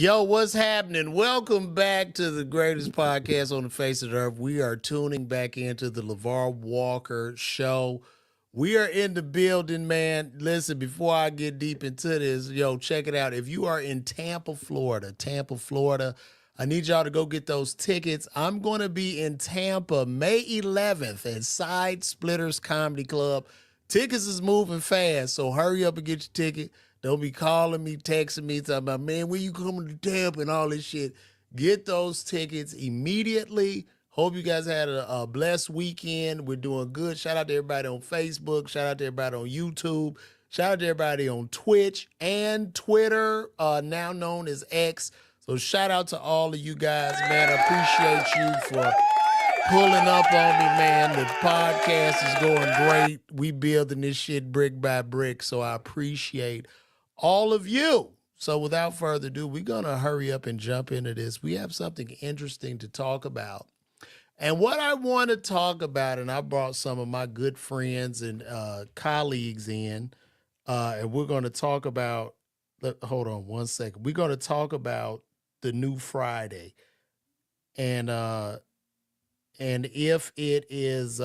Yo, what's happening? Welcome back to the greatest podcast on the face of the earth. We are tuning back into the LeVar Walker show. We are in the building, man. Listen, before I get deep into this, yo, check it out. If you are in Tampa, Florida, I need y'all to go get those tickets. I'm going to be in Tampa May 11th at Side Splitters Comedy Club. Tickets is moving fast, so hurry up and get your ticket. Don't be calling me, texting me, talking about, man, when you coming to Tampa and all this shit. Get those tickets immediately. Hope you guys had a blessed weekend. We're doing good. Shout out to everybody on Facebook. Shout out to everybody on YouTube. Shout out to everybody on Twitch and Twitter, now known as X. So shout out to all of you guys, man. I appreciate you for pulling up on me, man. The podcast is going great. We building this shit brick by brick, so I appreciate all of you. So without further ado, we're going to hurry up and jump into this. We have something interesting to talk about. And what I want to talk about, and I brought some of my good friends and colleagues in, and we're going to talk about, hold on one second. We're going to talk about the new Friday. And if it is,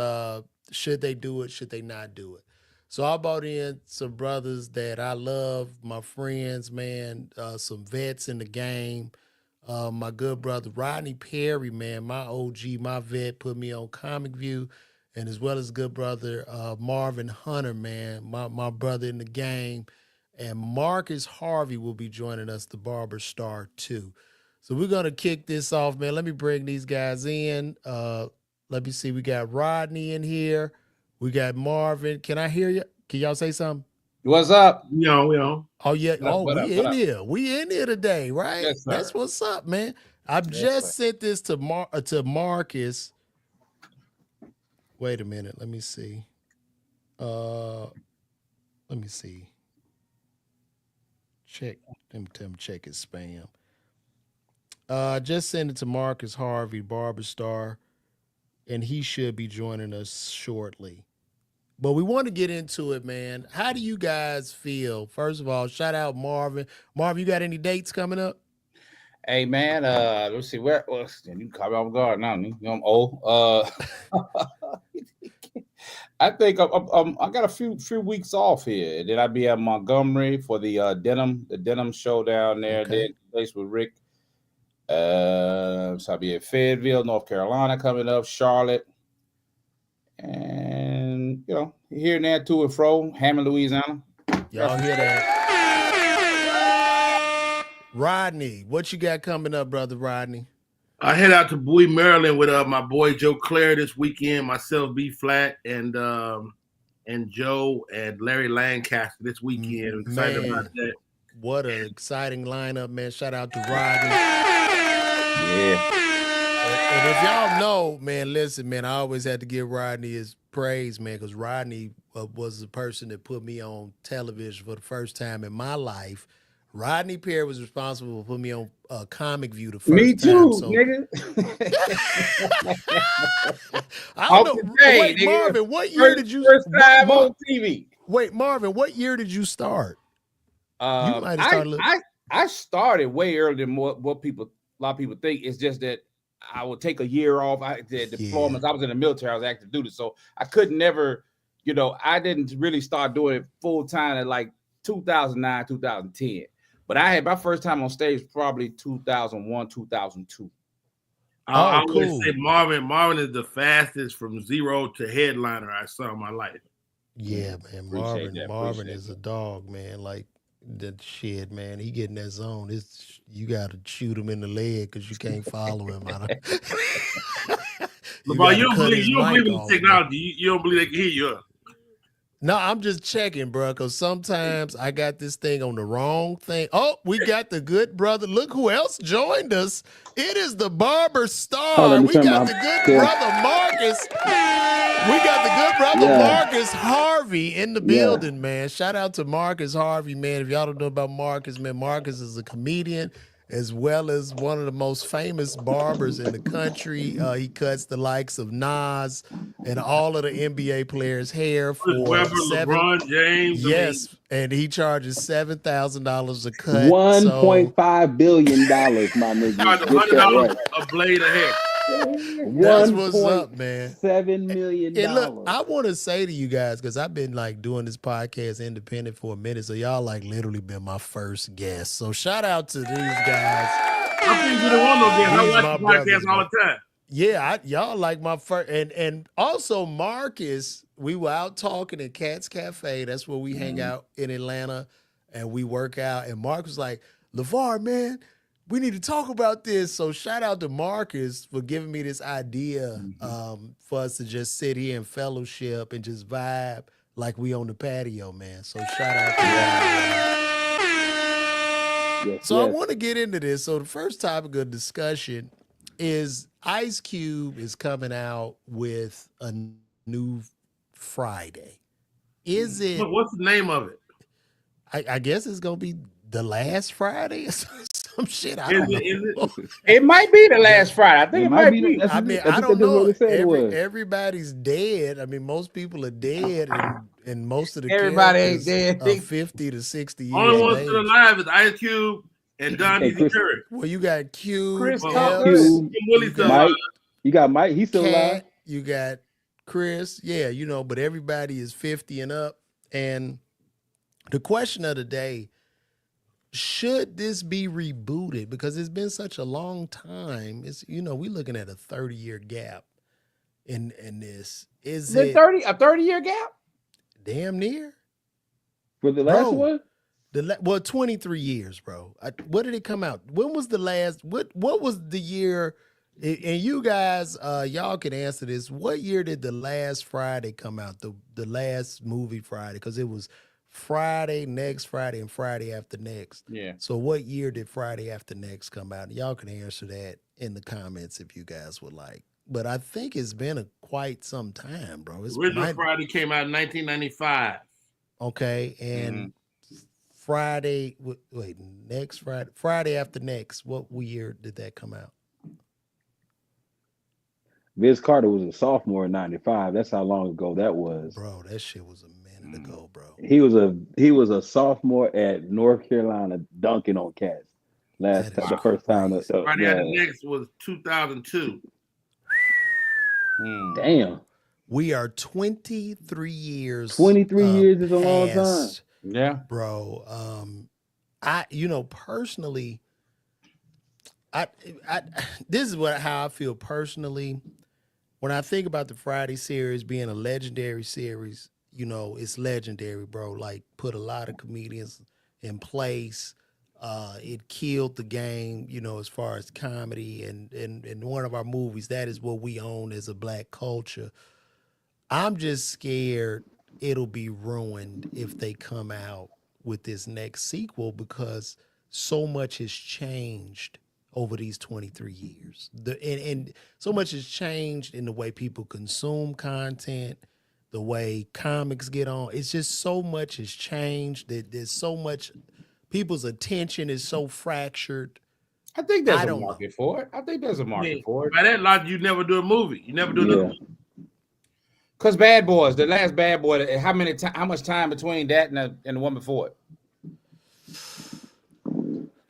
should they do it, should they not do it? So I brought in some brothers that I love, my friends, man, some vets in the game. My good brother Rodney Perry, man, my OG, my vet, put me on Comic View, and as well as good brother Marvin Hunter, man, my brother in the game. And Marcus Harvey will be joining us, the Barber Star, too. So we're going to kick this off, man. Let me bring these guys in. Let me see. We got Rodney in here. We got Marvin. Can I hear you? Can y'all say something? What's up? Yo. Oh, yeah. What up? Here. We in here today, right? Yes, sir. That's what's up, man. I've just sent this to Marcus. Wait a minute. Let me see. Check. Let me tell him check his spam. Just send it to Marcus Harvey, Barber Star, and he should be joining us shortly. But we want to get into it, man. How do you guys feel? First of all, shout out Marvin. Marvin, you got any dates coming up? Hey, man. Let's see. You caught me off guard now. You know I'm old. I think I got a few weeks off here. Then I'll be at Montgomery for the denim show down there. Okay. Then place with Rick. So I'll be at Fayetteville, North Carolina coming up, Charlotte, and here and there to and fro, Hammond, Louisiana. Y'all hear that? Rodney, what you got coming up, brother Rodney? I head out to Bowie, Maryland with my boy Joe Claire this weekend, myself, B Flat, and Joe and Larry Lancaster this weekend. I'm excited about that. What an exciting lineup, man. Shout out to Rodney. Yeah. And if y'all know, man, listen, man, I always had to give Rodney his praise, man, because Rodney was the person that put me on television for the first time in my life. Rodney Perry was responsible for putting me on Comic View the first time. Me too, so. nigga. I don't know. Wait, Marvin, what year did you first time on TV? Wait, Marvin, what year did you start? You might have started. I started way earlier than what a lot of people think. It's just that I would take a year off. I did deployments. I was in the military. I was active duty, so I could never. I didn't really start doing it full time at like 2009, 2010. But I had my first time on stage probably 2001, 2002. I would say Marvin is the fastest from zero to headliner I saw in my life. Yeah, man. Marvin is a dog, man. Like that shit, man. He get in that zone. You got to shoot him in the leg because you can't follow him. LeBron, you don't believe in technology. You don't believe they can hear you. No, I'm just checking, bro, because sometimes I got this thing on the wrong thing. Oh, we got the good brother. Look who else joined us. It is the Barber Star. We got the good brother Marcus. We got the good brother Marcus Harvey in the building, man. Shout out to Marcus Harvey, man. If y'all don't know about Marcus, man, Marcus is a comedian as well as one of the most famous barbers in the country. He cuts the likes of Nas and all of the NBA players' hair Chris for Webber, LeBron James. Yes, and he charges $7,000 a cut. $1.5 billion, my nigga. Charge Get that $100 right. a blade of hair. That's what's up, man. $1.7 million. And look, I want to say to you guys, because I've been like doing this podcast independent for a minute, so y'all like literally been my first guest. So shout out to these guys. I think you don't want no guest. I These watch my the brothers, podcast all the time. Yeah, y'all like my first, and also Marcus. We were out talking at Cat's Cafe. That's where we hang out in Atlanta, and we work out. And Mark was like, "LeVar, man, we need to talk about this." So shout out to Marcus for giving me this idea for us to just sit here and fellowship and just vibe like we on the patio, man. So shout out to y'all. Yes, So I yes. want to get into this. So the first topic of discussion is Ice Cube is coming out with a new Friday. Is it? What's the name of it? I guess it's gonna be the last Friday or some shit. I don't know. It might be the last Friday. I think it might be. I mean, I don't know. Everybody's dead. I mean, most people are dead, and most of the everybody ain't dead. Are 50 to 60 years. Only one still alive is Ice Cube and Donnie Curry. Well, you got Cube, Chris Cube, Mike. You got Mike. He's still alive. You got Chris. Yeah, you know, but everybody is 50 and up. And the question of the day, should this be rebooted? Because it's been such a long time. It's, you know, we're looking at a 30-year gap in this. Is it a 30-year gap? Damn near. For the last one? Well, 23 years, bro. What did it come out? When was the last? What was the year? And you guys, y'all can answer this. What year did the last Friday come out? The last movie Friday, because it was Friday, next Friday, and Friday after next. Yeah. So what year did Friday after next come out? Y'all can answer that in the comments if you guys would like. But I think it's been quite some time, bro. Original Friday came out in 1995. Okay, and Friday, wait, next Friday after next, what year did that come out? Vince Carter was a sophomore in 95. That's how long ago that was. Bro, that shit was a minute ago, bro. He was a sophomore at North Carolina dunking on cats. The first time. Friday after next was 2002. Damn. We are 23 years. 23 years is a long time. Yeah, bro. Personally, this is how I feel personally. When I think about the Friday series being a legendary series, you know, it's legendary, bro. Like, put a lot of comedians in place. It killed the game, you know, as far as comedy and one of our movies. That is what we own as a black culture. I'm just scared it'll be ruined if they come out with this next sequel, because so much has changed over these 23 years. And so much has changed in the way people consume content, the way comics get on. It's just so much has changed that there's so much, people's attention is so fractured. I think there's a market for it. I think there's a market for it. By that logic, you never do a movie. You never do another movie. Because Bad Boys, the last Bad Boy, how much time between that and the one before it?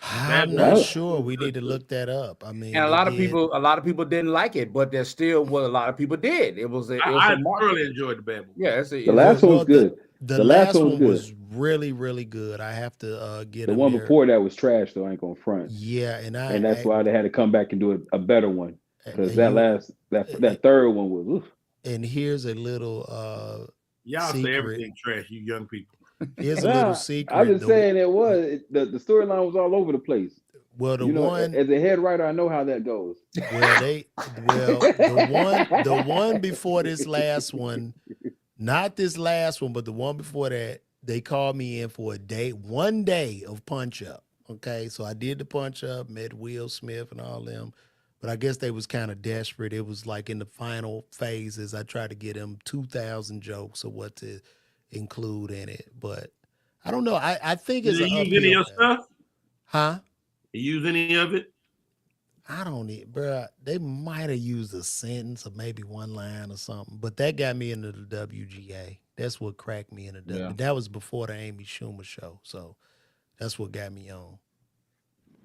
I'm not sure. We need to look that up. I mean, and a lot of people didn't like it, but there's still what a lot of people did. I really enjoyed the Bad Boy. Yeah, the last one was good. The last one was really, really good. I have to get the one before that was trash, though. I ain't gonna front. Yeah, and that's why they had to come back and do a better one, because that third one was. Oof. And here's a little y'all secret. say everything trash, you young people. Here's a little secret. I'm just saying it was the storyline was all over the place. Well, as a head writer, I know how that goes. The one before this last one, not this last one, but the one before that, they called me in for one day of punch up. Okay, so I did the punch up, met Will Smith and all them. But I guess they was kind of desperate. It was like in the final phases. I tried to get them 2,000 jokes of what to include in it. But I don't know. I think it's Did you use any of your stuff? Huh? You use any of it? I don't need, bro. They might have used a sentence or maybe one line or something, but that got me into the WGA. That's what cracked me into Yeah. That was before the Amy Schumer show, so that's what got me on.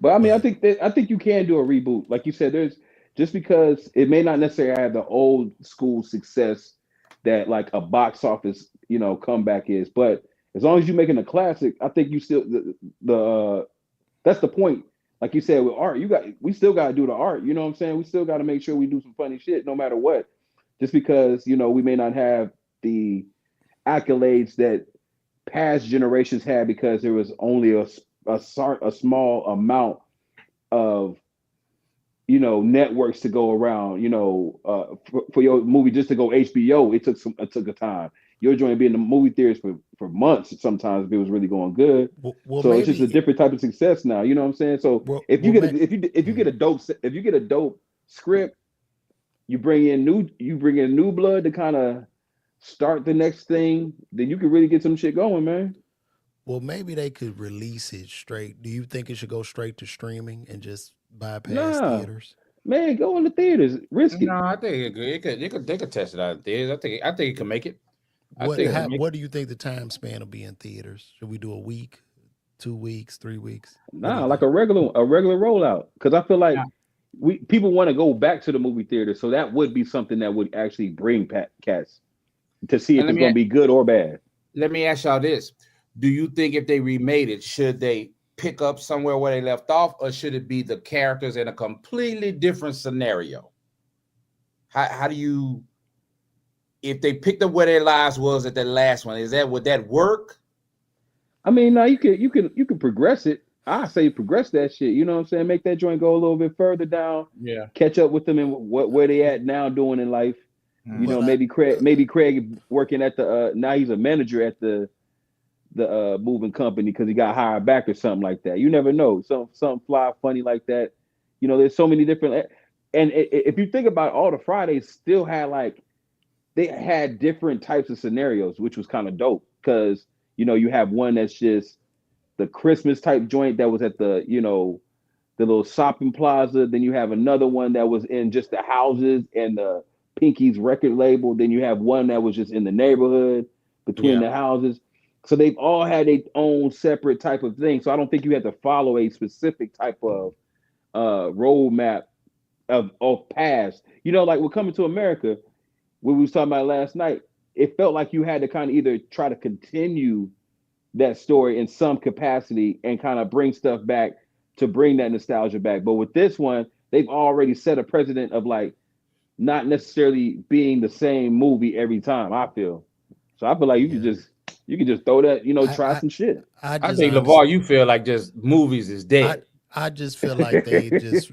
But I mean, But I think you can do a reboot. Like you said, there's just because it may not necessarily have the old school success that like a box office, comeback is. But as long as you're making a classic, I think you still the that's the point. Like you said with art, we still got to do the art. You know what I'm saying? We still got to make sure we do some funny shit, no matter what. Just because we may not have the accolades that past generations had because there was only a small amount of networks to go around. For your movie just to go HBO, it took a time. Your joint being in the movie theaters for months sometimes if it was really going good. well, So it's just a maybe different type of success now. You know what I'm saying? So well, if you well, get if you get a dope script, you bring in new blood to kind of start the next thing, then you can really get some shit going, man. well, maybe they could release it straight. Do you think it should go straight to streaming and just bypass Nah, theaters? man, go in the theaters, risk it. No, I think they could test it out in theaters. I think it can make it. I think it can make What do you think the time span will be in theaters? Should we do a week, 2 weeks, 3 weeks? What do Nah, you like think? a regular rollout. Because I feel it. like people want to go back to the movie theater, so that would be something that would actually bring cats to see And if it's going to be good or bad. let me ask y'all this: do you think if they remade it, should they pick up somewhere where they left off, or should it be the characters in a completely different scenario? How do you, if they picked up where their lives was at the last one, would that work? I mean, now you can progress it. I say progress that shit. You know what I'm saying? Make that joint go a little bit further down. Yeah. Catch up with them and where they at now doing in life. But Maybe Craig working at the now he's a manager at the moving company because he got hired back or something like that. You never know. Something fly funny like that. There's so many different. And if you think about it, all the Fridays still had they had different types of scenarios, which was kind of dope because you have one that's just the Christmas type joint that was at the little shopping plaza. Then you have another one that was in just the houses and the Pinky's record label. Then you have one that was just in the neighborhood between Yeah. the houses. So they've all had their own separate type of thing. So I don't think you have to follow a specific type of roadmap of past. Like we're Coming to America, what we was talking about last night. It felt like you had to kind of either try to continue that story in some capacity and kind of bring stuff back to bring that nostalgia back. But with this one, they've already set a precedent of not necessarily being the same movie every time, I feel. So I feel like yeah, you can just throw that, I try I some shit. I I just think honestly LeVar, you feel like just movies is I dead. I just feel like they just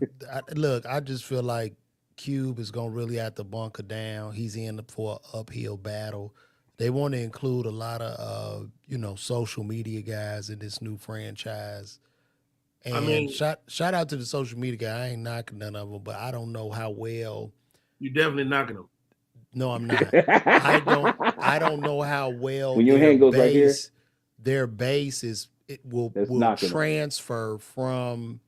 look. I just feel like Cube is gonna really have to bunker down. He's in for an uphill battle. They want to include a lot of social media guys in this new franchise. I And mean, shout out to the social media guy. I ain't knocking none of them, but I don't know how well. you definitely knocking them. No, I'm not. I don't know how well When your hand goes right here, their base is it that's will knocking them. transfer from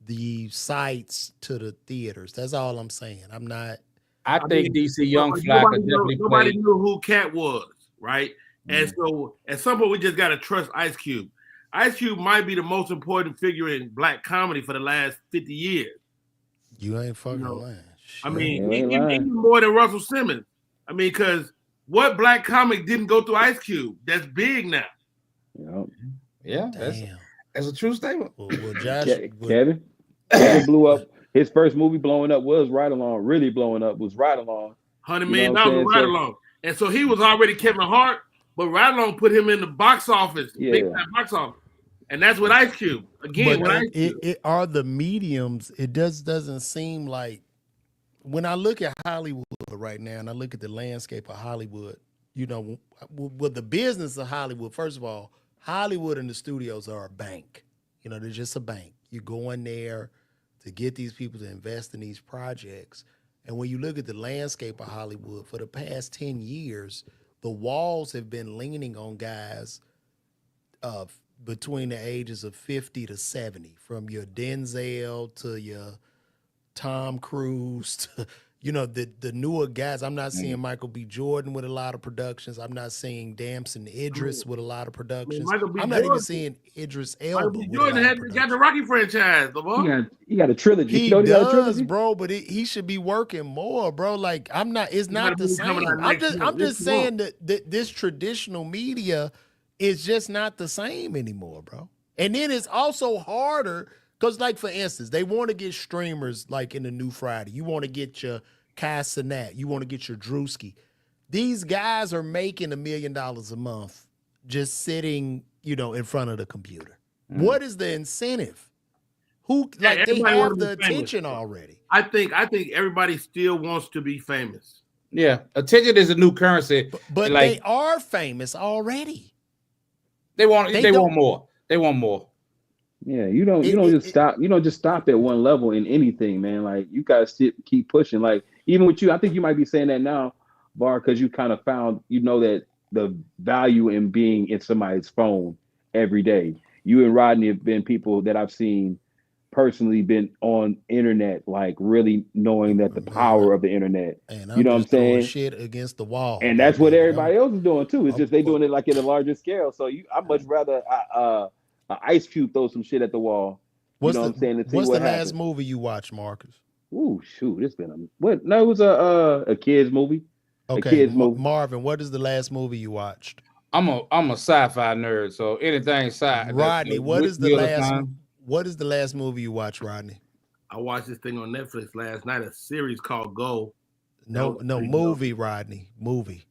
the sites to the theaters. That's all I'm saying. I'm not. I I think mean, DC Young Fly could definitely nobody play. knew who Cat was, right? And Mm. so at some point we just got to trust Ice Cube. Ice Cube might be the most important figure in black comedy for the last 50 years. You ain't You fucking know, lying. I Shit. mean, You ain't he lying. more than Russell Simmons. I mean, because what black comic didn't go through Ice Cube? That's big now. Yeah, Damn. that's a true statement. Well, Josh. Kevin blew up. His first movie blowing up was Ride Along. Really blowing up was Ride Along. $100 You know million what I'm saying? right along. And so he was already Kevin Hart, but Right Along put him in the box office, big Yeah. time box office. And that's with Ice Cube. Again, But with Ice Cube. it are the mediums. It doesn't seem like when I look at Hollywood right now and I look at the landscape of Hollywood. With the business of Hollywood. First of all, Hollywood and the studios are a bank. They're just a bank. You go in there to get these people to invest in these projects. And when you look at the landscape of Hollywood for the past 10 years, the walls have been leaning on guys between the ages of 50 to 70, from your Denzel to your Tom Cruise to, the newer guys. I'm not seeing Michael B. Jordan with a lot of productions. I'm not seeing Damson Idris with a lot of productions. Michael B. I'm not even Jordan, seeing Idris Michael Elba B. with a Jordan lot of got the productions. Rocky franchise, Lamar. He got a trilogy. He You know he got a does, trilogy? bro, but he should be working more, bro. Like it's got not a the movie coming same. out next year. I'm This just saying that this traditional media is just not the same anymore, bro. And then it's also harder because, like, for instance, they want to get streamers like in the new Friday. You want to get your Kai Cenat. You want to get your Drewski. These guys are making $1 million a month just sitting, in front of the computer. What is the incentive? Who they everybody have wanna the be famous. attention already. I think everybody still wants to be famous. Yeah, attention is a new currency. But like, they are famous already. They want don't- more. They want more. Yeah, you don't just stop at one level in anything, man. Like, you gotta keep pushing. Like, even with you, I think you might be saying that now, Bar, because you kind of found that the value in being in somebody's phone every day. You and Rodney have been people that I've seen personally, been on internet, like really knowing that the power of the internet. And you know what I'm saying? Shit against the wall. And that's what everybody else is doing too. It's just they doing it like at a larger scale. So I'd much rather Ice Cube throw some shit at the wall. What's I'm saying? What's the last movie you watched, Marcus? Ooh, shoot, it's been No, it was a kids movie. Okay, a kids movie. Marvin, what is the last movie you watched? I'm a sci-fi nerd, so anything sci. Rodney, what is the last movie you watched, Rodney? I watched this thing on Netflix last night, a series called Go. No, movie, Rodney, movie.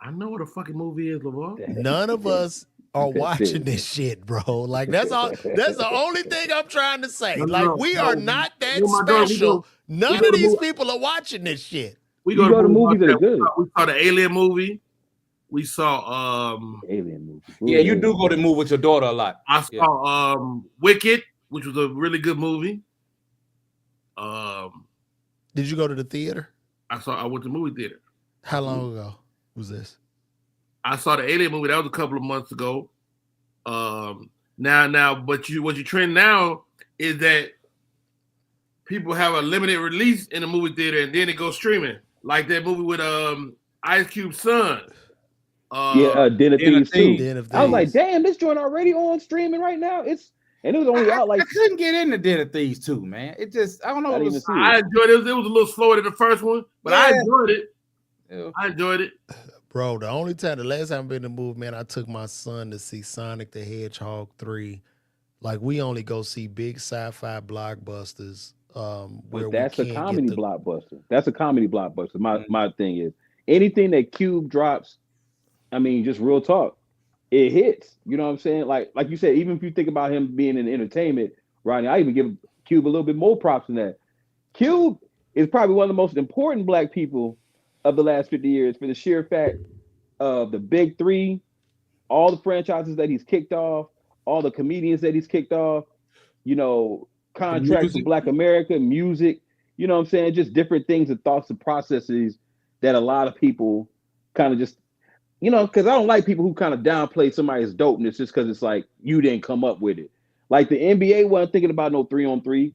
I know what a fucking movie is, LeVar. None of us are watching this shit, bro. Like, that's all. That's the only thing I'm trying to say. We are not that special. None of these people are watching this shit. We go to movies that are good. We saw the Alien movie. We saw Alien movie. Yeah, you do go to move with your daughter a lot. I saw Wicked, which was a really good movie. Did you go to the theater? I went to the movie theater. How long ago was this? I saw the Alien movie. That was a couple of months ago. But what you trend now is that people have a limited release in the movie theater and then it goes streaming. Like that movie with Ice Cube's son. Den of Thieves 2. Den of Thieves. I was like, damn, this joint already on streaming right now. It was only out like I couldn't get into Den of Thieves 2, man. It just I don't know. I didn't even see I enjoyed it. It was a little slower than the first one, but I enjoyed it. Yeah. I enjoyed it. Bro, the last time I've been in the movie, man, I took my son to see Sonic the Hedgehog 3. Like, we only go see big sci-fi blockbusters. But that's a comedy blockbuster. That's a comedy blockbuster. My thing is, anything that Cube drops, I mean, just real talk, it hits. You know what I'm saying? Like you said, even if you think about him being in entertainment, Rodney, I even give Cube a little bit more props than that. Cube is probably one of the most important black people of the last 50 years for the sheer fact of the big three, all the franchises that he's kicked off, all the comedians that he's kicked off, contracts with Black America, music, you know what I'm saying? Just different things and thoughts and processes that a lot of people kind of just, because I don't like people who kind of downplay somebody's dopeness just because it's like, you didn't come up with it. Like the NBA wasn't thinking about no 3-on-3,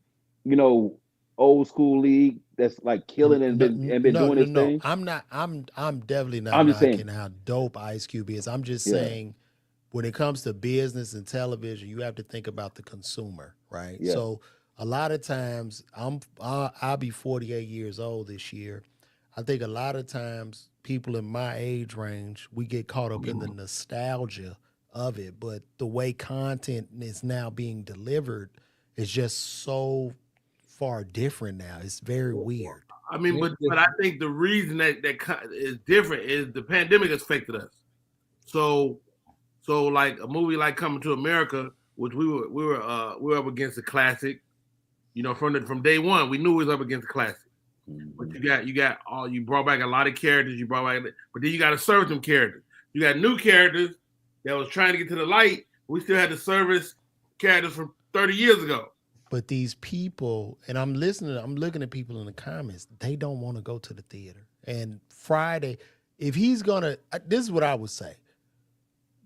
old school league that's like killing and been doing this thing. I'm definitely not knocking how dope Ice Cube is. I'm just saying, when it comes to business and television, you have to think about the consumer, right? Yeah. So a lot of times, I'll be 48 years old this year. I think a lot of times people in my age range, we get caught up in the nostalgia of it, but the way content is now being delivered is just so far different now. It's very weird. I mean, but I think the reason that is different is the pandemic has affected us. So like a movie like Coming to America, which we were up against a classic, from day one, we knew we was up against a classic. But you brought back a lot of characters, but then you got to serve them characters. You got new characters that was trying to get to the light. We still had to service characters from 30 years ago. But these people, and I'm looking at people in the comments, they don't want to go to the theater. And Friday, if he's gonna, this is what I would say.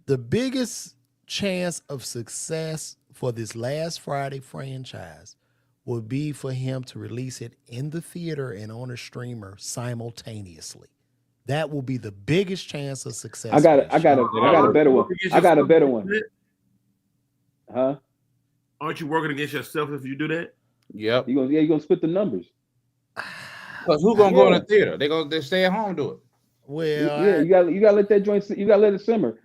The biggest chance of success for this Last Friday franchise would be for him to release it in the theater and on a streamer simultaneously. That will be the biggest chance of success. I got a better one. I got a better one. Huh? Aren't you working against yourself if you do that? Yep. You're gonna split the numbers. Because who's gonna go in the theater? They stay at home do it. Well, yeah, you gotta let that joint. You gotta let it simmer.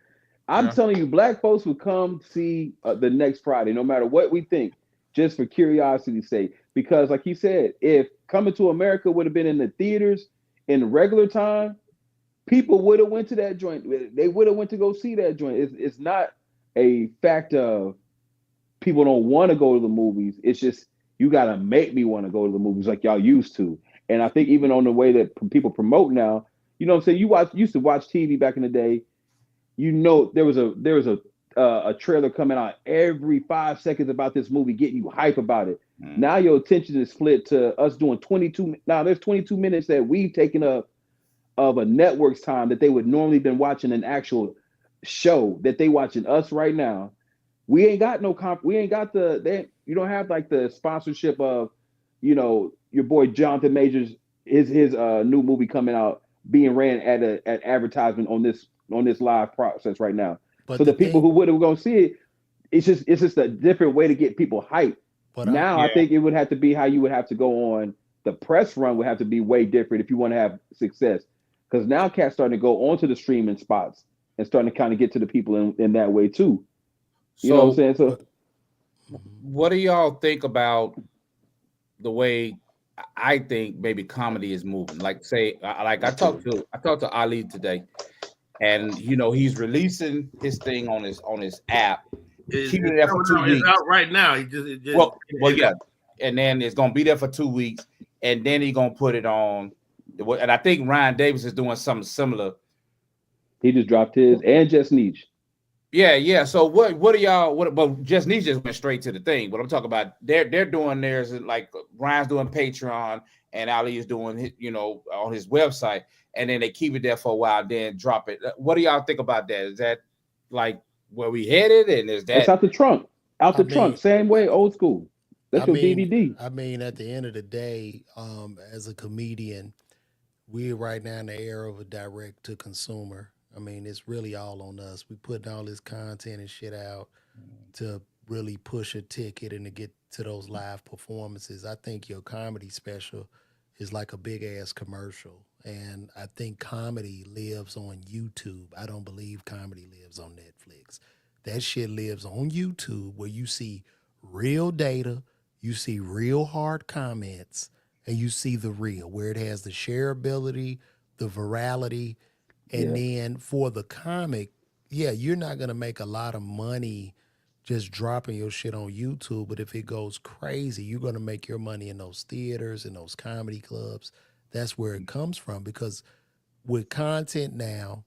I'm telling you, black folks would come see the next Friday, no matter what we think, just for curiosity's sake. Because, like he said, if Coming to America would have been in the theaters in the regular time, people would have went to that joint. They would have went to go see that joint. It's not a fact of people don't want to go to the movies. It's just you gotta make me want to go to the movies like y'all used to. And I think even on the way that people promote now, you know what I'm saying? You used to watch TV back in the day. You know, there was a trailer coming out every 5 seconds about this movie, getting you hype about it. Now your attention is split to us doing 22. Now there's 22 minutes that we've taken up of a network's time that they would normally been watching an actual show that they watching us right now. We ain't got no we ain't got you don't have like the sponsorship of, you know, your boy Jonathan Majors, his new movie coming out being ran at advertisement on this live process right now. But so the people who would have gonna see it, it's just a different way to get people hyped. Now I think it would have to be how you would have to go on. The press run would have to be way different if you want to have success. Because now cats starting to go onto the streaming spots and starting to kind of get to the people in that way too. You know what I'm saying? So what do y'all think about the way I think maybe comedy is moving? Like, say, like I talked to Ali today, and you know he's releasing his thing on his app, keeping it there for 2 weeks. It's out right now. Well, yeah, and then it's gonna be there for 2 weeks, and then he's gonna put it on. And I think Ryan Davis is doing something similar. He just dropped his and Just Niche. Yeah. So what are y'all? But Just Niche just went straight to the thing. But I'm talking about they're doing theirs, like Ryan's doing Patreon and Ali is doing his, you know, on his website, and then they keep it there for a while, then drop it. What do y'all think about that? Is that like where we headed? And is that it's out the trunk? Out the trunk, same way, old school. That's your DVD. I mean, at the end of the day, as a comedian, we're right now in the era of a direct to consumer. I mean, it's really all on us. We putting all this content and shit out to really push a ticket and to get to those live performances. I think your comedy special is like a big ass commercial. And I think comedy lives on YouTube. I don't believe comedy lives on Netflix. That shit lives on YouTube where you see real data, you see real hard comments, and you see the real, where it has the shareability, the virality, and then for the comic, you're not going to make a lot of money just dropping your shit on YouTube, but if it goes crazy, you're going to make your money in those theaters and those comedy clubs. That's where it comes from, because with content now,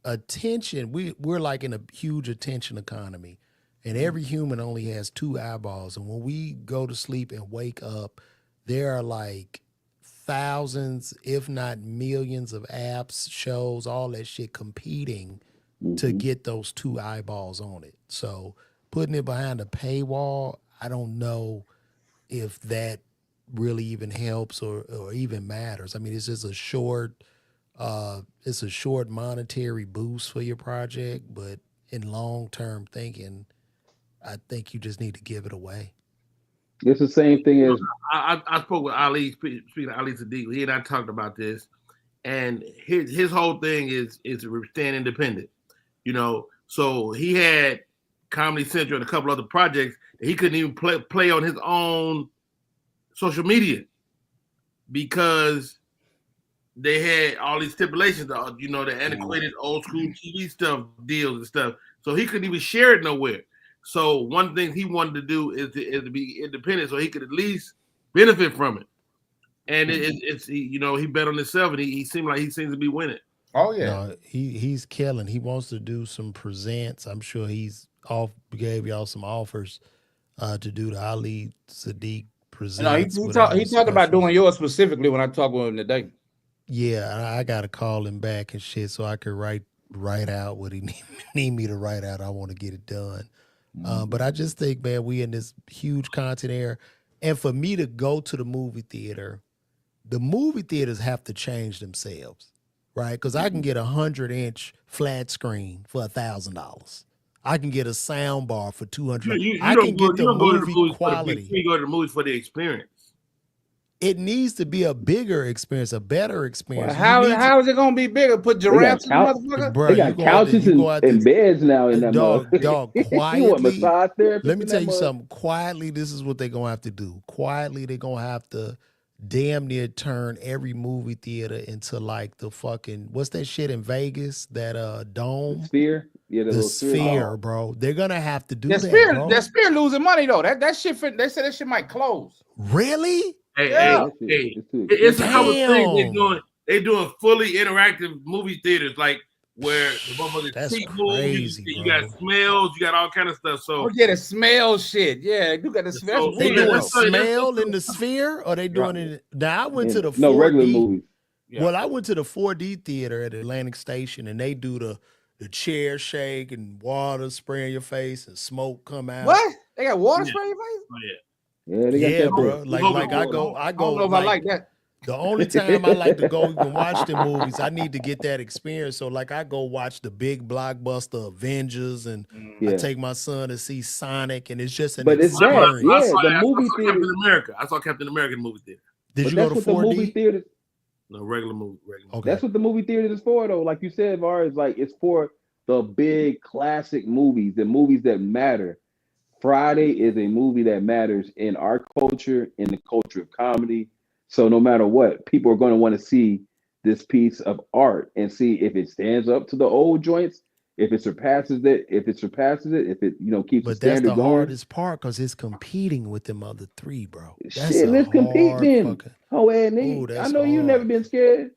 attention, we're like in a huge attention economy, and every human only has 2 eyeballs, and when we go to sleep and wake up, there are like thousands, if not millions of apps, shows, all that shit competing to get those 2 eyeballs on it. So putting it behind a paywall, I don't know if that really even helps or even matters. I mean, it's just a short monetary boost for your project, but in long-term thinking, I think you just need to give it away. It's the same thing as I spoke with Ali, speaking of Ali Sadiq. He and I talked about this, and his whole thing is staying independent. You know, so he had Comedy Central and a couple other projects that he couldn't even play on his own social media because they had all these stipulations, you know, the antiquated old school TV stuff, deals and stuff. So he couldn't even share it nowhere. So one thing he wanted to do is to be independent, so he could at least benefit from it. And it's you know, he bet on himself, and he seemed like he seems to be winning. Oh yeah, no, he's killing. He wants to do some presents. I'm sure gave y'all some offers to do the Ali Sadiq presents. No, he talked about doing yours specifically when I talked with him today. Yeah, I got to call him back and shit so I could write write out what he need me to write out. I want to get it done. But I just think, man, we in this huge content era. And for me to go to the movie theaters have to change themselves, right? Because I can get 100-inch flat screen for $1,000. I can get a sound bar for $200. I can get the movie quality. You go to the movies for the experience. It needs to be a bigger experience, a better experience. Well, how is it gonna be bigger? Put giraffes in the motherfucker? Bro, they got couches and beds now in that dog, quietly. Massage therapist. Let me tell you something. Quietly, this is what they're gonna have to do. Quietly, they're gonna have to damn near turn every movie theater into like the fucking what's that shit in Vegas? That dome? The Sphere? Yeah, the Sphere, bro. They're gonna have to do that. That Sphere losing money though. That shit they said that shit might close. Really? Hey, it's a couple things they're doing fully interactive movie theaters, like where the motherfuckers see movies, you got smells, you got all kind of stuff. So yeah, the smell shit. Yeah, you got the smell. They doing smell in the Sphere, or they doing it? Now I went to the 4D. Regular movies. Yeah. Well, I went to the 4D theater at Atlantic Station, and they do the chair shake and water spray in your face and smoke come out. What? They got water spray in your face? Oh, yeah. Yeah, they got that bro. Like I go. I don't know if I like that. The only time I like to go and watch the movies, I need to get that experience. So like I go watch the big blockbuster Avengers, and I take my son to see Sonic, and it's just an experience. The movie theater. Captain America. I saw Captain America in the movie theater. Did you go to 4D? The movie theater. No, regular movie. Okay. That's what the movie theater is for, though. Like you said, Var, is like it's for the big classic movies, the movies that matter. Friday is a movie that matters in our culture, in the culture of comedy. So no matter what, people are going to want to see this piece of art and see if it stands up to the old joints, if it surpasses it, if it keeps the standard going. But that's the hardest part because it's competing with them other three, bro. Shit, let's compete then. I know you've never been scared.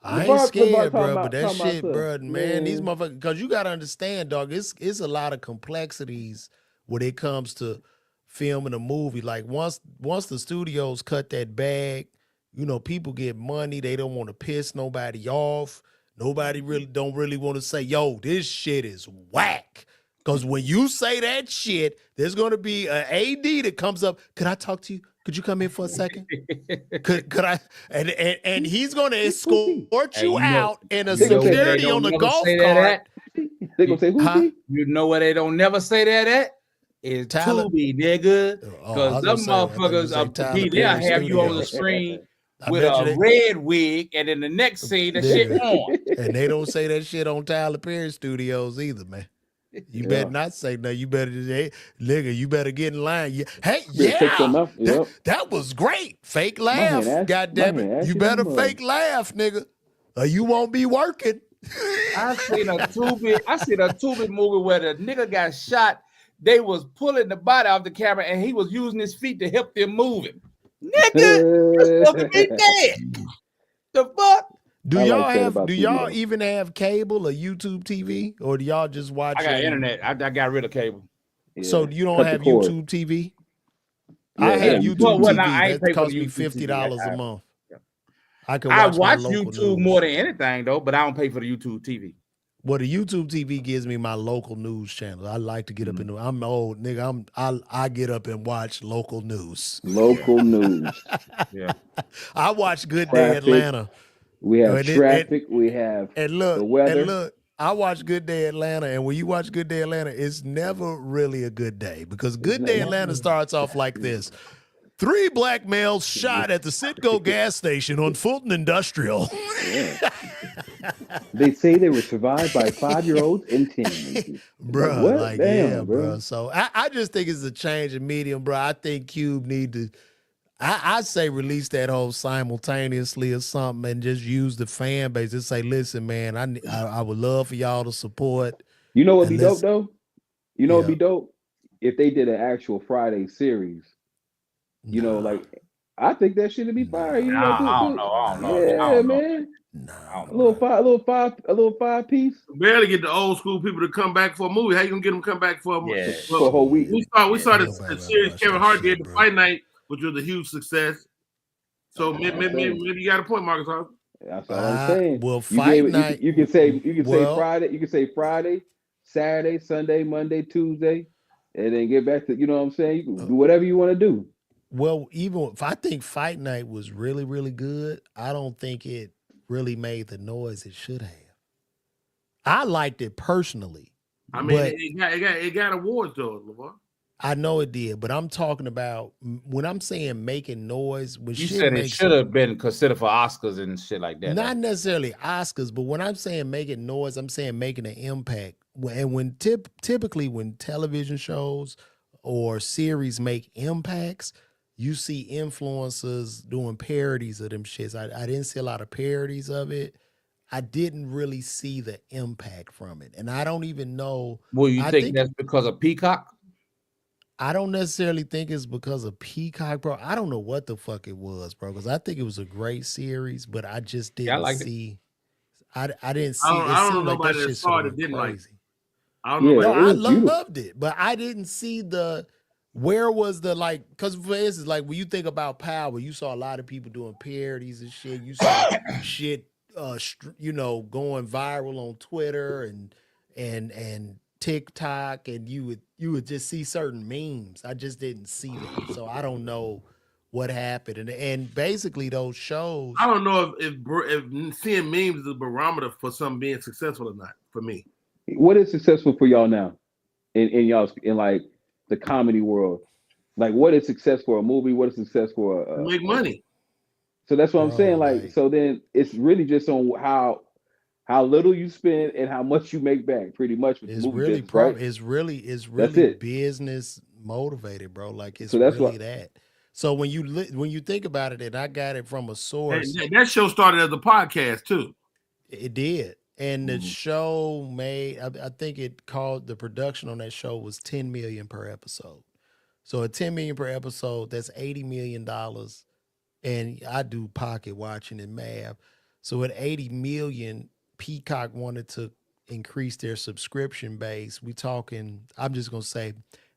I ain't scared, bro, but that shit, bro, man, these motherfuckers, because you got to understand, dog, it's a lot of complexities when it comes to filming a movie. Like once the studios cut that bag, people get money. They don't want to piss nobody off. Nobody don't really want to say, yo, this shit is whack. Because when you say that shit, there's going to be an AD that comes up. Could I talk to you? Could you come in for a second? Could I? And he's going to escort you out in a security on the golf cart. They're going to say, who's he? You know where they don't never say that at? Is Tubi, nigga. Because them motherfuckers they'll have you on the screen with a red wig, and in the next scene, the shit on. And they don't say that shit on Tyler Perry Studios either, man. You better not say no. You better, nigga, you better get in line. Hey, that was great. Fake laugh. God damn it. You better fake laugh, nigga, or you won't be working. I seen a Tubi movie where the nigga got shot. They was pulling the body off the camera, and he was using his feet to help them move him. Nigga, you're supposed to be dead. The fuck? Do y'all even have cable or YouTube TV, or do y'all just watch? I got internet. I got rid of cable. Yeah. So you don't have YouTube TV? Yeah, I have YouTube TV. That costs me $50 a month. Yeah. I watch YouTube more than anything though, but I don't pay for the YouTube TV. Well, the YouTube TV gives me my local news channel. I like to get up in I'm old, nigga. I get up and watch local news. Local news. Yeah. I watch Good Day Atlanta. We have traffic. We have the weather. And look, I watch Good Day Atlanta, and when you watch Good Day Atlanta, it's never really a good day because Good Day Atlanta starts off like this. 3 black males shot at the Citgo gas station on Fulton Industrial. Yeah. They say they were survived by 5-year-olds and 10. Bro, bro. So I just think it's a change in medium, bro. I think Cube need to, I say release that whole simultaneously or something and just use the fan base and say, listen, man, I would love for y'all to support. You know what'd be dope, though? You know what'd be dope? If they did an actual Friday series. You know, like I think that shit would be fire. You know, I don't know. Yeah, man. No, a little five piece. Barely get the old school people to come back for a movie. How you gonna get them come back for a whole week? We saw the series Kevin Hart did, the Fight Night, which was a huge success. So maybe you got a point, Marcus. That's all I'm saying. Well, You fight gave it. night. You can say Well, Friday. You can say Friday, Saturday, Sunday, Monday, Tuesday, and then get back to you know what I'm saying. You can do whatever you want to do. Well, even if I think Fight Night was really, really good, I don't think it really made the noise it should have. I liked it personally. I mean, but it got awards though, LeVar. I know it did, but I'm talking about when I'm saying making noise. When You shit said it makes should have been considered for Oscars and shit like that. not necessarily Oscars, but when I'm saying making noise, I'm saying making an impact. And when typically when television shows or series make impacts, you see influencers doing parodies of them shits. I didn't see a lot of parodies of it. I didn't really see the impact from it. And I don't even know. Well, you I think that's because of Peacock? I don't necessarily think it's because of Peacock, bro. I don't know what the fuck it was, bro, because I think it was a great series, but I just didn't see. I didn't see. I don't know like nobody that that shit saw it been that didn't like it. crazy. I don't know. Yeah, No, I beautiful. loved it, but I didn't see where was the like, because for instance, like when you think about Power, you saw a lot of people doing parodies and shit. You saw shit, going viral on Twitter and TikTok, and you would just see certain memes. I just didn't see that, so I don't know what happened. And basically those shows. I don't know if seeing memes is a barometer for something being successful or not. For me, What is successful for y'all now, in y'all's in like the comedy world? Like, what is success for a movie? What is success for make money. So that's what I'm saying. Like, Right. so then it's really just on how little you spend and how much you make back, pretty much with the It's movie really business, right? it's really it. business motivated, bro. Like it's So that's really what- that. So when you think about it, and I got it from a source, That show started as a podcast too. it did. And the Mhm. show made, I think it called, the production on that show was 10 million per episode. So at 10 million per episode, that's $80 million. And I do pocket watching and math. So at 80 million, Peacock wanted to increase their subscription base. We talking, I'm just gonna say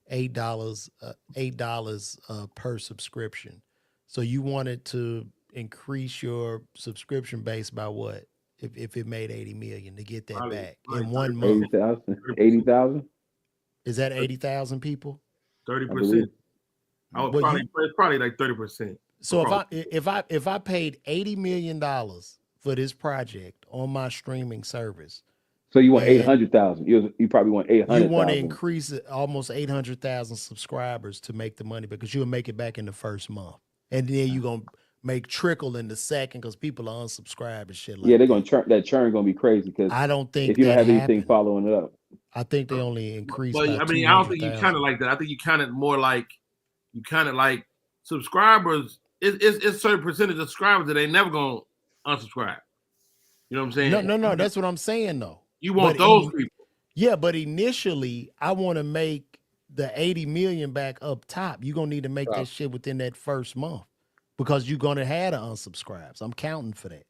$8, $8 per subscription. So you wanted to increase your subscription base by what? If it made 80 million to get that Probably- back probably in 1 30%. month. 80,000? 80,000? Is that 80,000 people? 30%. I would Well, it's probably like 30%. So if I paid $80 million for this project on my streaming service, So you want And 800,000? You probably want you 800,000. want to increase it almost 800,000 subscribers to make the money, because you'll make it back in the first month, and then you're gonna make trickle in the second because people are unsubscribed and shit like Yeah, they're that. gonna churn. That churn gonna be crazy because I don't think if you don't that have anything happened. following it up. I think they only increased. But by I mean, I don't think you 200,000. kind of like that. I think you kind of more like subscribers. It's certain percentage of subscribers that they never gonna unsubscribe. You know what I'm saying? No. That's what I'm saying though. You want But those people. Yeah, but initially, I want to make the 80 million back up top. You're gonna need to make that shit within that first month, because you're gonna have to unsubscribe. So I'm counting for that.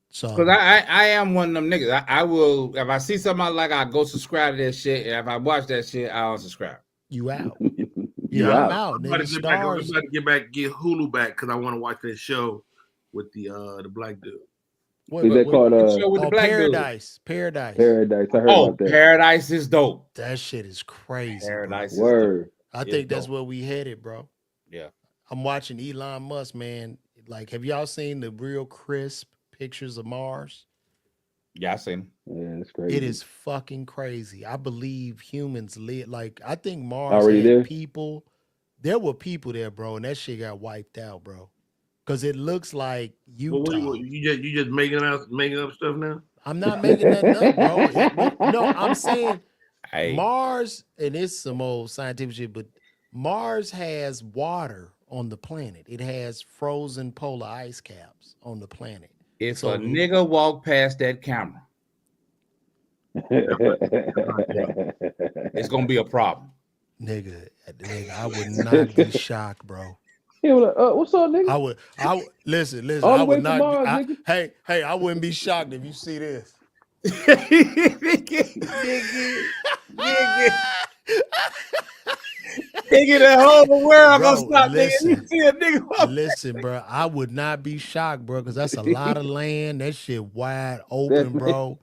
So Because I am one of them niggas. I will, if I see something I like, I go subscribe to that shit. And if I watch that shit, I'll unsubscribe. you out. You I'm out. out. I'm about Nigga, to get back. I'm stars. about to get Hulu back because I want to watch that show with the black dude. What, Is that called Show with the black dude. Paradise? Paradise? I heard Oh, about that. Paradise is dope. That shit is crazy. Paradise is Word. I It's think that's dope. where we headed, bro. Yeah. I'm watching Elon Musk, man. Like, have y'all seen the real crisp pictures of Mars? Yeah, I seen him. Yeah, that's crazy. It is fucking crazy. I believe humans live. Like, I think Mars Already had there? people. There were people there, bro, and that shit got wiped out, bro. Because it looks like Well, Utah. you just making up stuff now? I'm not making nothing up, bro. No, I'm saying Hey, Mars, and it's some old scientific shit, but Mars has water on the planet. It has frozen polar ice caps on the planet. if So- a nigga walk past that camera, it's gonna be a problem. Nigga, I would not be shocked, bro. Yeah, what's up, nigga? I would listen. All I the way would from not. Mars, nigga. Hey, I wouldn't be shocked if you see this. nigga, Nigga, the whole world Bro, gonna stop, nigga. listen. You see a nigga. Listen, bro, I would not be shocked, bro, because that's a lot of land. That shit wide open, bro.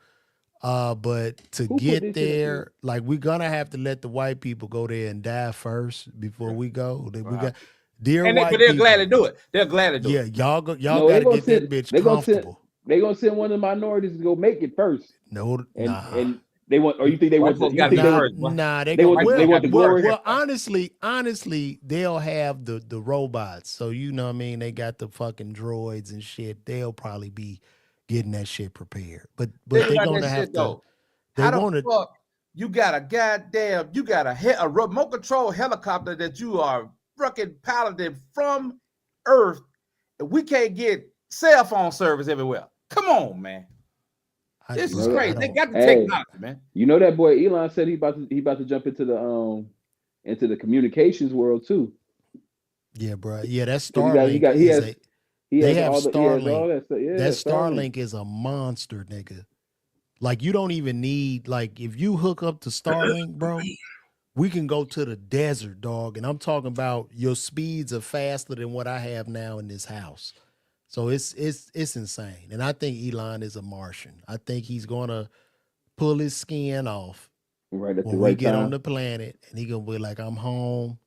But to Who put get this shit up here? there, like we're gonna have to let the white people go there and die first before we go. We got dear And white but they're people. glad to do it. They're glad to do Yeah, it. y'all No, they gotta gonna get send- that bitch they gonna send- comfortable. They gonna send one of the minorities to go make it first. No, And nah. and they want, or you think they White want? folks You gotta think be they first. Nah, they want the glory? Well, honestly, they'll have the robots. So you know what I mean? They got the fucking droids and shit. They'll probably be getting that shit prepared. But Think they're about gonna that have shit, to. though. They How want the to. fuck you got a remote control helicopter that you are fucking piloted from Earth, and we can't get cell phone service everywhere. Come on, man. This is crazy. They got the technology, man. You know that boy Elon said he about to jump into the communications world too. Yeah, bro. Yeah, that 'Cause he Starlink has all Starlink. that stuff. Yeah, That Starlink is a monster, nigga. Like you don't even need, like, if you hook up to Starlink, bro, we can go to the desert, dog. And I'm talking about your speeds are faster than what I have now in this house. So it's insane. And I think Elon is a Martian. I think he's gonna pull his skin off right at the when we right get time. on the planet, and he gonna be like, I'm home,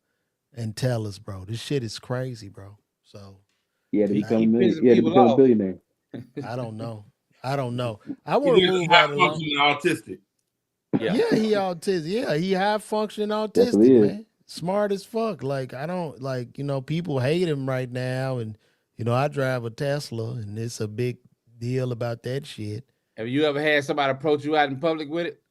and tell us, bro. This shit is crazy, bro. So He had to He become keep pissing a people off. billionaire. I don't know. I want to move right along. Autistic. Yeah, he autistic. Yeah, he high functioning That's what he autistic, is. man. Smart as fuck. Like, I don't like, people hate him right now. And, I drive a Tesla, and it's a big deal about that shit. Have you ever had somebody approach you out in public with it?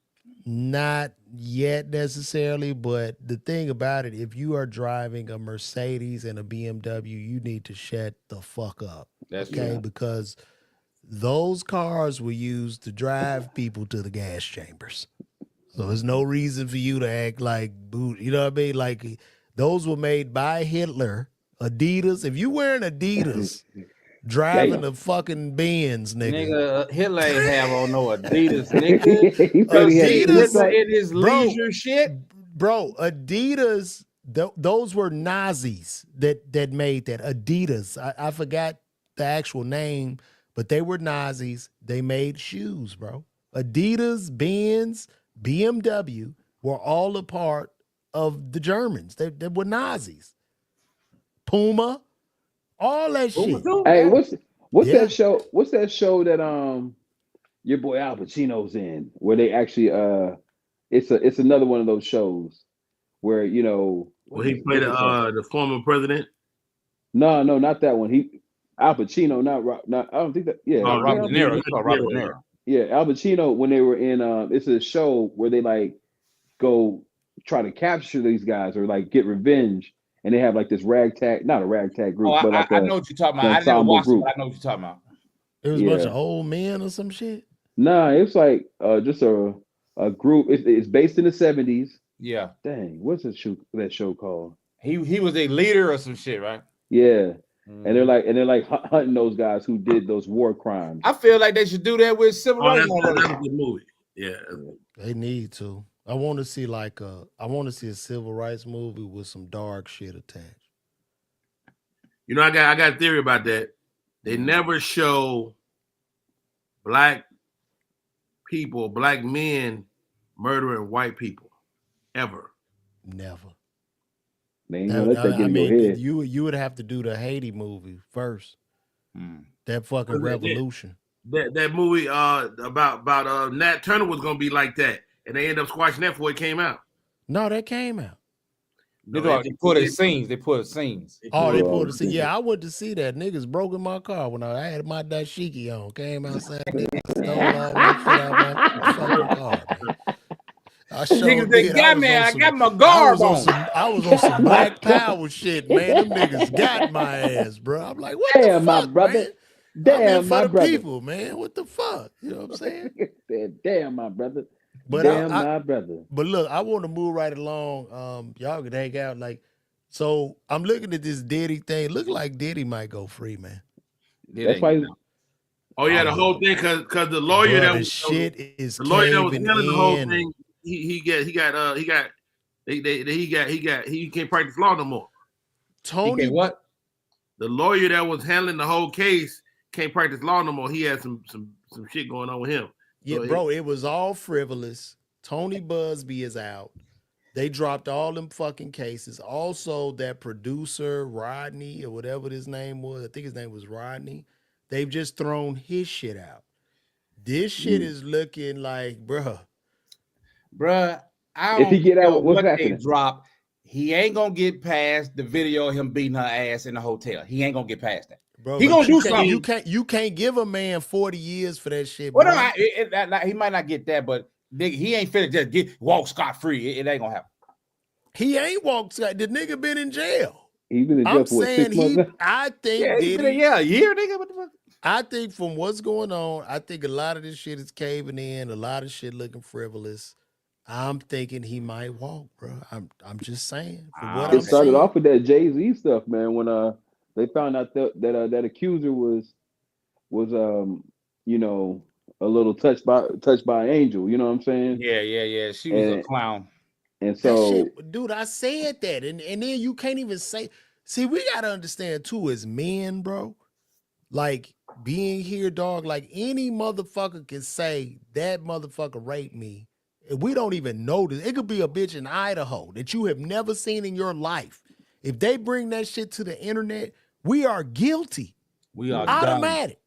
Not yet necessarily, but the thing about it, if you are driving a Mercedes and a BMW, you need to shut the fuck up. That's okay, true. because those cars were used to drive people to the gas chambers. So there's no reason for you to act like boot. You know what I mean? Like, those were made by Hitler. Adidas. If you wearing Adidas, driving a fucking Benz, nigga. Hitler ain't have on no Adidas, nigga. He said he had Adidas in his leisure shit. Bro, Adidas, those were Nazis that made that. Adidas. I forgot the actual name, but they were Nazis. They made shoes, bro. Adidas, Benz, BMW were all a part of the Germans. They were Nazis. Puma, all that shit. Hey, what's that show? What's that show that your boy Al Pacino's in? Where they actually it's another one of those shows where Well, he played the former president. No, not that one. Al Pacino, not I don't think that. Yeah, Robert De Niro. You call Robert De Niro. Yeah, Al Pacino, when they were in it's a show where they like go try to capture these guys or like get revenge, and they have like this not a ragtag group, but like I know what you're talking about. I never watched it, but I know what you're talking about. It was a bunch of old men or some shit. Nah, it's like just a group. It's based in the 70s. Yeah. Dang, what's that show called? He was a leader or some shit, right? Yeah. And they're like hunting those guys who did those war crimes. I feel like they should do that with civil rights. That's a good movie. Yeah, they need to. I want to see a civil rights movie with some dark shit attached. I got a theory about that. They never show black people, black men murdering white people, ever. Never. You would have to do the Haiti movie first. That fucking revolution. That movie about Nat Turner was gonna be like that, and they ended up squashing that before it came out. No, that came out. They put the scenes. They pulled the scenes. Yeah, I went to see that. Niggas broke in my car when I had my dashiki on. Came outside, niggas stole all that shit out my fucking car, man. I got my guard on. I was on some Black Power shit, man. Them niggas got my ass, bro. I'm like, what the fuck, my brother. man? Damn, my brother. People, man. What the fuck? You know what I'm saying? Damn, my brother. But my brother. But look, I want to move right along. Y'all can hang out. So I'm looking at this Diddy thing. Look like Diddy might go free, man. That's why. Oh yeah, the whole thing because the lawyer the lawyer that was telling the whole thing. He can't practice law no more. Tony, what? The lawyer that was handling the whole case can't practice law no more. He had some shit going on with him. Yeah, So bro, it was all frivolous. Tony Busby is out. They dropped all them fucking cases. Also, that producer, Rodney, or whatever his name was, I think his name was Rodney, they've just thrown his shit out. This shit is looking like, bruh. I If he don't get know out, what's what they happening? drop. He ain't gonna get past the video of him beating her ass in the hotel. He ain't gonna get past that. Bro, He but gonna you do can't- something. You can't give a man 40 years for that shit, Well, bro. no, he might not get that, but nigga, he ain't finna just walk scot free. It ain't gonna happen. He ain't walked. The nigga been in jail. He's been in jail I'm for what, saying 6 months now? I think Yeah, he Diddy. been a year, nigga. What the fuck? I think from what's going on, I think a lot of this shit is caving in. A lot of shit looking frivolous. I'm thinking he might walk, bro. I'm just saying. From what It I'm started seeing, off with that Jay-Z stuff, man. When they found out that accuser was you know, a little touched by an angel. You know what I'm saying? Yeah. She was a And- clown. And that so shit, dude, I said that, and then you can't even say. See, we gotta understand too, as men, bro. Like being here, dog. Like any motherfucker can say that motherfucker raped me. And we don't even know this. It could be a bitch in Idaho that you have never seen in your life. If they bring that shit to the internet, we are guilty. We are Automatic.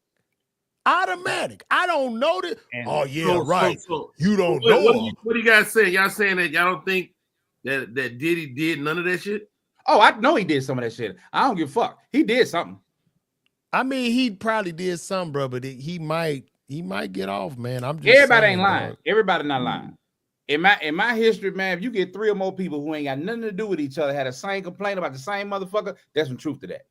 Automatic. I don't know that. And Oh yeah, right. So, You don't what, know. what do you guys saying? Y'all saying that y'all don't think that Diddy did none of that shit? Oh, I know he did some of that shit. I don't give a fuck. He did something. I mean, he probably did some, bro, but he might get off, man. I'm just Everybody saying, ain't lying. dog. Everybody not lying. In my history, man, if you get 3 or more people who ain't got nothing to do with each other, had the same complaint about the same motherfucker, there's some truth to that.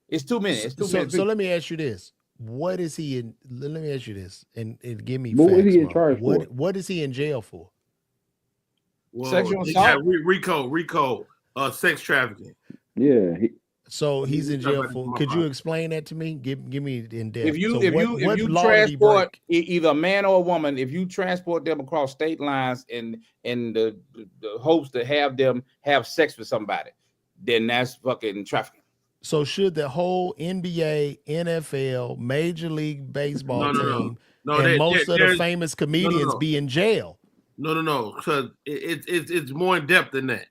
It's too many. It's too many. So let me ask you this: what is he in? Let me ask you this, and give me What was facts, he in bro. charge for? What is he in jail for? Well, Sexual he assault? got RICO, sex trafficking. yeah, So he's in Talk jail about for. this Could you motherfucker. explain that to me? Give me in depth. If you So if what you law did he transport break? either a man or a woman, if you transport them across state lines in the hopes to have them have sex with somebody, then that's fucking trafficking. So should the whole NBA, NFL, Major League Baseball team, No, and there- most of the there's- famous comedians no. be in jail? No, because it's more in depth than that.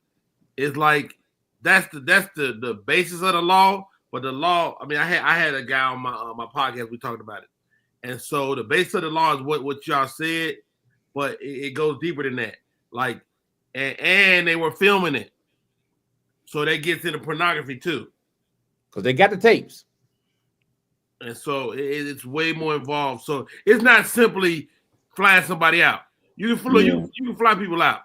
It's like that's the basis of the law, but the law. I mean, I had a guy on my podcast. We talked about it, and so the basis of the law is what y'all said, but it goes deeper than that. Like, and they were filming it, so that gets into pornography too, Because they got the tapes. and so it's way more involved. So it's not simply flying somebody out. You can fly, you can fly people out.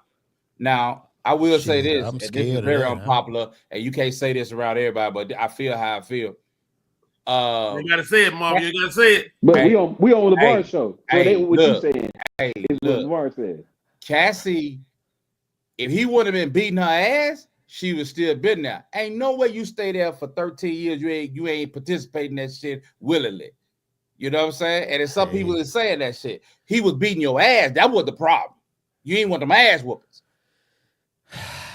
Now, I will say Shit, this, I'm and this scared is of very that, huh? unpopular, and you can't say this around everybody, but I feel how I feel. You gotta say it, Marv. You gotta say it. but Hey, we on LeBron hey, show. So hey, they what look, you saying Hey, is what look, LeBron said. Cassie, if he wouldn't have been beating her ass, she would still been there. Ain't no way you stay there for 13 years. You ain't participating in that shit willingly. You know what I'm saying? And there's some people that saying that shit. He was beating your ass. That was the problem. You ain't want them ass whoopings.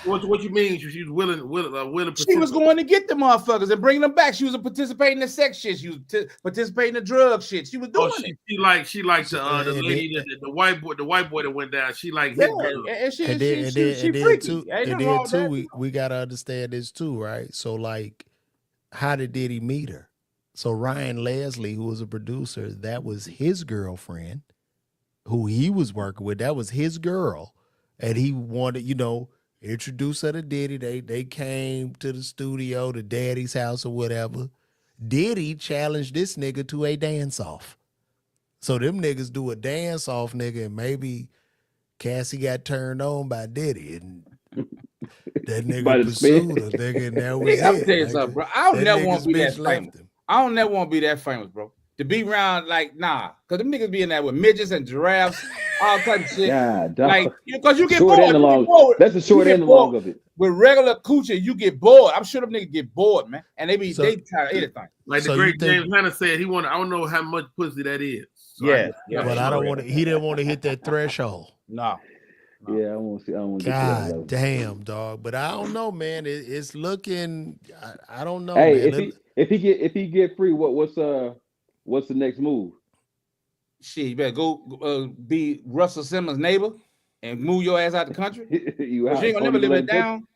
What you mean? She was willing. She was going to get the motherfuckers and bring them back. She was participating in sex shit. She was participating in drug shit. She was doing it. She liked the lady, the white boy that went down. She like hit girls. And she then freaky. too, we gotta understand this too, right? So like, how did he meet her? So Ryan Leslie, who was a producer, that was his girlfriend, who he was working with. That was his girl, and he wanted, introduce her to Diddy. They came to the studio, to Daddy's house or whatever. Diddy challenged this nigga to a dance off. So them niggas do a dance off, nigga, and maybe Cassie got turned on by Diddy, and that nigga pursued her, nigga, and that was I'm it. tell you something, bro. I don't never want to be that bitch left famous. him. I don't never want to be that famous, bro. To be around, like, nah. Because them niggas be in there with midgets and giraffes, all type of shit. Yeah, like, because you get short bored. and the long. That's the short and the long of it. With regular coochie, you get bored. I'm sure them niggas get bored, man. And they try anything. Like the great James Hunter said, he wanted. I don't know how much pussy that is. So Yeah. But I don't want to. He didn't want to hit that threshold. No. Yeah, I want to see. I want to get to that God level. damn, dog. But I don't know, man. It's looking. I don't know, Hey, man. if he get free, what's the next move? Shit, you better go be Russell Simmons' neighbor and move your ass out the country. You But you out? ain't gonna Don't never even live let it him touch. down.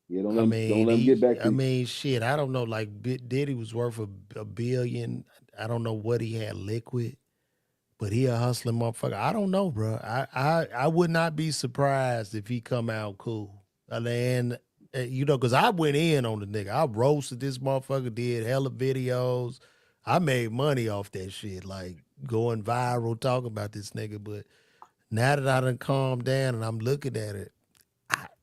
Yeah, I don't mean, let him get back to I you. mean, shit. I don't know. Like Diddy was worth a billion. I don't know what he had liquid, but he a hustling motherfucker. I don't know, bro. I would not be surprised if he come out cool. And you know, because I went in on the nigga. I roasted this motherfucker. Did hella videos. I made money off that shit, like going viral talking about this nigga. But now that I done calmed down and I'm looking at it,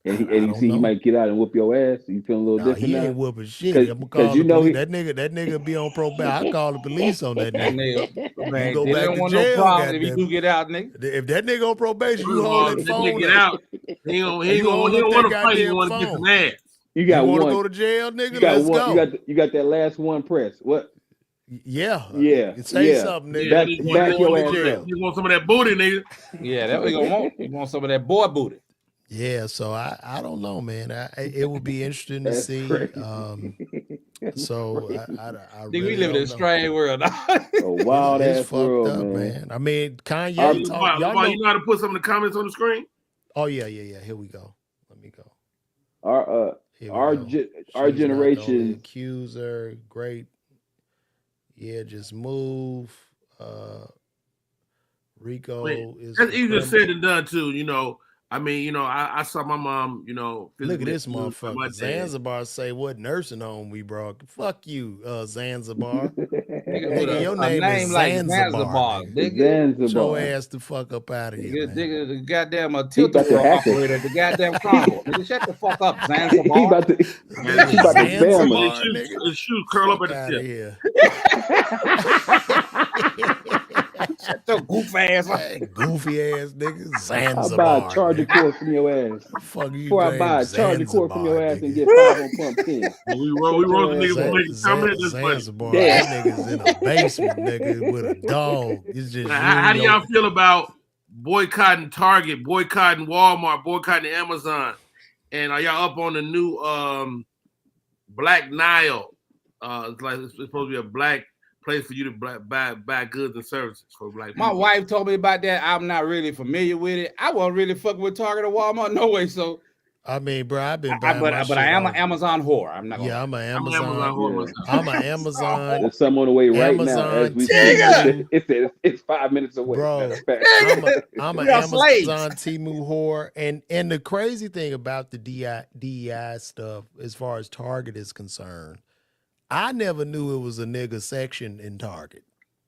And I you don't see he know. might get out and whoop your ass. You feeling a little Nah, different he ain't now? whooping shit. I'm gonna Because call you the know police. he. That nigga be on probation. I call the police on that That nigga. nigga, You man, go they back don't to want no jail, problem if you goddamn. do get out, nigga. If that nigga on probation, First you of hold all, that if that nigga phone get up. out, he don't You hold up want that to fight. He goddamn want to get some phone. ass. You You got want to one. go to jail, nigga? You got Let's one. go. You got that last one press. What? Yeah. Yeah. Say Yeah. something, nigga. Yeah, Back You back going your to ass jail. up. he want some of that booty, nigga. Yeah, that's what he gonna want. He want some of that boy booty. Yeah, so I don't know, man. It would be interesting to That's see. crazy. That's So crazy. I Nigga, we really live in don't a know. strange world. A wild It's ass fucked world, up, man. man. I mean, Our- Kanye talk. Y'all Lamar, know. you know how to put some of the comments on the screen? Oh yeah. Here we go. Let me go. Our Here we go. our She's not the only generation. accuser. Great. Yeah, just move. Rico is That's for easier criminal. said than done too. You know, I mean, you know, I saw my mom, you know, Look at physically this abused by my motherfucker. dad. Zanzibar say what nursing home we brought. Fuck you, Zanzibar. Nigga, with Nigga, your a name is name like Zanzibar, Zanzibar, nigga. nigga. Get your Zanzibar. ass the fuck up out of here, Nigga, man. the goddamn He about to tilt-a-whirl hack us. operator at the goddamn carnival. Nigga, shut the fuck up, He Zanzibar. about to Man, he about to spam us. Zanzibar, nigga. his shoes curl up Fuck at out the of tip. here. Shut your goof ass up. Hey, goofy ass nigga. I'll buy a Zanzibar, charger nigga. cord from your ass. Fuck you, Before I buy James. a charger cord from your Zanzibar, ass and nigga. get 5 on pump 10. We roast the niggas for making comments. That's funny. Zanzibar, Yeah. that nigga's in a basement, nigga, with a dog. It's just Now, you how and do your y'all feel about boycotting Target, boycotting Walmart, boycotting Amazon? And are y'all up on the new Black Nile? It's like it's supposed to be a black place for you to buy goods and services for black people. My wife told me about that. I'm not really familiar with it. I wasn't really fucking with Target or Walmart, no way. So, I mean, bro, I've been buying but my I am shit an Amazon whore. I'm not gonna. Yeah, lie. I'm an I'm an Amazon Amazon. whore Yeah. myself. I'm an Amazon. There's some on the way right now as Amazon we speak. Temu. It says it's 5 minutes away. Bro, Matter of fact. I'm an We are slaves. Amazon Temu whore, and the crazy thing about the DEI stuff, as far as Target is concerned, I never knew it was a nigga section in Target.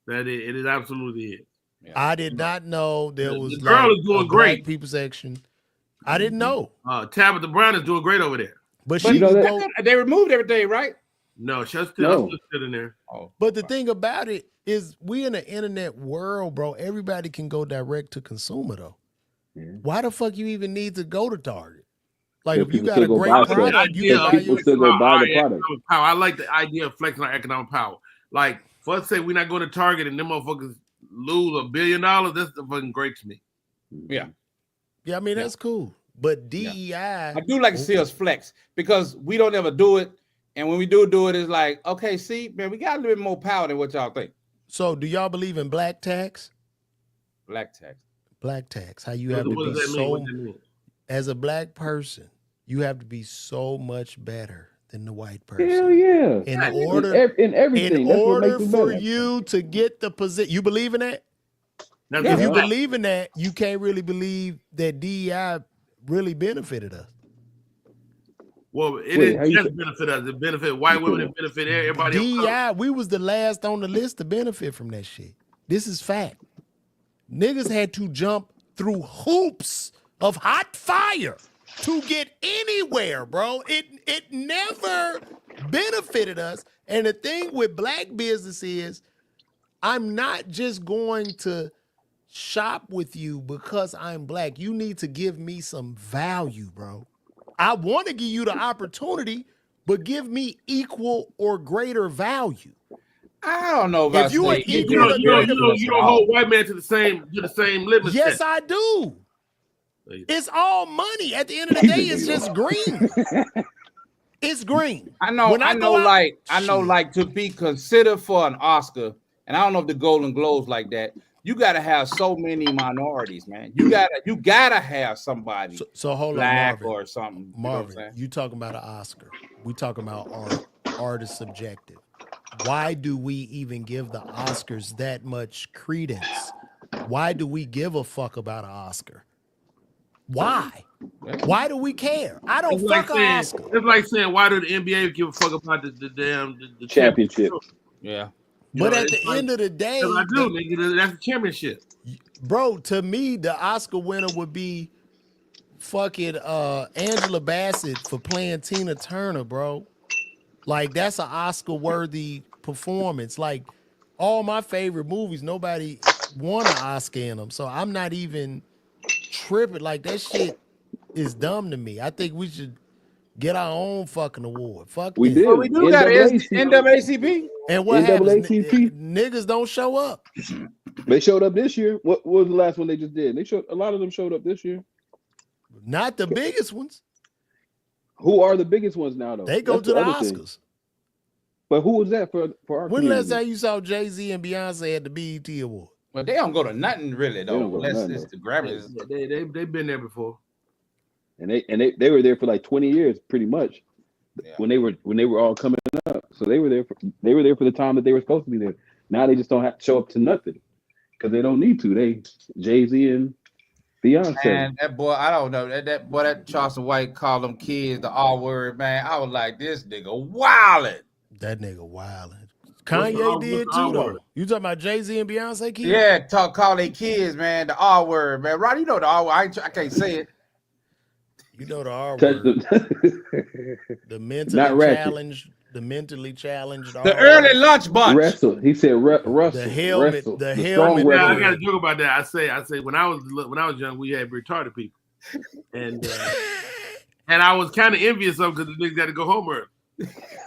That it is absolutely is. Yeah. I did not know there The was girl like is doing a great. black people section. I didn't know, Tabitha Brown is doing great over there. but But she know could that- go. They removed everything, right? No, she's No. still in there. Oh, But the thing about it is, we in the internet world, bro. Everybody can go direct to consumer, though. Yeah. Why the fuck you even need to go to Target? Like, Because if you people got a still go great buy stuff. product, you idea can of buy People your. still go buy the our product. economic power. I like the idea of flexing our economic power. Like, for us to say we're not going to Target and them motherfuckers lose $1 billion, that's fucking great to me. yeah. Yeah, I mean Yeah. that's cool. But DEI, I do like to see us flex because we don't ever do it. And when we do it, it's like, okay, see, man, we got a little bit more power than what y'all think. So do y'all believe in black tax? Black tax. Black tax. How you have to What be does that mean? so, What does that mean? as a black person, you have to be so much better than the white person. Hell yeah. In In order, In everything. in That's what order makes me for better. you to get the position, you believe in that? That's If a you fact. believe in that, you can't really believe that DEI really benefited us. Well, it Wait, how didn't you just benefit us. It benefit white women. It benefit everybody. of color. DEI, we was the last on the list to benefit from that shit. This is fact. Niggas had to jump through hoops of hot fire to get anywhere, bro. It never benefited us. And the thing with black business is, I'm not just going to shop with you because I'm black. You need to give me some value, bro. I want to give you the opportunity, but give me equal or greater value. I don't know about If you are say equal You to don't greater- hold white man to the same litmus Yes, test. I do. It's all money. At the end of the day, it's just green. It's green. I know, When I know, go out, like to be considered for an Oscar, and I don't know if the Golden Globes like that. You gotta have so many minorities, man. You gotta have somebody so hold black on, Marvin, or something. Marvin, you talking about an Oscar. We talking about art. Art is subjective. Why do we even give the Oscars that much credence? Why do we give a fuck about an Oscar? Why? Why do we care? I don't fuck an Oscar. It's like saying, why do the NBA give a fuck about the damn the championship? Yeah. But at the end of the day, I do, nigga. That's the championship. Bro, to me, the Oscar winner would be fucking Angela Bassett for playing Tina Turner, bro. Like, that's an Oscar-worthy performance. Like, all my favorite movies, nobody won an Oscar in them. So I'm not even tripping. Like, that shit is dumb to me. I think we should get our own fucking award. Fuck we this. did. Well, we do got NAACP. And what happens? NAACP. Niggas don't show up. They showed up this year. What was the last one they just did? They showed a lot of them showed up this year. Not the biggest ones. Who are the biggest ones now, though? They go That's to the other Oscars. thing. But who was that for our When community? last time you saw Jay-Z and Beyonce at the BET Award? Well, they don't go to nothing really though. They don't go to Unless nothing, it's the Grammys. They've been there before. And they were there for like 20 years, pretty much. Yeah. When they were all coming up, so they were there for the time that they were supposed to be there. Now they just don't have to show up to nothing because they don't need to. They Jay-Z and Beyonce. And that boy, I don't know. That boy, that Charleston White called them kids the R word, man. I was like, this nigga wildin'. That nigga wildin'. Kanye did too, though. You talking about Jay-Z and Beyonce kids? Yeah, call their kids, man, the R word, man. Ron, you know the R word. I can't say it. You know the R Touch word. the The mentally Not ratchet. challenged. The mentally challenged. The R early word. lunch bunch. Russell. He said Russell. The helmet. Russell. The strong helmet. Yeah, I Russell. got a joke about that. I say when I was young, we had retarded people, and I was kind of envious of because the niggas got to go home early.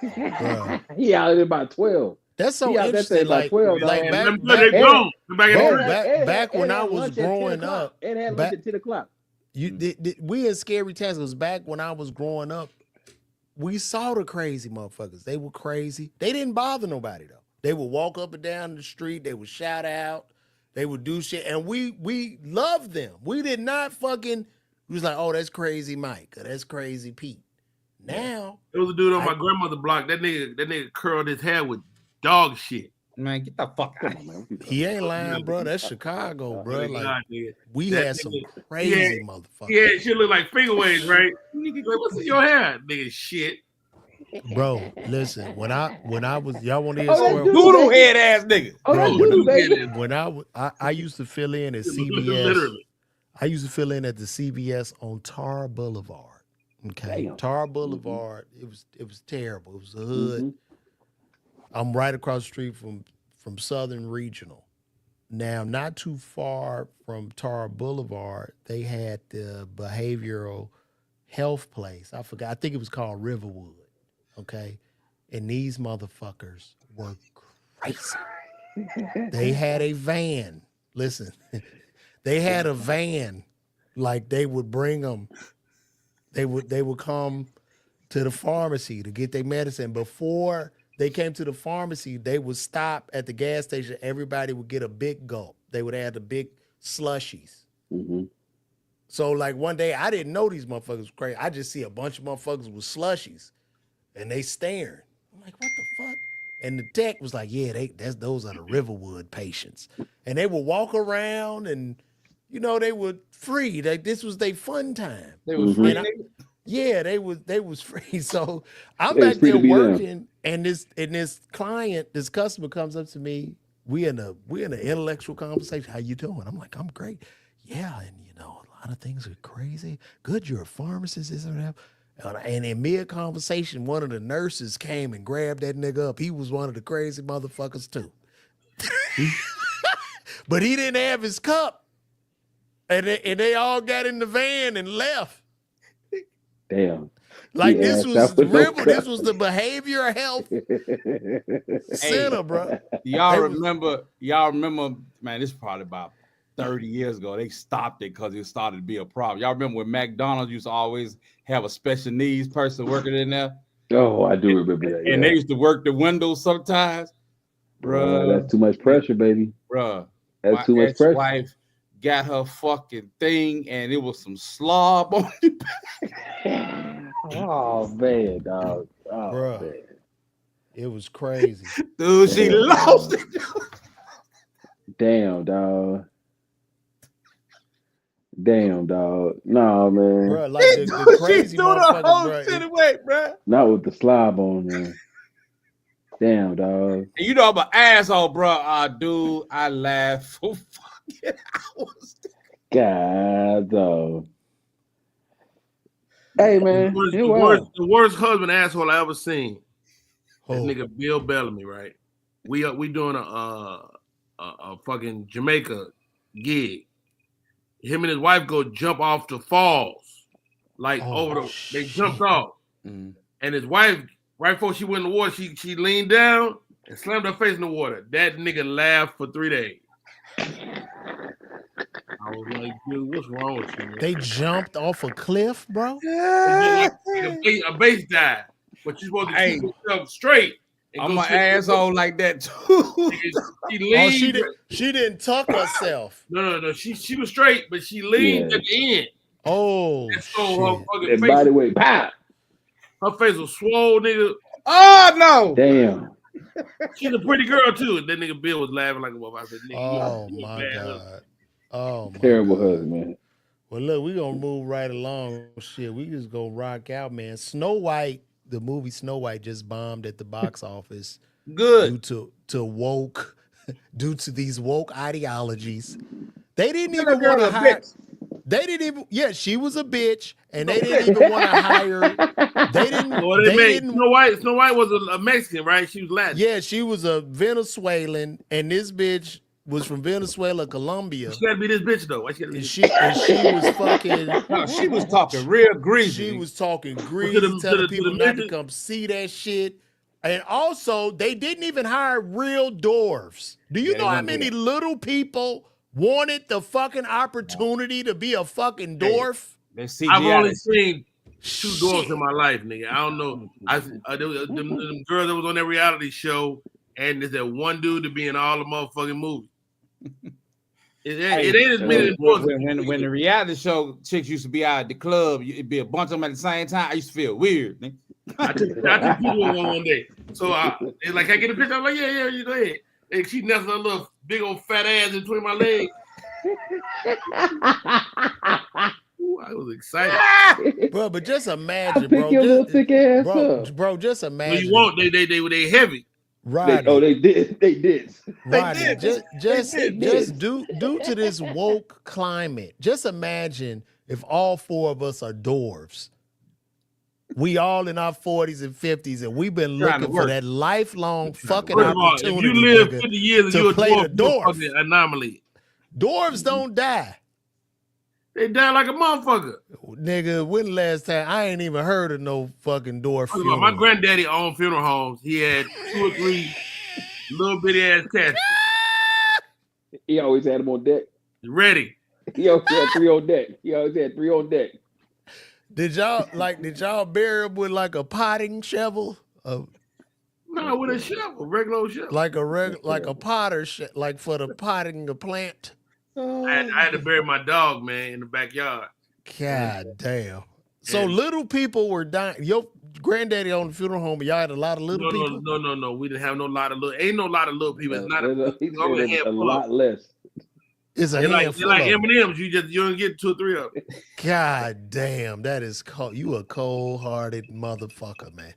Bruh. He out there by 12. That's so He out there interesting. by Like, 12, like dog. back, They're back, gone. They're back Bro, at back- back when I was growing up, Ed had back- lunch at 10 o'clock. we in scary times because back when I was growing up, we saw the crazy motherfuckers. They were crazy. They didn't bother nobody though. They would walk up and down the street. They would shout out. They would do shit, and we loved them. We did not fucking. We was like, oh, that's crazy Mike. Or that's crazy Pete. Now There was a dude on my grandmother's block. That nigga curled his hair with dog shit. Man, get the fuck out. Come on, man. What you talking he ain't lying, bro. That's Chicago, bro. Like God, nigga. we That had some nigga- crazy motherfuckers, Yeah, shit look like finger waves, right? Nigga, what's in your hair, nigga? Shit. bro. Listen, when I was y'all want to hear Oh, a story? that dude- Doodle head ass nigga. Oh, Bro, that's you, baby. When I used to fill in at CBS. Literally. I used to fill in at the CBS on Tar Boulevard. Okay, Damn. Tar Boulevard. It was terrible. It was a hood. Mhm. I'm right across the street from Southern Regional. Now, not too far from Tar Boulevard, they had the behavioral health place. I forgot. I think it was called Riverwood. Okay, and these motherfuckers were crazy. They had a van. Listen, they had a van. Like they would bring them. They would come to the pharmacy to get their medicine. Before they came to the pharmacy, they would stop at the gas station. Everybody would get a big gulp. They would add the big slushies. Mhm. So like one day, I didn't know these motherfuckers was crazy. I just see a bunch of motherfuckers with slushies, and they staring. I'm like, what the fuck? And the tech was like, yeah, those are the Riverwood patients. And they would walk around and, you know, they were free. Like this was their fun time. They was Mhm. free. And yeah, they was free. So I'm They was back free there to be them. working, and this client, this customer comes up to me. We in an intellectual conversation. How you doing? I'm like, I'm great. Yeah, and you know, a lot of things are crazy. Good, you're a pharmacist, this or that. And in mid conversation, one of the nurses came and grabbed that nigga up. He was one of the crazy motherfuckers too. But he didn't have his cup. And they all got in the van and left. Damn. Like Yeah, this that was was no this was the behavioral health center, bro. Y'all remember, man, this is probably about 30 years ago. They stopped it because it started to be a problem. Y'all remember when McDonald's used to always have a special needs person working in there? Oh, I do remember that. And yeah. they used to work the windows sometimes. Bruh, that's too much pressure, baby. Bruh, That's too much pressure. My ex-wife got her fucking thing, and it was some slob on it. Oh man, dog. Oh Bruh. man. It was crazy. Dude, she lost it. Damn, dog. Damn, dog. No, man. Bro, like the crazy motherfuckers, shit away, bro. Not with the slob on, man. Damn, dog. And you know I'm an asshole, bro. Dude, I laughed for fucking hours. God, dog. Hey, man. The worst husband asshole I ever seen. That Oh. nigga Bill Bellamy, right? We doing a fucking Jamaica gig. Him and his wife go jump off the falls, like they jumped off, and his wife, right before she went in the water, she leaned down and slammed her face in the water. That nigga laughed for 3 days. I was like, dude, what's wrong with you, man? They jumped off a cliff, bro. Like a base dive, but you're supposed to keep yourself straight. I'm an asshole like that too. She didn't tuck herself. No. She was straight, but she leaned at the end. Oh, and so her fucking that face, body weight, pow. Her face was swole, nigga. Oh no! Damn. She's a pretty girl too. That nigga Bill was laughing like a motherfucker. I said, nigga, oh my god. Oh my terrible god. husband, man. Well, look, we gonna move right along. Shit, we just gonna rock out, man. Snow White, the movie Snow White just bombed at the box office. Good. Due to these woke ideologies. They didn't even want to hire. They didn't even. Yeah, she was a bitch, and they didn't even want to hire. They didn't. Snow White was a Mexican, right? She was Latin. Yeah, she was a Venezuelan, and this bitch was from Venezuela, Colombia. She gotta be this bitch though. Why she gotta be? And she was fucking. No, she was talking real greasy. She was talking greasy, telling people not to come see that shit. And also, they didn't even hire real dwarves. Do you know how many little people wanted the fucking opportunity to be a fucking dwarf? I've only seen 2 dwarves in my life, nigga. I don't know. Them girls that was on that reality show, and there's that one dude to be in all the motherfucking movies. It ain't as many as when the reality show chicks used to be out at the club, it'd be a bunch of them at the same time. I used to feel weird, nigga. I took people one day. So it's like, I get a picture. I'm like, yeah, you go ahead. And she nestled her little big old fat ass in between my legs. Ooh, I was excited. Bro, but just imagine, bro. Your little thick ass bro, just imagine. Well, you won't. They heavy. Right. They did. Rodney, just due to this woke climate, just imagine if all 4 of us are dwarves. We all in our 40s and 50s, and we've been looking for that lifelong fucking opportunity. If you live 50 years and you're a dwarf, dwarf. Anomaly. Dwarves don't die. They die like a motherfucker. Nigga, when the last time? I ain't even heard of no fucking dwarf funeral. My granddaddy owned funeral homes. He had 2 or 3 little bitty ass cats. He always had them on deck. Ready. He always had 3 on deck. Did y'all bury him with like a potting shovel? No, with a shovel, regular shovel. Like a potter, like for the potting the plant. I had to bury my dog, man, in the backyard. God damn. So little people were dying. Your granddaddy owned the funeral home, but y'all had a lot of little people? No. We didn't have no lot of little. Ain't no lot of little people. It's not a lot less. It's a handful. Like M&M's. You don't get 2 or 3 of them. God damn, that is cold. You a cold-hearted motherfucker, man.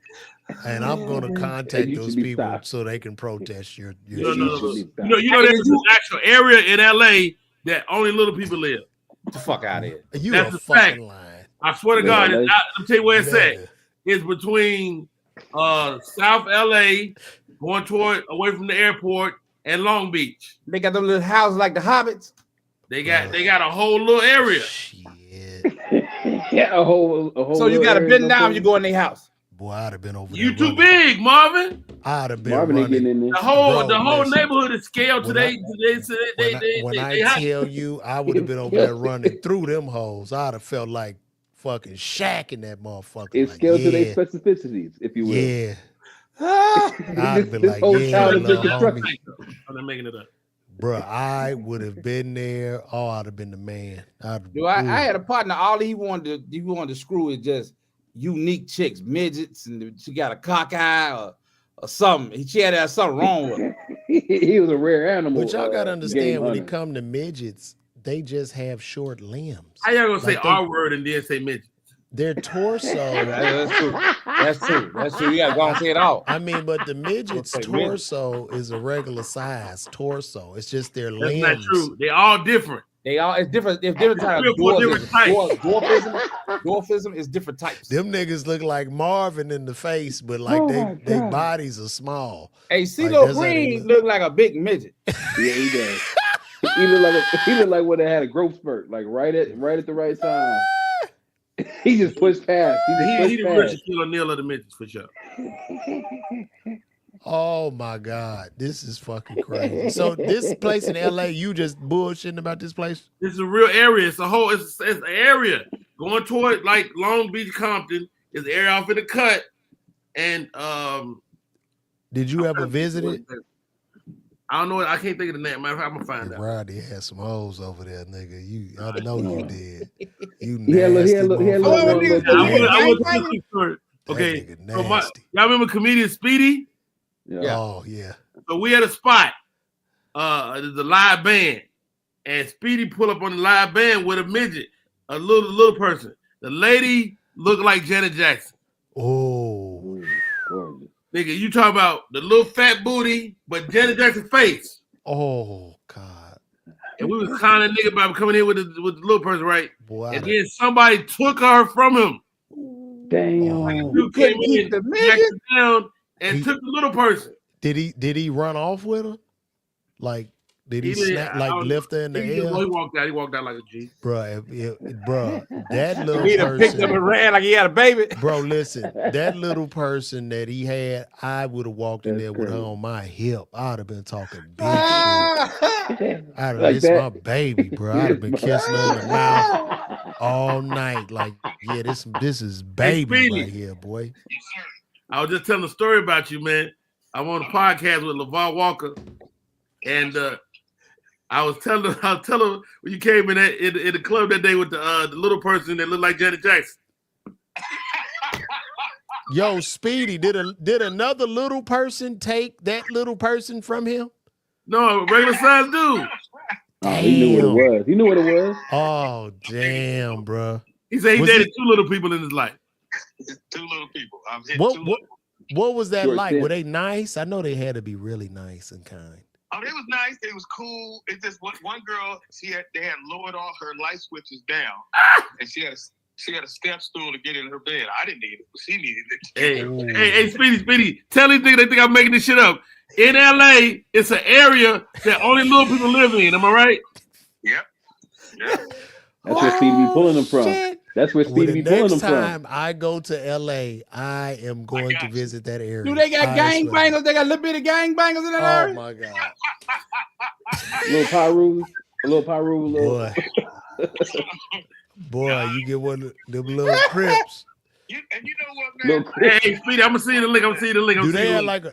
And I'm gonna contact those people so they can protest your No. There's an actual area in LA that only little people live. Get the fuck out of here. That's a fucking lie. I swear to God, I'll tell you where it's at. It's between South LA, going away from the airport, and Long Beach. They got them little houses like the Hobbits. They got a whole little area. Shit. Yeah, a whole. So you got to bend down when you go in their house. Boy, I'd have been over there. You too big, Marvin. I'd have been Marvin ain't running. getting in there. The whole listen, neighborhood is scaled to when I tell you, I would have been over there running through them hoes. I'd have felt like fucking Shaq in that motherfucker. It's like, scaled to their specificities, if you will. Yeah. I'd have been like, whole yeah, town is little construction. homie. I'm making it up. Bruh, I would have been there. Oh, I'd have been the man. I had a partner. All he wanted to screw is just unique chicks, midgets, and she got a cock eye or something. She had to have something wrong with her. He was a rare animal. But y'all gotta understand, game when hunter. it come to midgets, they just have short limbs. How y'all gonna say Like R word and then say midget? Their torso. That's true. That's true. You gotta go and say it all. I mean, but the midget's Okay, midget. torso is a regular size torso. It's just their That's limbs. not true. They all different. It's different. It's different types of dwarfism is different types. Them niggas look like Marvin in the face, but like they bodies are small. Hey, CeeLo Green look like a big midget. Yeah, he does. He look like when they had a growth spurt, like right at the right time. He just pushed past. He the real Shaquille O'Neal of the midgets for sure. Oh my God, this is fucking crazy. So this place in LA, you just bullshitting about this place? This is a real area. It's an area going toward like Long Beach, Compton. Is the area off in the cut. And did you ever visit it? I don't know. I can't think of the name. I'm gonna find out. Roddy had some hoes over there, nigga. I know you did. You nasty. Okay, so y'all remember comedian Speedy? Yeah. Oh yeah. So we had a spot. There's a live band, and Speedy pull up on the live band with a midget, a little person. The lady looked like Janet Jackson. Oh, gorgeous. Nigga, you talk about the little fat booty, but Janet Jackson's face. Oh God. And we was clowning a nigga about coming in with the little person, right? Boy, and then somebody took her from him. Damn. Like, you came in, jacked her down, and took the little person. Did he run off with her? Like, did he lift her in the air? He walked out like a G. Bro, that little He person picked up and ran like he had a baby. Bro, listen, that little person that he had, I would have walked in there with her on my hip. I'd have been talking big shit. I'd have like this my baby, bro. I'd have been kissing her in the mouth all night. Like, yeah, this is baby right here, boy. I was just telling a story about you, man. I'm on a podcast with LeVar Walker, and I was telling her when you came in the club that day with the little person that looked like Janet Jackson. Yo, Speedy, did another little person take that little person from him? No, regular size dude. Damn. He knew what it was. Oh, damn, bro. He said he dated two little people in his life. Two little people. What was that like? Short Were they nice? I know they had to be really nice and kind. Oh, it was nice. It was cool. It's just one girl. They had lowered all her light switches down, and she had a step stool to get in her bed. I didn't need it, but she needed it. Hey, Speedy, tell these niggas they think I'm making this shit up. In LA, it's an area that only little people live in. Am I right? Yep. That's where Speedy be pulling them from. Shit. That's where Speedy be pulling them from. Next time I go to LA, I am going to visit that area. Do they got gangbangers? They got little bitty gangbangers in that area? Oh my God. Little Pyru. Boy. Boy, you get one of them little Crips. And you know what, man? Hey, Speedy, I'm gonna see the link.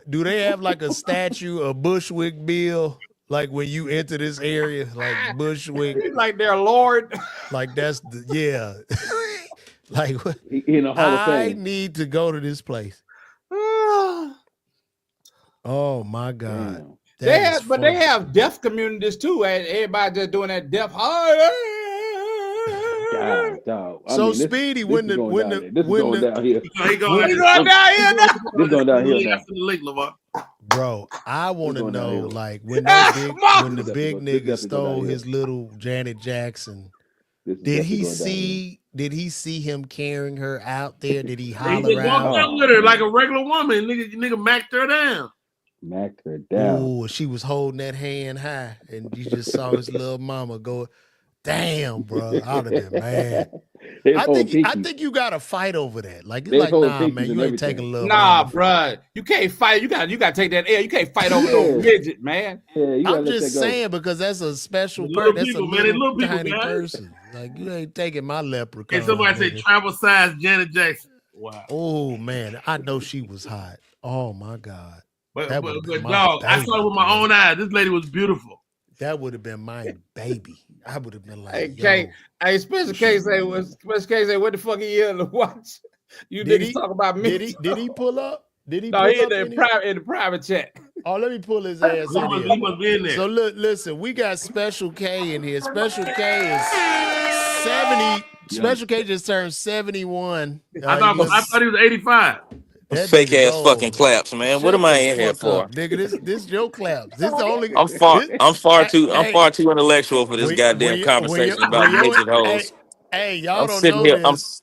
Do they have like a statue of Bushwick Bill? Like when you enter this area, like Bushwick, like their lord. Like that's like in the Hall of Fame. I need to go to this place. Oh my God. They have deaf communities too. And everybody just doing that deaf. Dog. So Speedy, this is going down here. This going down here. Bro, I want to know, like, when the big nigga stole his little Janet Jackson, did he see him carrying her out there? Did he holler He just walked out with her like a regular woman. Nigga macked her down. Macked her down. Oh, she was holding that hand high, and you just saw his little mama go. Damn, bro. I'd have been mad. His I whole think pinky. you gotta fight over that. Like it's His like, whole nah, pinkies man, and you ain't everything. taking little Nah, mama. bruh. You can't fight. You got to take that L. You can't fight over no Yeah. midget, man. Yeah, you gotta I'm let just that go. saying because that's a special The person. little That's a people, man. They little little people, tiny guys. person. Like you ain't taking my leprechaun. And somebody say nigga. travel size Janet Jackson. Wow. Oh man, I know she was hot. Oh my God. But That would've been my dog, I saw it with my baby, own eyes. This lady was beautiful. That would have been my baby. I would have been like, Hey, yo. Kay, hey, Special K say, what the fuck he here to watch? You Did niggas he- talk about me. Did he pull up? Did he No, pull he up in the private chat. Oh, let me pull his ass in He here. must be in there. So look, listen, we got Special K in here. Special K is 70. Special K just turned 71. I thought he was 85. That Fake nigga's ass old. fucking claps, man. What Shut am I the in here fuck for? up, nigga. This your claps. This the only. I'm far too intellectual for this When- goddamn when you- conversation when about you- midget hoes. Hey, y'all I'm don't sitting know here. this.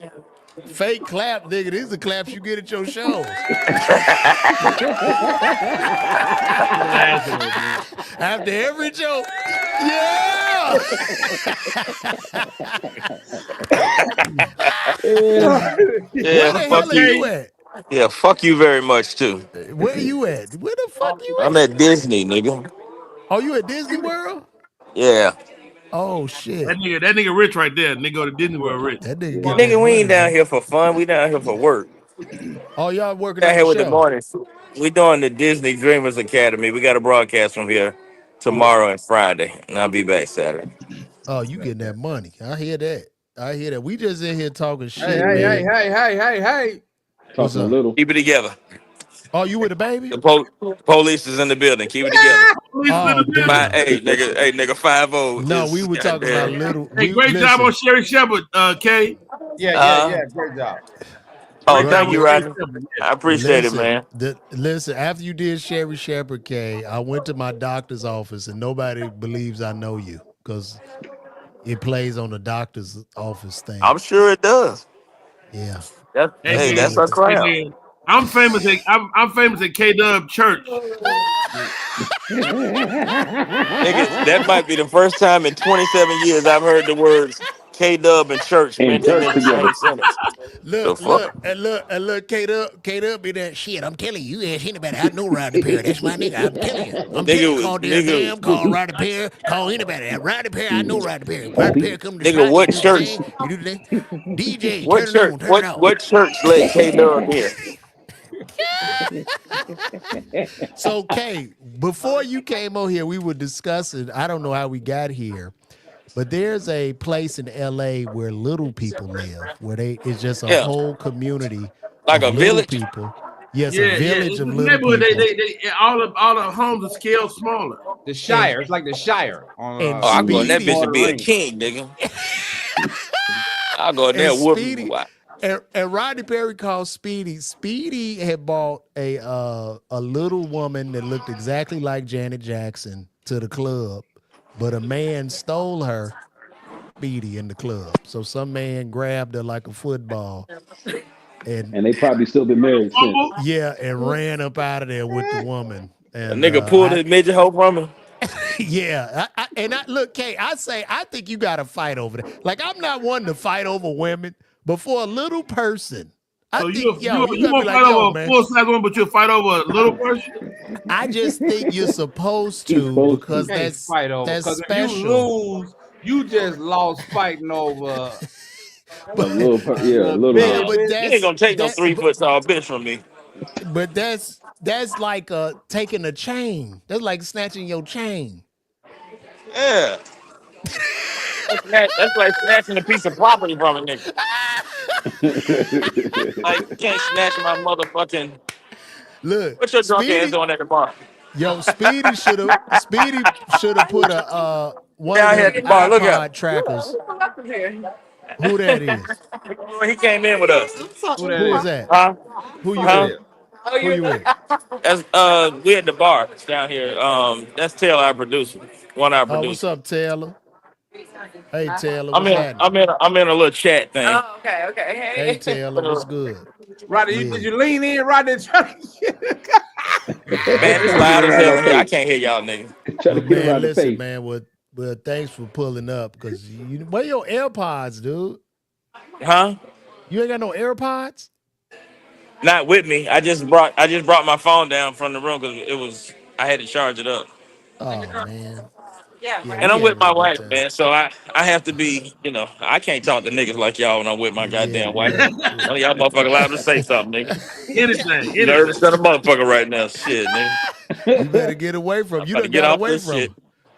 Fake clap, nigga. These are the claps you get at your shows. After every joke. Yeah. Yeah, Where the hell fuck are you at? Yeah, fuck you very much too. Where you at? Where the fuck you I'm at Disney, nigga. Oh, you at Disney World? Yeah. Oh shit. That nigga rich right there. Nigga go to Disney World rich. That nigga, Nigga, get that we ain't money, down man. here for fun. We down here for work. Oh, y'all working Down on here the with the show. morning. We doing the Disney Dreamers Academy. We got a broadcast from here tomorrow and Friday, and I'll be back Saturday. Oh, you getting that money. I hear that. We just in here talking shit, Hey, man. hey. What's Talking a up? little. Keep it together. Oh, you with a baby? The police is in the building. Keep it together. Oh, damn. Hey, nigga, 5-0 No, is we were talking about goddamn. little. Hey, great job on Sherry Shepard, Kay. Yeah, great job. Oh, Bro, thank you, but- Roger. I appreciate it, man. Listen, after you did Sherry Shepherd K, I went to my doctor's office and nobody believes I know you because it plays on the doctor's office thing. I'm sure it does. Yeah. That's our crowd. I'm famous at K Dub Church. Nigga, that might be the first time in 27 years I've heard the words K-Dub and church And mentioned church in the together. same sentence. Look, Kate up be that shit. I'm telling you, ask anybody. I know Rodney Perry. That's my nigga. I'm telling you. I'm telling you, call damn, call Rodney Perry, call anybody. Rodney Perry, I know Rodney Perry. Rodney Perry come to the Nigga, spot, what you do the church? thing, you do the thing. DJ, What turn it church? on, turn it off. What church let K-Dub in? So, Kay, before you came on here, we were discussing, I don't know how we got here, but there's a place in LA where little people live, where it's just a whole community Like of a little village? people. Yes, a village of In the little people. neighborhood, all the homes are scaled smaller. The Shire. It's like the Shire. And Oh, I'm going that Speedy- bitch to be a king, nigga. I'll go in there And whoop Speedy- you. And Rodney Perry called Speedy. Speedy had bought a little woman that looked exactly like Janet Jackson to the club, but a man stole her, Speedy, in the club. So some man grabbed her like a football, and they probably still been married since. yeah, and ran up out of there with the woman. A And nigga pulled his midget hoe from him. yeah, look, Kay, I think you got to fight over that. Like, I'm not one to fight over women, but for a little person, So you you gotta won't be fight like, yo, over a man. full size woman, but you'll fight over a little person. I just think you're supposed to because You can't that's fight over. that's Because if special. you lose, you just lost fighting over. A little. Yeah, You but ain't gonna take no 3 foot tall bitch from me. But that's like taking a chain. That's like snatching your chain. Yeah. That's like snatching a piece of property from a nigga. Like, you can't snatch my motherfucking. Look, What's your drunk ass doing at the bar? Yo, Speedy should have put a one Down of here them at the bar, look iPod out. trackers. Who that is? He came in with us. Who Who is that? Huh? Who you Huh? with? Who you with? That's we at the bar down here. That's Taylor, our producer. One of our Oh, producers. what's up, Taylor? Hey, Taylor, what's happening? I'm in a little chat thing. Oh, okay. Hey, Taylor, what's good? Rodney, Yeah. did you lean in, Rodney? Man, it's loud as hell in here. I can't hear y'all niggas. Try to Well, get around man, the listen, face. man. But thanks for pulling up because where your AirPods, dude? Huh? You ain't got no AirPods? Not with me. I just brought my phone down from the room because I had to charge it up. Oh man. Yeah, And we I'm with having my a good wife, time. man. So I have to be, I can't talk to niggas like y'all when I'm with my goddamn wife. Yeah. None of y'all motherfuckers allowed to say something, nigga. Anything. Nervous than a motherfucker right now. Shit, nigga. You better get away from. I'm You about to done get got off away this from. shit.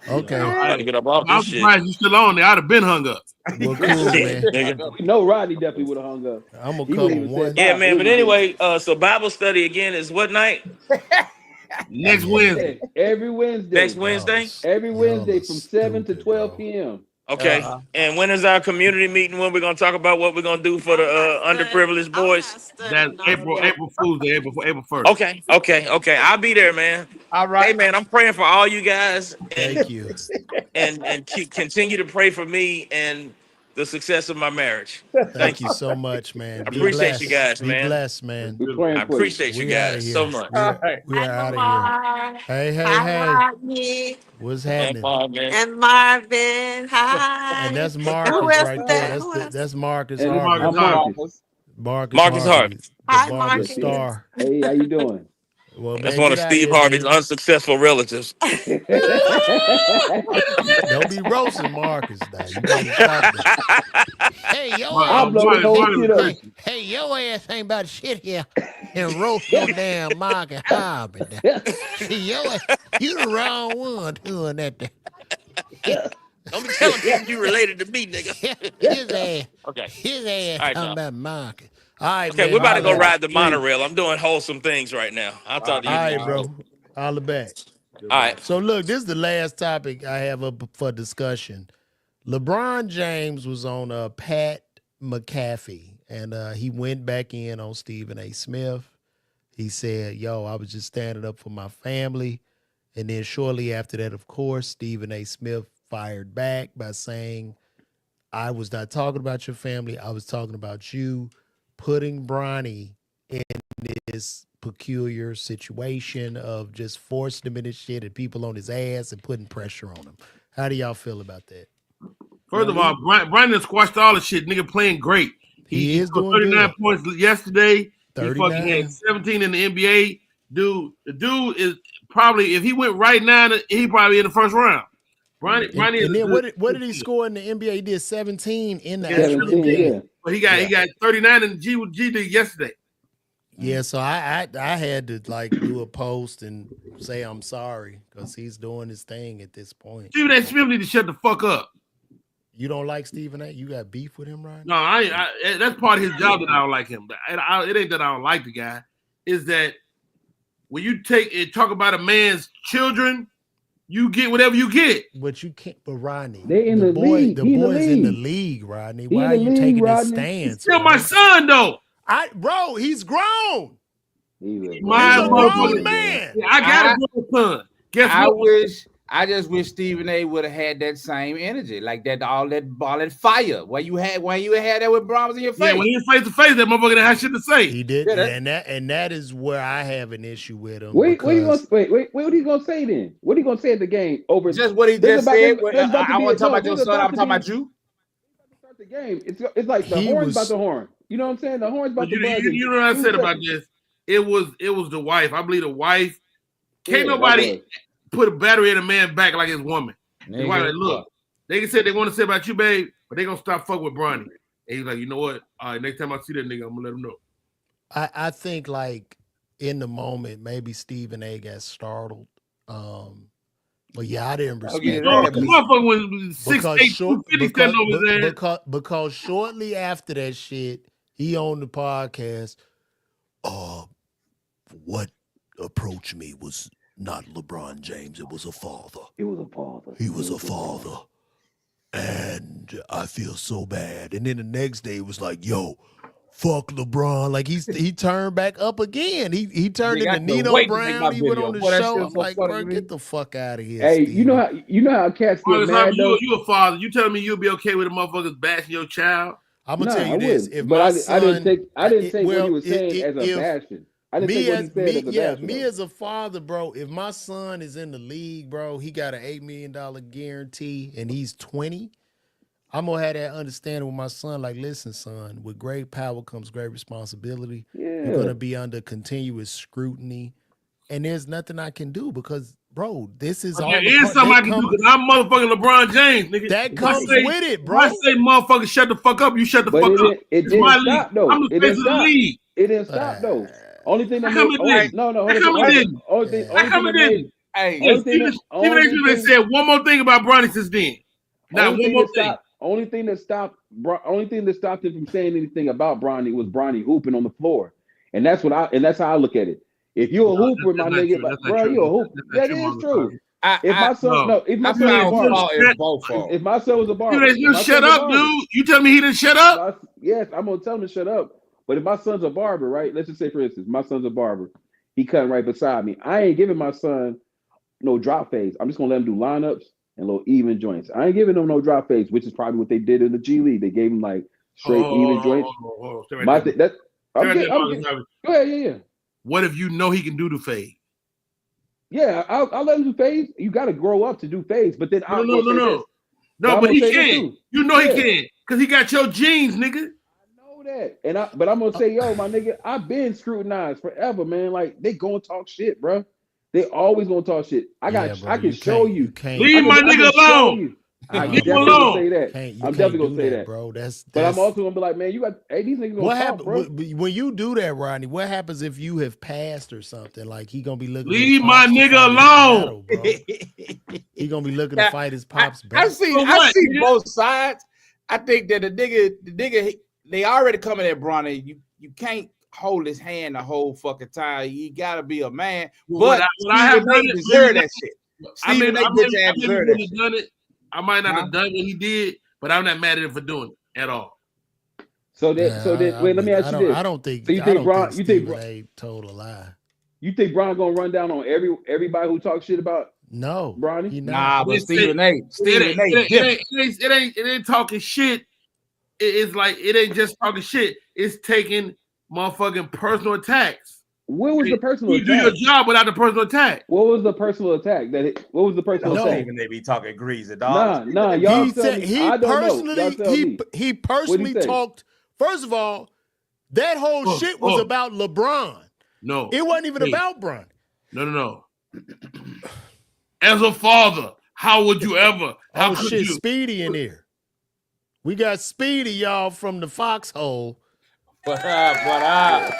Okay. I'm about to get up off I'm this shit. surprised you still on there. I'd have been hung up. Well, cool, Shit, man. nigga. No, Rodney definitely would have hung up. I'm gonna He come wouldn't even one. say Yeah, bye. man. But anyway, so Bible study again is what night? Next Yeah. Wednesday. Every Wednesday. Next Wednesday? Every Wednesday Y'all are from 7 to stupid, 12 bro. p.m. Okay. And when is our community meeting? When we're gonna talk about what we're gonna do for the underprivileged boys? That's April Fool's Day, April 1st. Okay. I'll be there, man. All right. Hey, man, I'm praying for all you guys, Thank you. and continue to pray for me and the success of my marriage. Thank you so much, man. I Be appreciate blessed. you guys, Be man. blessed, man. We're praying I for you. appreciate you We outta guys here. so much. All right. We are out of here. Hey. What's happening? Man. And Marvin, hi. And that's Who Marcus is right that? there. Who else? That's Marcus And Harvey. Marcus I'm Marcus. Marcus Harvey. The Hi, barber Marcus. star. Hey, how you doing? Well, That's man, one get of out of Steve here, Harvey's man. unsuccessful relatives. Don't be roasting Marcus now. You gotta stop that. Hey, yo I'll ass. blow his whole shit up. Hey, your ass ain't about to shit here and roast no damn Marcus Harvey. Yo ass, you the wrong one doing that. Don't be telling people you related to me, nigga. His ass. Okay. His ass All right, talking y'all. about Marcus. All right, Okay, man. we're about to go Holla. ride the monorail. I'm doing wholesome things right now. I'll talk to you All right, tomorrow. bro. Holla back. All right. So look, this is the last topic I have up for discussion. LeBron James was on Pat Mcafee, and he went back in on Stepen A. Smith. He said, yo, I was just standing up for my family. And then shortly after that, of course, Stepen A. Smith fired back by saying, I was not talking about your family. I was talking about you putting Bronny in this peculiar situation of just forcing him into shit and people on his ass and putting pressure on him. How do y'all feel about that? First of all, Brandon squashed all the shit. Nigga playing great. He is scored doing 39 good. points yesterday. 39. He fucking had 17 in the NBA. Dude, the dude is probably, if he went right now, he probably in the first round. Bronny And then what did he score in the NBA? He did 17 in the actual 17, NBA. yeah. But he got 39 in the G League yesterday. Yeah, so I had to like do a post and say I'm sorry because he's doing his thing at this point. Stepen A. Smith need to shut the fuck up. You don't like Stepen A? You got beef with him, right? No, that's part of his job that I don't like him. It ain't that I don't like the guy. Is that when you take and talk about a man's children, you get whatever you get. But you can't. But Rodney, They in the league. The He in the boy's in the league. league, Rodney. He Why in are the you league, taking this Rodney. stance? Still bro? my son though. Bro, he's grown. My He's a grown man. Yeah, I got a good son. Guess what? I just wish Stepen A would have had that same energy, like that, all that fire. When you had that with Brahms in your face. Yeah, when he was face to face, that motherfucker didn't have shit to say. He did, Yeah, and that is where I have an issue with him. What are you gonna say then? What are you gonna say at the game? Over just what he just said. I want to talk about your son. I'm talking about you. Start the game. It's like the horn's about the horn. You know what I'm saying? The horn's about But the buzz. you know what I said about this? It was the wife. I believe the wife. Can't nobody put a battery in a man's back like his woman. His wife like, look, they can say they want to say about you, babe, but they gonna stop fucking with Bronny. And he's like, you know what? All right, next time I see that nigga, I'm gonna let him know. I think like in the moment, maybe Stepen A got startled. But yeah, I didn't respect it. Because shortly after that shit, he on the podcast. What approached me was not LeBron James. It was a father. It was a father. He was a father. And I feel so bad. And then the next day it was like, yo, fuck LeBron. Like he turned back up again. He turned into Nino Brown. He went on the show. I'm like, bro, get the fuck out of here. Hey, Steve. you know how cats get mad though? You a father. You telling me you'll be okay with the motherfuckers bashing your child? I'm gonna tell you this. If but my I son, didn't take what he was saying as a bastion. I didn't think what he said as a bachelor. Me as a father, bro, if my son is in the league, bro, he got an $8 million guarantee and he's 20, I'm gonna have that understanding with my son. Like, listen, son, with great power comes great responsibility. You're gonna be under continuous scrutiny, and there's nothing I can do because, bro, this is all. There is something I can do because I'm motherfucking LeBron James, nigga. That comes with it, bro. I say, motherfucker, shut the fuck up. You shut the fuck up. It didn't stop though. I'm the face of the league. It didn't stop though. Only thing that Stephen A said one more thing about Bronny since then. Not one more thing. Only thing that stopped him from saying anything about Bronny was Bronny hooping on the floor, and that's how I look at it. If you're a hooper, my nigga, bro, you're a hooper. That is true. If my son was a barber, you shut up, dude. You tell me he didn't shut up? Yes, I'm gonna tell him to shut up. But if my son's a barber, right? Let's just say, for instance, my son's a barber. He cutting right beside me. I ain't giving my son no drop fades. I'm just gonna let him do lineups and little even joints. I ain't giving him no drop fades, which is probably what they did in the G League. They gave him like straight even joints. Go ahead, yeah. What if you know he can do the fade? Yeah, I'll let him do fades. You got to grow up to do fades, but then no, but he can. You know he can because he got your genes, nigga. That. But I'm gonna say, yo, my nigga, I've been scrutinized forever, man. Like they gonna talk shit, bro. They always gonna talk shit. I can show you. Leave my nigga alone. I'm definitely gonna say that. I'm definitely gonna say that, bro. But I'm also gonna be like, man, these niggas gonna talk, bro. When you do that, Rodney? What happens if you have passed or something? Like he gonna be looking. Leave my nigga alone. He gonna be looking to fight his pops back. I see both sides. I think that the nigga. They already coming at Bronny. You can't hold his hand the whole fucking time. You gotta be a man. But Stephen A deserve that shit. Stephen A deserve that shit. I might not have done what he did, but I'm not mad at him for doing it at all. Wait, let me ask you this. I don't think. So you think Bron told a lie? You think Bron gonna run down on everybody who talks shit about? No, Bronny. Nah, but Stepen A. It ain't talking shit. It's like it ain't just talking shit. It's taking motherfucking personal attacks. What was the personal attack? You do your job without the personal attack. What was the personal attack? What was the personal attack? They be talking greasy, dog. Nah. Y'all he personally talked. First of all, that whole shit was about LeBron. No, it wasn't even about Bron. No. As a father, how would you ever? How could shit, you? Speedy in here. We got Speedy, y'all, from the foxhole. What up?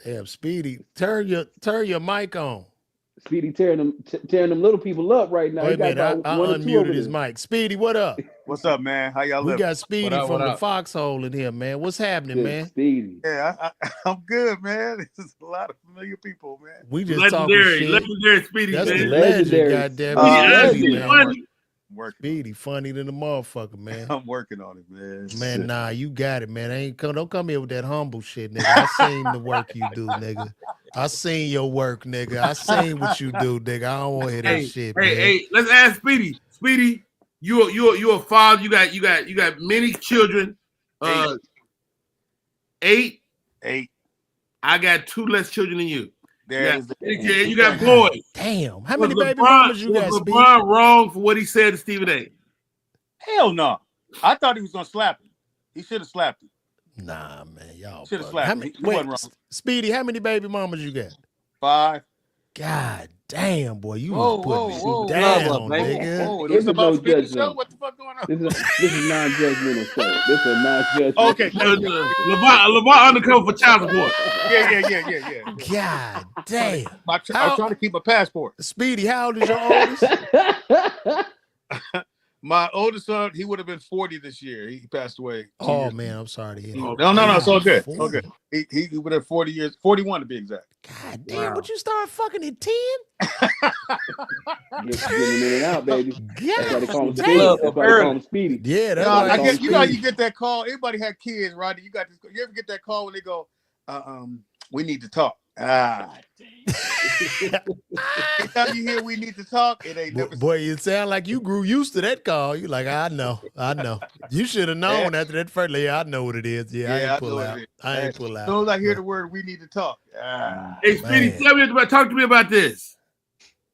Damn, Speedy, turn your mic on. Speedy tearing them little people up right now. Wait a minute, I unmuted his mic. Speedy, what up? What's up, man? How y'all living? We got Speedy from the foxhole in here, man. What's happening, man? Speedy. Yeah, I'm good, man. This is a lot of familiar people, man. We just talking shit. Legendary Speedy, that's man. the legend, goddamn. Speedy, funny than the motherfucker, man. I'm working on it, man. Man, nah, you got it, man. Don't come here with that humble shit, nigga. I seen the work you do, nigga. I seen your work, nigga. I seen what you do, nigga. I don't want to hear that shit, man. Hey, let's ask Speedy. Speedy, you a father. You got many children. 8. I got 2 less children than you. You got boys. Damn. How many baby mamas you got, Speedy? Was LeBron wrong for what he said to Stepen A? Hell no. I thought he was gonna slap him. He should have slapped him. Nah, man, y'all should have slapped him. Wait, Speedy, how many baby mamas you got? 5. God damn, boy, you was putting me down, nigga. This is no judgment. What the fuck going on? This is non-judgmental show. This is a non-judgmental. Okay. LeBron undercover for child support. Yeah. God damn. I'm trying to keep my passport. Speedy, how old is your oldest? My oldest son, he would have been 40 this year. He passed away. Oh man, I'm sorry to hear that. No, it's all good. Okay. He would have 40 years, 41 to be exact. God damn, would you start fucking at 10? Getting in and out, baby. That's why they call him Speedy. Yeah, that's I guess you know you get that call. Everybody had kids, Rodney. You ever get that call when they go, we need to talk. Anytime you hear we need to talk, it ain't never. Boy, you sound like you grew used to that call. You like, I know. You should have known after that first. Yeah, I know what it is. Yeah, I ain't pull out. I ain't pull out. As soon as I hear the word, we need to talk. Hey, Speedy, talk to me about this.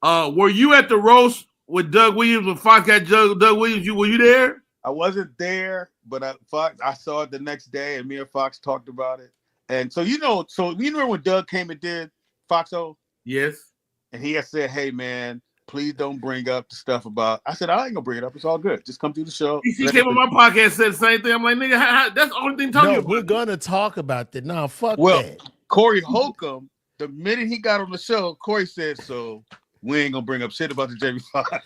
Were you at the roast with Doug Williams when Fox got Doug Williams? Were you there? I wasn't there, but I saw it the next day, and me and Fox talked about it. And so you remember when Doug came and did Foxo? Yes. And he had said, "Hey man, please don't bring up the stuff about." I said, "I ain't gonna bring it up. It's all good. Just come through the show." He came on my podcast and said the same thing. I'm like, nigga, that's the only thing talking about. We're gonna talk about that. Nah, fuck well, that. Corey Holcomb, the minute he got on the show, Corey said, "So we ain't gonna bring up shit about the Jamie Foxx."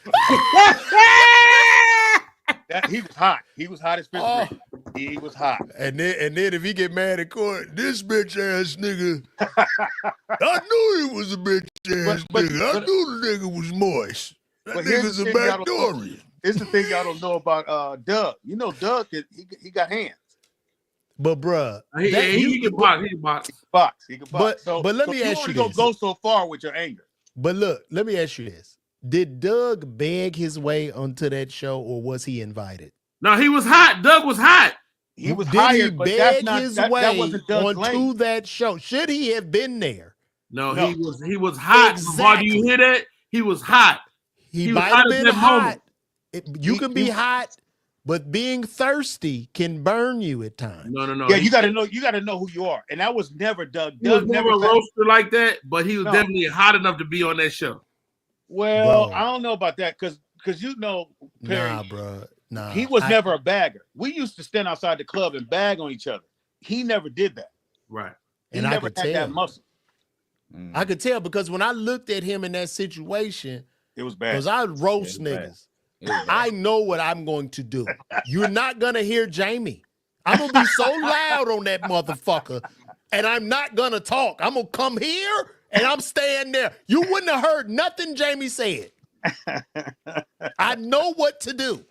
He was hot. He was hot as fish. Oh. He was hot. And then if he get mad at court, this bitch ass nigga, I knew he was a bitch ass nigga. I knew the nigga was moist. That nigga's a backdoorian. It's the thing y'all don't know about Doug. You know, Doug, he got hands. But bruh, he can box. He can box. But let me ask you don't this. go so far with your anger. But look, let me ask you this. Did Doug beg his way onto that show, or was he invited? No, he was hot. Doug was hot. He was Did hired, he but beg that's not his that way wasn't Doug's onto lane. that show? Should he have been there? No. He was hot. Exactly. Do you hear that? He was hot. He was might hot have at been that hot. moment. You can be hot, but being thirsty can burn you at times. No. Yeah, you got to know who you are, and that was never Doug. He was Doug never a roaster like that, but he was definitely hot enough to be on that show. Well, Bro. I don't know about that because Perry, Nah, bro. Nah. he was never a bagger. We used to stand outside the club and bag on each other. He never did that. Right. He And I never could had tell. that muscle. I could tell because when I looked at him in that situation, It was bad. because I roast niggas, I know what I'm going to do. You're not going to hear Jamie. I'm going to be so loud on that motherfucker, and I'm not going to talk. I'm going to come here, and I'm staying there. You wouldn't have heard nothing Jamie said. I know what to do.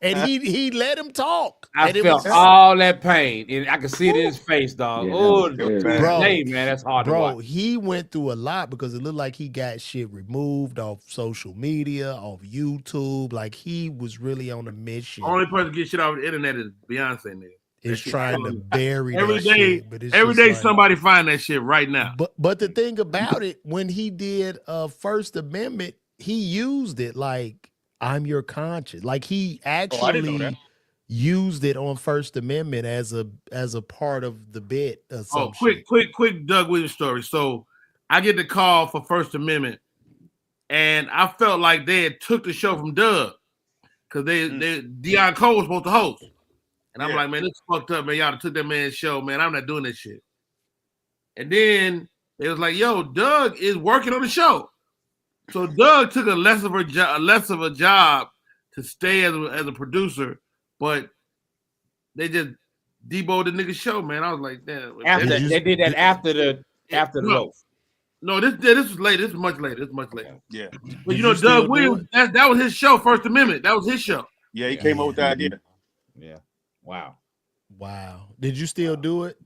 And he let him talk. I and it felt was, all that pain, and I could see it in his face, dog. Yeah, Oh, bro. hey, man, that's hard to Bro, watch. he went through a lot because it looked like he got shit removed off social media, off YouTube. Like he was really on a mission. Only person to get shit off the internet is Beyonce, nigga. Is trying to bury every that day. shit, but it's Every just day, like, somebody find that shit right now. But the thing about it, when he did First Amendment, he used it like I'm your conscience. Like he actually used it on First Amendment as a part of the bit. Or some shit. Quick Doug Williams story. So I get the call for First Amendment, and I felt like they had took the show from Doug because Deion Cole was supposed to host. And I'm like, man, this is fucked up, man. Y'all took that man's show, man. I'm not doing this shit. And then it was like, yo, Doug is working on the show. So Doug took a less of a job to stay as a producer, but they just deboed the nigga's show, man. I was like, damn. They did that after the roast. No, this was later. This is much later. Yeah. But you know, Doug Williams, that was his show, First Amendment. That was his show. Yeah, he came up with the idea. Yeah. Wow. Did you still do it?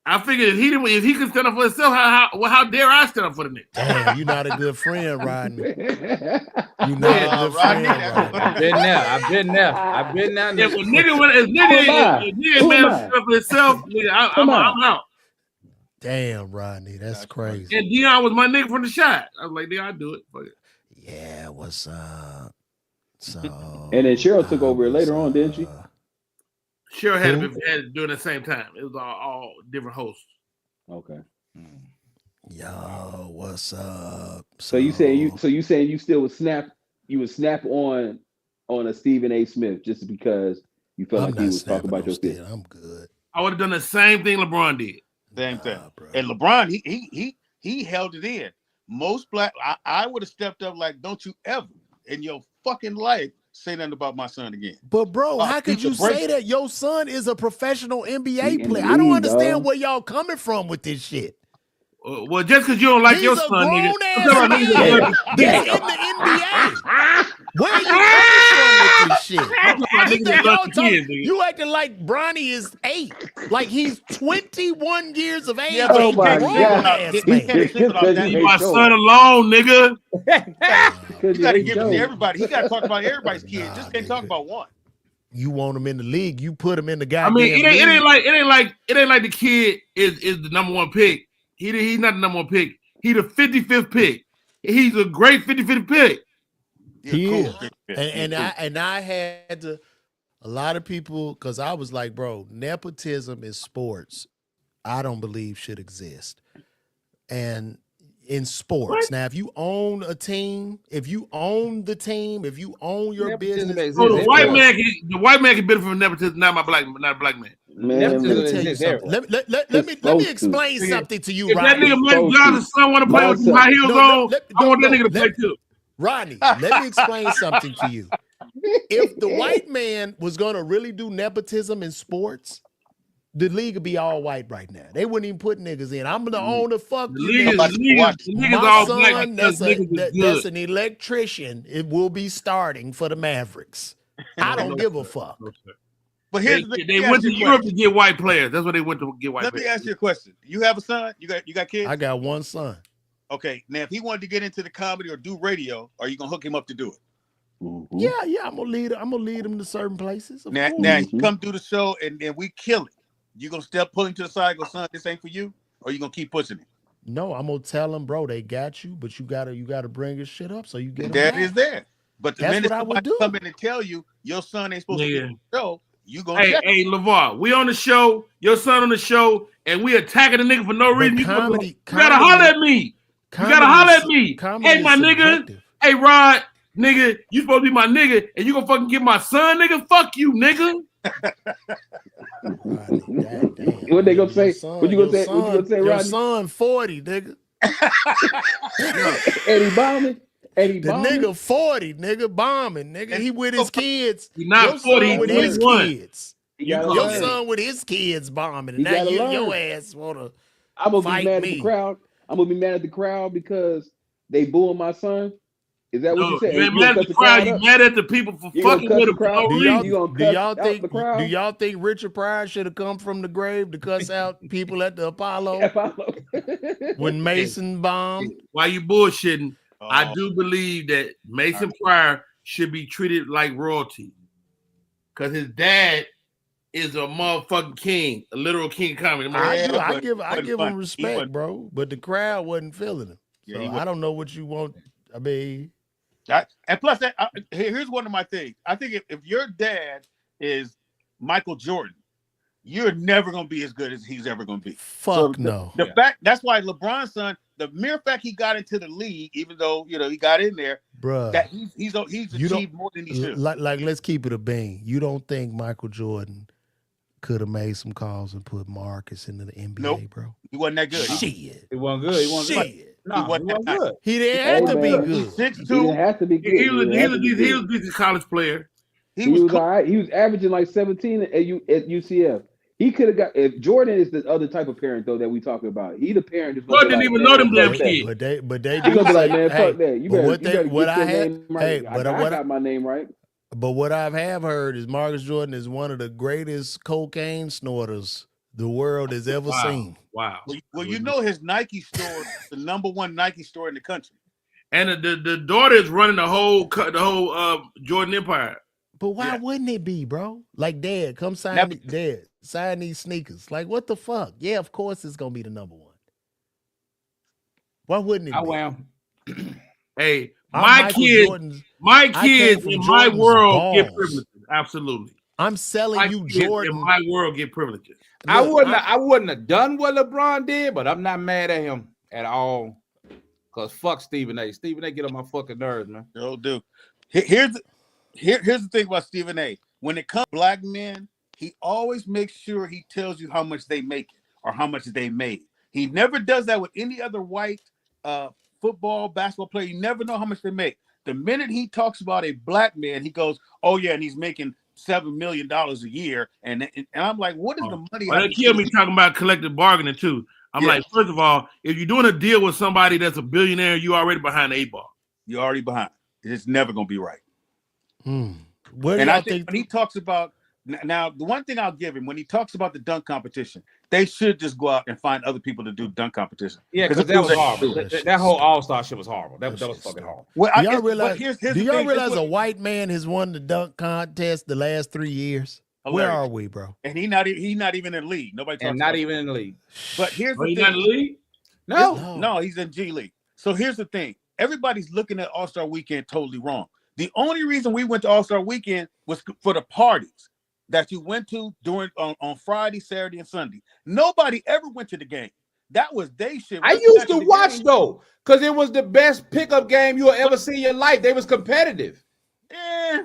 I figured if he could stand up for himself, how dare I stand up for the nigga? Damn, you're not a good friend, Rodney. You're not a good friend, Rodney. I've been there. Yeah, but nigga, if nigga man stand up for himself, nigga, I'm out. Damn, Rodney, that's crazy. And Deion was my nigga from the shot. I was like, nigga, I do it. Fuck it. Yeah, what's up? So, And then Cheryl took over later on, didn't she? Cheryl had it during the same time. It was all different hosts. Okay. Yo, what's up? So you saying you still would snap on a Stepen A. Smith just because you felt like he was talking about your kid? I'm good. I would have done the same thing LeBron did. Same thing. And LeBron, he held it in. Most black, I would have stepped up like, don't you ever in your fucking life say nothing about my son again. But bro, how could you say that? Your son is a professional NBA player. I don't understand where y'all coming from with this shit. Well, just because you don't like your son, nigga. He's a grown ass man that's in the NBA. Where are you coming from with shit. I'm talking about niggas that love the kids, nigga. You acting like Bronny is 8. Like he's 21 years of age. Yeah, but Oh he my can't sleep God. without- Ass he man. can't sleep without that. Leave my son alone, nigga. Because You got to ain't give it Joe. to everybody. He got to talk about everybody's kids. Nah, Just can't talk nigga. about one. You want him in the league, you put him in the I goddamn mean, it ain't league. like the kid is the number one pick. He's not the number one pick. He's the 55th pick. He's a great 55th pick. He cool. is. And I had to, a lot of people, because I was like, bro, nepotism in sports, I don't believe should exist. And in sports, now if you own a team, if you own the team, if you own your Nepotism business, exists So the white everywhere. man can benefit from nepotism, not a black man. Man, let me Nepotism tell you exists something. everywhere. Let me supposed to. explain something to you, If that Rodney. nigga Mike supposed Johnson's son want to play with some My high heels No, on, I want that no, nigga to play too. Rodney, let me explain something to you. If the white man was going to really do nepotism in sports, the league would be all white right now. They wouldn't even put niggas in. I'm the owner. Fuck The you, league niggas. is niggas My all black son, because niggas is that's good. an electrician. It will be starting for the Mavericks. I don't give a fuck. But They, here's the thing. they Let me went ask to you a Europe question. to get white players. That's what they went to get white Let me players. ask you a question. You have a son? You got kids? I got one son. Okay. Now, if he wanted to get into the comedy or do radio, are you gonna hook him up to do it? Mhm. Yeah, I'm gonna lead him to certain places. Of Now, course. now you come do the show and we kill it. You gonna pull him to the side and go, son, this ain't for you, or you gonna keep pushing it? No, I'm gonna tell him, bro, they got you, but you gotta bring his shit up so you get And him that back. is there. But the That's minute what I would somebody do. come in and tell you your son ain't supposed to be on the show, you gonna Hey, check. hey, LeVar, we on the show, your son on the show, and we attacking the nigga for no But reason. You comedy- gotta holler at me. You gotta comedy holler is- at me. comedy Hey, is my nigga. subjective. Hey, Rod, nigga, you supposed to be my nigga, and you gonna fucking get my son, nigga? Fuck you, nigga. Rodney, goddamn, What they gonna nigga, your say? What you gonna say? What you gonna say, Your Rodney? son 40, nigga. Eddie Bauman? Eddie The Bauman? nigga 40, nigga, bombing, nigga. He with his kids. He not Your 40, son he with his 21. kids. He gotta Your learn. son with his kids bombing. He And now gotta your learn. ass wanna I'm gonna be fight mad at me. the crowd. I'm gonna be mad at the crowd because they booing my son. Is that what No, you said? you ain't You mad gonna at cut the crowd. You up? mad at the people for You gonna fucking cut with the him for no crowd? Do reason. y'all, You gonna do cuss y'all out think the crowd? do y'all think Richard Pryor should have come from the grave to cuss out people at the Apollo when Mason bombed? While you bullshitting, I Oh, do believe that Mason Pryor should be treated like royalty. Because his dad is a motherfucking king, a literal king of comedy. Am I right? Yeah, I but give he wasn't him funny. He respect, wasn't- bro. But the crowd wasn't feeling him. Yeah, So he I wasn't. don't know what you want. I mean, And plus, here's one of my things. I think if your dad is Michael Jordan, you're never going to be as good as he's ever going to be. fuck So no. The fact that's why LeBron's son, the mere fact he got into the league, even though he got in there, Bruh. that he's You don't- achieved more than he should. Like, let's keep it a bean. You don't think Michael Jordan could have made some calls and put Marcus into the NBA, Nope. bro? He wasn't that good. Shit. He wasn't good. He wasn't good. Shit. No, he wasn't good. He didn't Hey, have to be man. good. He's He didn't 6'2". have to be good. He was didn't have to be a good. decent college player. He He was was cool. all right. He was averaging like 17 at UCF. He could have got if Jordan is the other type of parent though that we talking about. He the parent that's Jordan gonna didn't be even like, know them man, damn fuck that. kids. But they He do gonna be like, say, man, hey, fuck that. You but better, what you better they what get I your had, name right. hey, I but got my name right. But what I have heard is Marcus Jordan is one of the greatest cocaine snorters the world has ever seen. Wow. Well, you know his Nike store, is the #1 Nike store in the country. And the daughter is running the whole Jordan Empire. But why Yeah. wouldn't it be, bro? Like, Dad, come sign Never- Dad, sign these sneakers. Like, what the fuck? Yeah, of course it's gonna be the #1. Why wouldn't it I be? wham. Hey, I'm my Michael kids, Jordan's- my I came kids from in my Jordan's world get balls. privileges. Absolutely. I'm selling My you kids in Jordan. my world get privileges. I Look, wouldn't have done what LeBron did, but I'm not mad at him at all. Cause fuck Stephen A. Stephen A. get on my fucking nerves, man. He'll do. Here's the thing about Stephen A. When it comes to black men, he always makes sure he tells you how much they make it or how much they made. He never does that with any other white football, basketball player. You never know how much they make. The minute he talks about a black man, he goes, "Oh yeah, and he's making $7 million a year." And I'm like, what is the money? Well, they killed me talking about collective bargaining too. I'm Yeah. like, first of all, if you're doing a deal with somebody that's a billionaire, you already behind the 8 ball. You're already behind. It's never gonna be right. Where do And I y'all think think? when he talks about now, the one thing I'll give him when he talks about the dunk competition, they should just go out and find other people to do dunk competition. Yeah, because that was horrible. That shit That whole stupid. All-Star shit was horrible. That was shit fucking stupid. horrible. Well, Do y'all but realize? here's Do the y'all thing. realize a white man has won the dunk contest the last 3 years? Hilarious. Where are we, bro? And he's not even in the league. Nobody talks And not about even in the league. But here's Are the you not in the thing. league? No. He's in G League. So here's the thing. Everybody's looking at All-Star Weekend totally wrong. The only reason we went to All-Star Weekend was for the parties that you went to during on Friday, Saturday, and Sunday. Nobody ever went to the game. That was they shit. I used to watch though, because it was the best pickup game you'll ever see in your life. They was competitive. Yeah.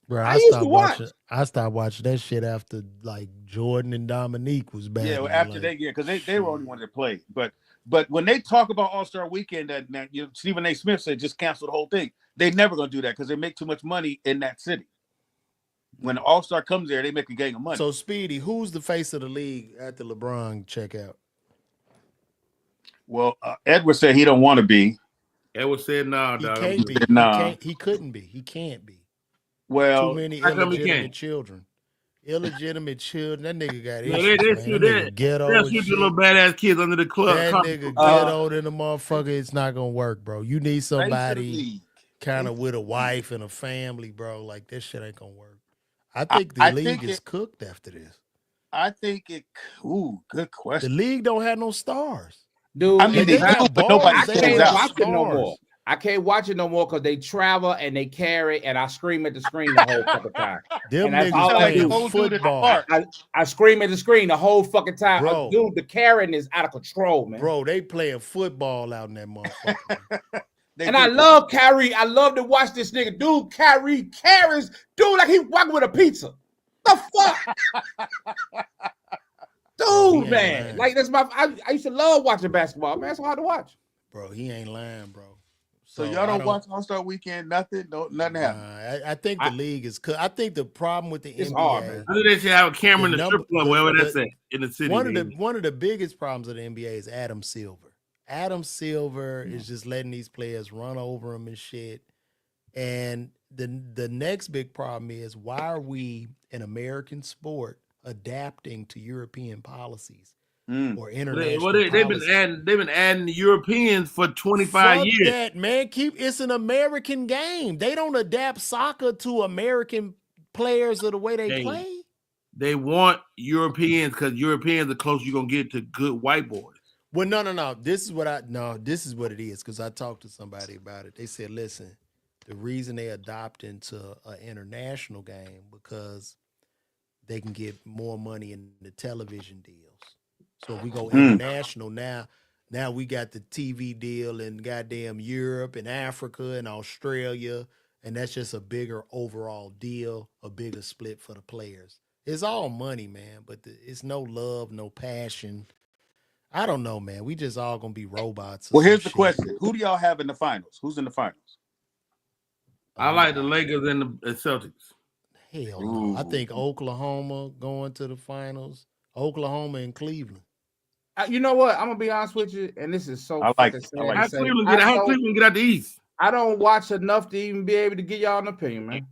Bro, I used to watch. I stopped watching that shit after like Jordan and Dominique was bad. Yeah, well, after because they were only one that played. But when they talk about All-Star Weekend, that Stephen A. Smith said just cancel the whole thing. They're never gonna do that because they make too much money in that city. When the All-Star comes there, they make a gang of money. So Speedy, who's the face of the league after LeBron checkout? Well, Edward said he don't want to be. Edward said no, He dog. can't be. Nah. He couldn't be. He can't be. Well, too many how come he illegitimate can't? children. Illegitimate children. That nigga got Yeah, issues. they man. shoot That nigga that. ghetto. They'll and shoot shit. the little badass kids under the club. That nigga ghetto than the motherfucker. It's not gonna work, bro. You need somebody kind of with a wife and a family, bro. Like this shit ain't gonna work. I think the league is cooked after this. I think it. Ooh, good question. The league don't have no stars. Dude, I mean, they do, but nobody I stands can't out. watch it no more. I can't watch it no more because they travel and they carry, and I scream at the screen the whole fucking time. Them And that's niggas all I playing do. football. I scream at the screen the whole fucking time. Bro. Dude, the carrying is out of control, man. Bro, they playing football out in that motherfucker. And I love Kyrie. I love to watch this nigga. Dude, Kyrie carries. Dude, like he walking with a pizza. The fuck? Dude, man. Like that's I used to love watching basketball, man. It's hard to watch. Bro, he ain't lying, bro. So y'all don't watch All-Star Weekend? Nothing? Nothing happened. I think the league is I think the problem with the It's NBA. hard, man. I think they should have a camera in the strip club, wherever that's at in the city. One of the biggest problems of the NBA is Adam Silver. Adam Silver is just letting these players run over him and shit. And the next big problem is, why are we in American sport adapting to European policies or international they've been adding the Europeans for 25 Fuck years. that, man. It's an American game. They don't adapt soccer to American players or the way they play. They want Europeans because Europeans are close you're gonna get to good white boys. Well, no. This is what it is, because I talked to somebody about it. They said, listen, the reason they adopt into an international game because they can get more money in the television deals. So we go international now. Now we got the TV deal in goddamn Europe and Africa and Australia, and that's just a bigger overall deal, a bigger split for the players. It's all money, man, but it's no love, no passion. I don't know, man. We just all gonna be robots. Well, here's the question: who do y'all have in the finals? Who's in the finals? I like the Lakers and the Celtics. Hell no. I think Oklahoma going to the finals. Oklahoma and Cleveland. You know what? I'm gonna be honest with you, and this is so I like fucking sad. How Cleveland get out the East? I don't watch enough to even be able to get y'all an opinion, man.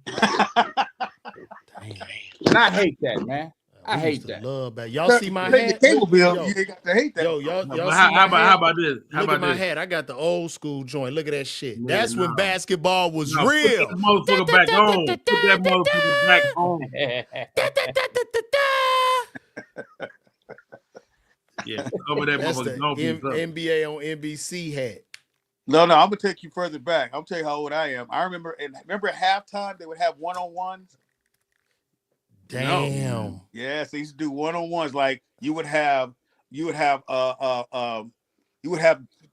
And I hate that, man. I hate that. Love that. Y'all see my hat? Cable bill. You ain't got to hate that. Yo, y'all see How about this? Look at my hat. I got the old school joint. Look at that shit. That's when basketball was real. Put that motherfucker back on. Put that motherfucker back on. Yeah, cover that That's the motherfucker. NBA on NBC hat. No, I'm gonna take you further back. I'll tell you how old I am. I remember at halftime they would have one-on-ones. Damn. No. Yes, they used to do one-on-ones. Like you would have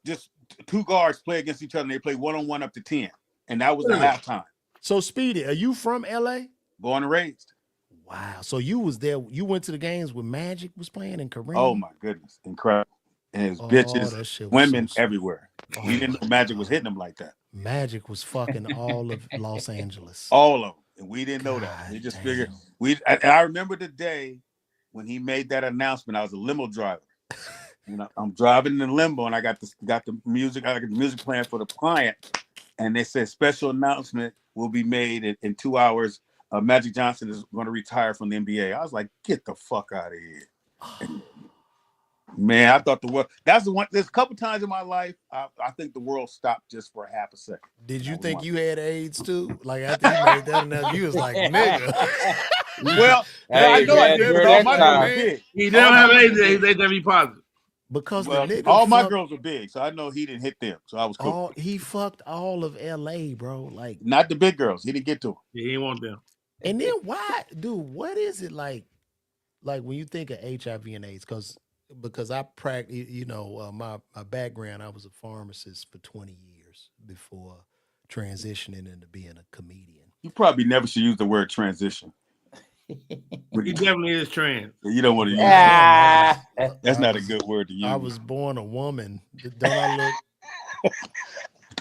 just two guards play against each other and they play one-on-one up to 10. And that was the halftime. So Speedy, are you from LA? Born and raised. Wow. So you was there. You went to the games when Magic was playing in Kareem? Oh my goodness. Incredible. And his bitches, women everywhere. We didn't know Magic was hitting them like that. Magic was fucking all of Los Angeles. All of them. And we didn't know that. We just figured I remember the day when he made that announcement. I was a limo driver. You know, I'm driving in the limo and I got the music playing for the client. And they said special announcement will be made in 2 hours Magic Johnson is going to retire from the NBA. I was like, get the fuck out of here. And, man, I thought the world. That's the one. There's a couple times in my life I think the world stopped just for a half a second. Did you think you had AIDS too? Like after you made that announcement, you was like, nigga. Well, Hey, I know I man, did, girl, but all that's my time. girls were big. He don't have AIDS. He's HIV positive. Because Well, the nigga all my fucked girls were big, so I know he didn't hit them. So I was cool. he fucked all of LA, bro. Like, Not the big girls. He didn't get to them. He ain't want them. and then why, dude? What is it like when you think of HIV and AIDS? Because I practice, my background, I was a pharmacist for 20 years before transitioning into being a comedian. You probably never should use the word transition. He definitely is trans. You don't want to use Ah. that. That's not a good word to use. I was born a woman. Don't I look?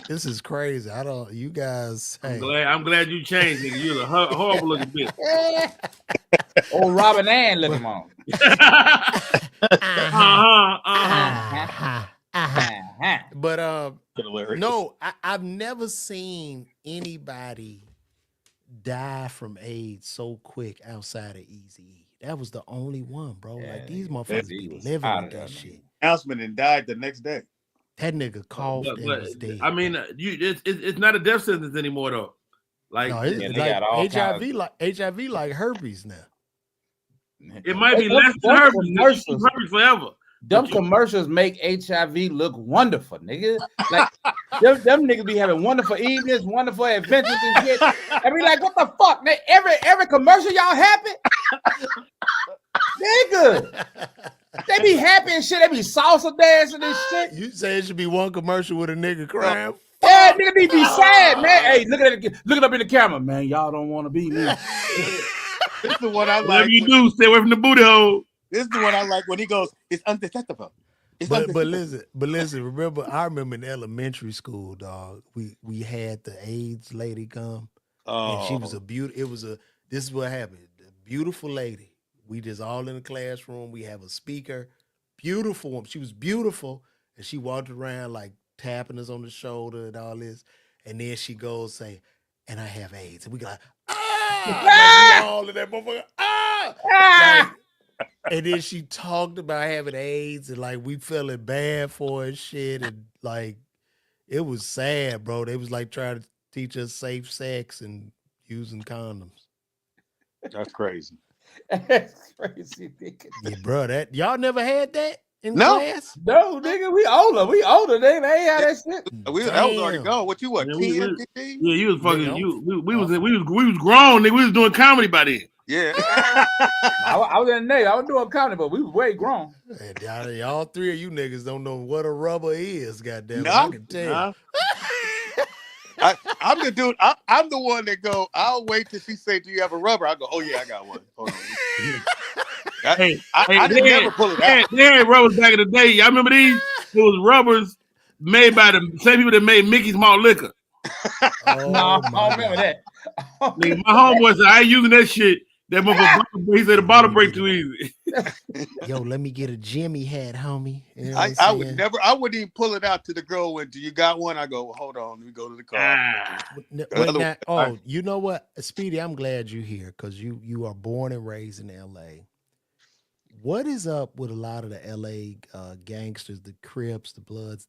This is crazy. You guys. Hey. I'm glad you changed, nigga. You're a horrible looking bitch. Old Robin Ann looking on. But Hilarious. no, I've never seen anybody die from AIDS so quick outside of Eazy-E. That was the only one, bro. Yeah, like these motherfuckers Eazy-E be was living out with of that there, shit. Announcement and died the next day. That nigga coughed and But was dead. I mean, it's not a death sentence anymore though. Like no, it's they like got all HIV like herpes now. it might be Them- less than them herpes. It's commercials. herpes forever. Them commercials make HIV look wonderful, nigga. Like them niggas be having wonderful evenings, wonderful adventures and shit. I be like, what the fuck? Every commercial y'all happy? Nigga. They be happy and shit. They be salsa dancing and shit. You say it should be one commercial with a nigga crying? Yeah, nigga be sad, man. Hey, look it up in the camera, man. Y'all don't want to be me. This is the one I Whatever like. you do, stay away from the booty hole. This is the one I like when he goes, it's undetectable. But listen, I remember in elementary school, dog, we had the AIDS lady come. And she was this is what happened. A beautiful lady. We just all in the classroom. We have a speaker. Beautiful woman. She was beautiful. And she walked around like tapping us on the shoulder and all this. And then she goes say, and I have AIDS. And we go like, like, we all in that motherfucker. Like, and then she talked about having AIDS and like we feeling bad for her and shit. And like, it was sad, bro. They was like trying to teach us safe sex and using condoms. That's crazy. That's crazy, nigga. Yeah, bro. Y'all never had that in class? No, nigga, we older. They ain't had that shit. That was already gone. What you what? Yeah, 10, 15? Yeah, you was fucking. Nigga, We was grown, nigga. We was doing comedy by then. Yeah. I was in the Navy. I was doing comedy, but we was way grown. And y'all three of you niggas don't know what a rubber is, goddamn. No, I can tell. no. I'm the dude. I'm the one that go. I'll wait till she say, "Do you have a rubber?" I go, "Oh yeah, I got one." Hold on. I didn't never pull it out. They had rubbers back in the day. Y'all remember these? It was rubbers made by the same people that made Mickey's Malt Liquor. Oh, No, I my don't remember God. that. Nigga, my homeboy said I ain't using that shit. That motherfucker, he said the bottle break too easy. Yo, let me get a Jimmy hat, homie. You know what I I'm would saying? never. I wouldn't even pull it out to the girl when, "Do you got one?" I go, "Hold on, let me go to the car." But you know what, Speedy? I'm glad you're here because you are born and raised in L.A. What is up with a lot of the L.A. Gangsters, the Crips, the Bloods?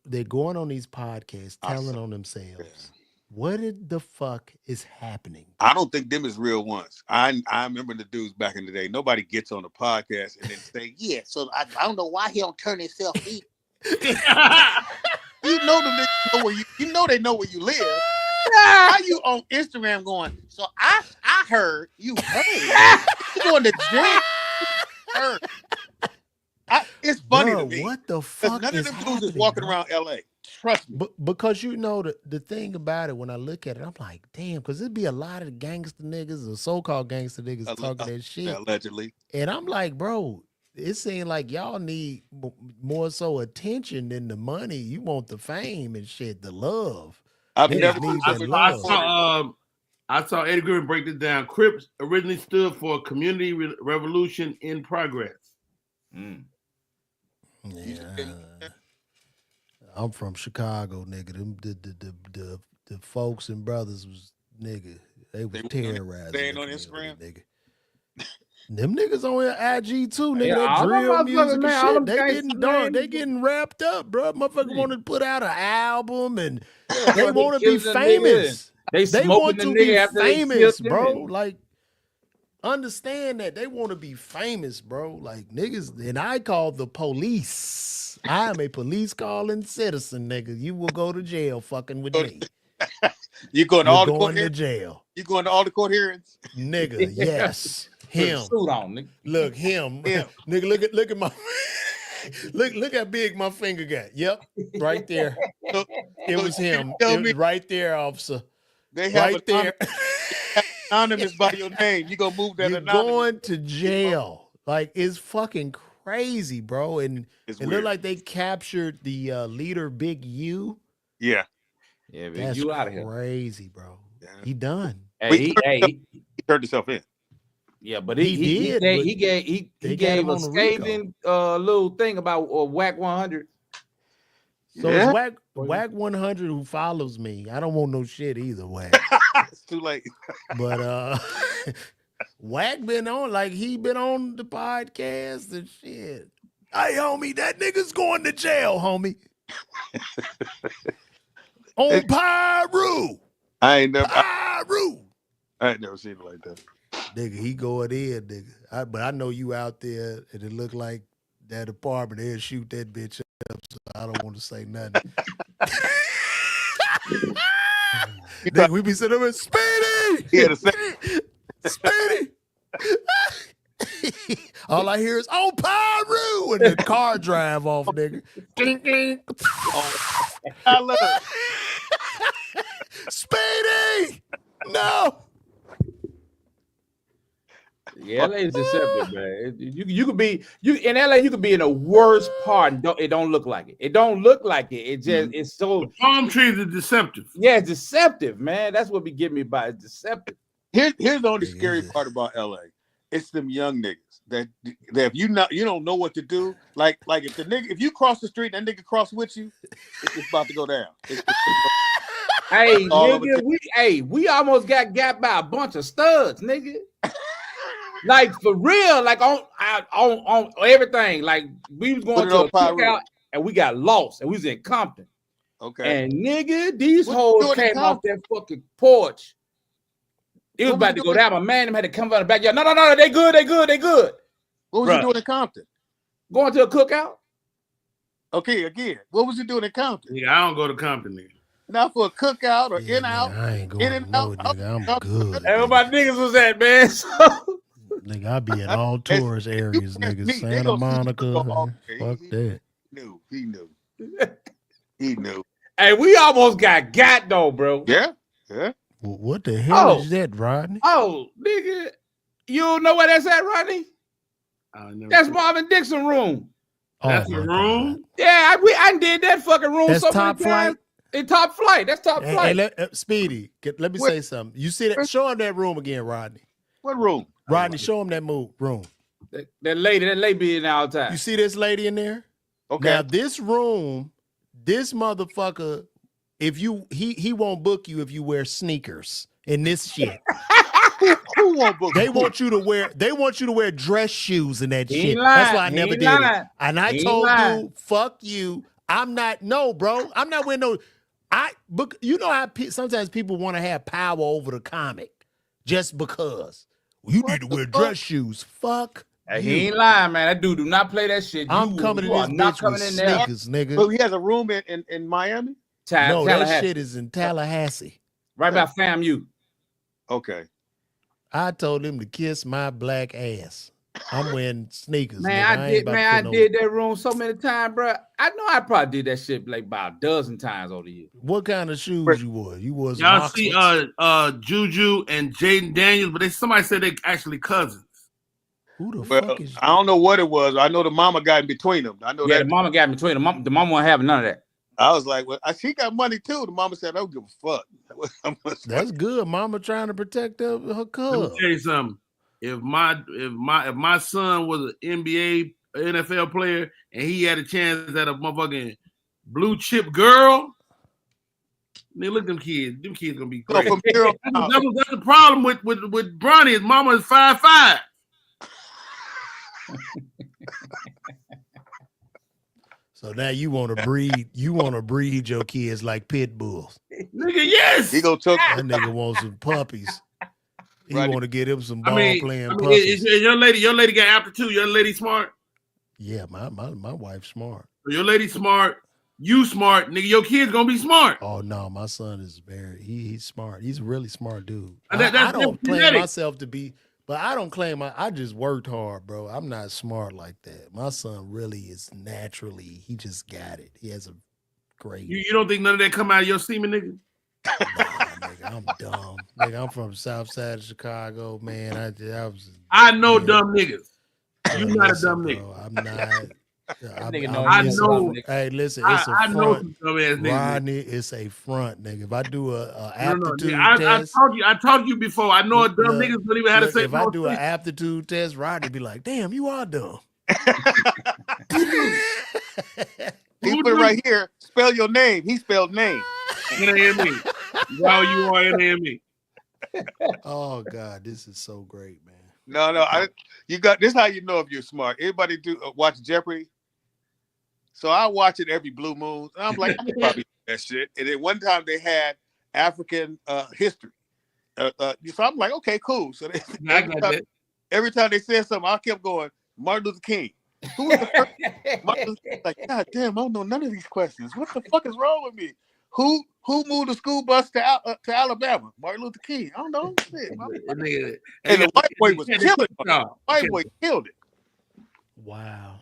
They're going on these podcasts, telling on themselves. What the fuck is happening? I don't think them is real ones. I remember the dudes back in the day. Nobody gets on the podcast and then say, "Yeah, so I don't know why he don't turn himself in." You know them niggas know where you know they know where you live. How you on Instagram going? So I heard you heard you going to jail. Heard. It's funny Bro, to me. what the fuck None is of them dudes is happening, walking bro? around LA. Trust me. But because you know the thing about it, when I look at it, I'm like, damn, because there'd be a lot of gangster niggas or so-called gangster niggas talking that shit. Allegedly. And I'm like, bro, it seems like y'all need more so attention than the money. You want the fame and shit, the love. I've Niggas never need I that saw, love. I saw Eddie Griffin break this down. Crips originally stood for Community Revolution in Progress. Yeah. I'm from Chicago, nigga. Them the folks and brothers was nigga, they was They terrorizing on the Instagram? community, nigga. Them niggas on IG too, nigga. Yeah, That all them drill motherfuckers, music and man, all shit. them They gangsters, getting man. they getting wrapped up, bro. Motherfucker want to put out an album and they want to be killing the nigga. famous. They They smoking want the to nigga be after they famous, killed bro. him. Like, understand that they want to be famous, bro. Like niggas, and I call the police. I am a police calling citizen, nigga. You will go to jail fucking with me. You going to You're all the court going to hearings? jail, You going to all the court hearings? nigga. Yes, Put a him. suit on, nigga. Look, him. Nigga, look at my look how big my finger got. Yep, right there. So- It so was you him. tell It was me right there, officer. They have Right there. anonymous by your name. You gonna move that You're anonymous? going to jail. Like, it's fucking crazy, bro. And It's it weird. looked like they captured the leader, Big U. Yeah. Yeah, man, That's you out of here. crazy, bro. Yeah. He done. Hey, He turned himself in. yeah, but He did, but he they got gave him a on the RICO. scathing little thing about Whack 100. So Yeah. it's Whack 100 who follows me. I don't want no shit either, Whack. It's too late. But Whack been on, like, he been on the podcast and shit. Hey, homie, that nigga's going to jail, homie. On Pyru. I ain't never seen it like that. Nigga, he going in, nigga. But I know you out there, and it look like that apartment, they'll shoot that bitch up, so I don't want to say nothing. Nigga, we be sitting there, Speedy! He had a second. Speedy! All I hear is, on Pyru! And the car drive off, nigga. Clink, clink. I love it. Speedy! No! Yeah, LA is deceptive, man. You could be in LA. You could be in the worst part, and it don't look like it. It don't look like it. It just it's so Palm trees are deceptive. yeah, it's deceptive, man. That's what be getting me by. It's deceptive. Here's the only scary part about LA. It's them young niggas that if you don't know what to do. Like if you cross the street and that nigga cross with you, it's about to go down. Hey, All over nigga, we almost got by a bunch of studs, nigga. Like for real, like on everything. Like we was going to a cookout and we got lost and we was in Compton. Okay. And nigga, these What hoes you doing in came off that fucking porch. It was What about was to you go down. My man had to come out the backyard. No, they good. What was Bruh. you doing in Compton? Going to a cookout. Okay, again. What was you doing in Compton? Yeah, I don't go to Compton nigga. Not for a cookout or Yeah, in out. nigga, I ain't going in to and no, out. nigga. I'm good. That's where my niggas was at, man. So Nigga, I be in all tourist areas, nigga. They Santa gonna see Monica. you go off. Fuck that. He knew. He knew. hey, we almost got though, bro. Yeah. Well, what the hell Oh. is that, Rodney? Oh, nigga, you don't know where that's at, Rodney? That's Marvin Dixon room. That's my the God. room. Yeah, I did that fucking room. That's so top many times. flight. In top flight. That's top Hey, flight. Speedy, let me What? say something. You see that? Show him that room again, Rodney. What room? Rodney, show him that room. That lady be in there all the time. You see this lady in there? Okay. Now this room, this motherfucker, if you he won't book you if you wear sneakers in this shit. Who won't book? They want you to wear dress shoes and that He shit. ain't That's lying. why I He never ain't did it. lying. And I He ain't told lying. you, fuck you. I'm not bro. I'm not wearing no. You know how sometimes people want to have power over the comic just because. You need to wear dress shoes. Fuck. Hey, you. he ain't lying, man. That dude do not play that shit. I'm coming to you are this not bitch coming with in there. sneakers, nigga. But he has a room in Miami. No, that Tallahassee. shit is in Tallahassee. Right by FAMU. Okay. I told him to kiss my black ass. I'm wearing sneakers. Man, nigga. I ain't about to I put no- did that room so many times, bro. I know I probably did that shit like about a dozen times over the years. What kind of shoes you wore? You wore some Y'all see Oxfords? Juju and Jaden Daniels, but somebody said they actually cousins. Who the Well, fuck is I don't know what it was. I know the mama got in between them. I know Yeah, that. the mama got in between them. The mama won't have none of that. I was like, well, she got money too. The mama said, I don't give a fuck. That's good. Mama trying to protect her Let cub. me tell you something. If my son was an NBA, NFL player, and he had a chance at a motherfucking blue chip girl, Nigga, look at them kids. Them kids gonna be So great. from here on out, That's the problem with Bronny. His mama is 5'5". So now you want to breed your kids like pit bulls. Nigga, yes. he gonna choke. That nigga wants some puppies. He Right. want to get him some I ball mean, playing is puppies. your lady got aptitude. Your lady smart. Yeah, my wife's smart. So your lady smart. You smart, nigga. Your kid's gonna be smart. Oh no, my son is he's smart. He's a really smart dude. That's I don't claim genetic. myself to be, but I don't claim I just worked hard, bro. I'm not smart like that. My son really is naturally, he just got it. He has a great. You don't think none of that come out of your semen, nigga? Nah, nigga, I'm dumb. Nigga, I'm from South Side of Chicago, man. I know yeah. dumb niggas. You not a Listen, dumb nigga. bro, I'm not. I know. Hey, listen, it's a I know front. some dumb ass niggas. Rodney, it's a front, nigga. If I do a aptitude nigga. test, I told you before. I know a dumb niggas don't even have to say. if I do an aptitude test, Rodney be like, "Damn, you are dumb." He put it right here. Spell your name. He spelled name. N-A-M-E. Wow, you are N-A-M-E. Oh God, this is so great, man. No, you got this. How you know if you're smart? Everybody do watch Jeopardy. So I watch it every blue moon. And I'm like, I can probably do that shit. And then one time they had African history. So I'm like, okay, cool. So every time they said something, I kept going. Martin Luther King. Who was the first? Martin Luther King. Like, God damn, I don't know none of these questions. What the fuck is wrong with me? Who moved the school bus to Alabama? Martin Luther King. I don't know. Shit. And the white boy was killing it. White boy killed it. Wow,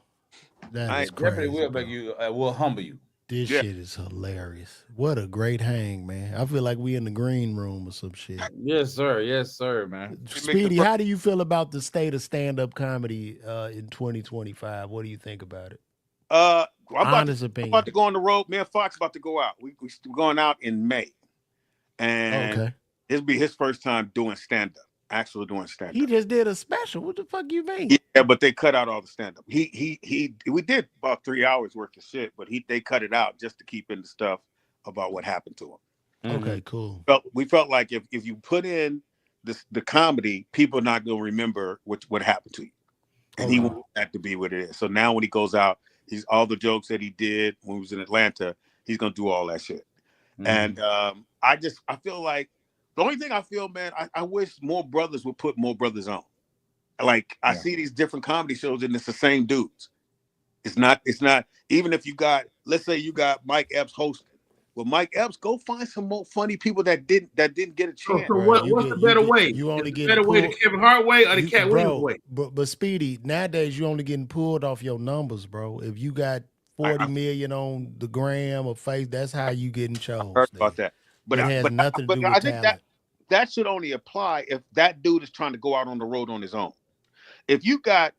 that is definitely crazy. will make you. Will humble you. This shit is hilarious. What a great hang, man. I feel like we in the green room or some shit. Yes, sir. Yes, sir, man. Speedy, how do you feel about the state of stand-up comedy in 2025? What do you think about it? I'm about to go on the road. Me and Fox about to go out. We're going out in May. And it'll be his first time doing stand-up. Actually doing stand-up. He just did a special. What the fuck you mean? Yeah, but they cut out all the stand-up. We did about 3 hours worth of shit, but they cut it out just to keep in the stuff about what happened to him. Okay, cool. We felt like if you put in the comedy, people are not gonna remember what happened to you. And he wants that to be what it is. So now when he goes out, he's all the jokes that he did when he was in Atlanta, he's gonna do all that shit. And I feel like the only thing I feel, man, I wish more brothers would put more brothers on. Like I see these different comedy shows and it's the same dudes. It's not even if you got, let's say you got Mike Epps hosting. Well, Mike Epps, go find some more funny people that didn't get a chance. So what's the better way? You only get better way, the Kevin Hart way or the Cat Williams way? But Speedy, nowadays you only getting pulled off your numbers, bro. If you got 40 million on the gram or face, that's how you getting chose. Heard about that. But it has nothing to do with talent. That should only apply if that dude is trying to go out on the road on his own. If you got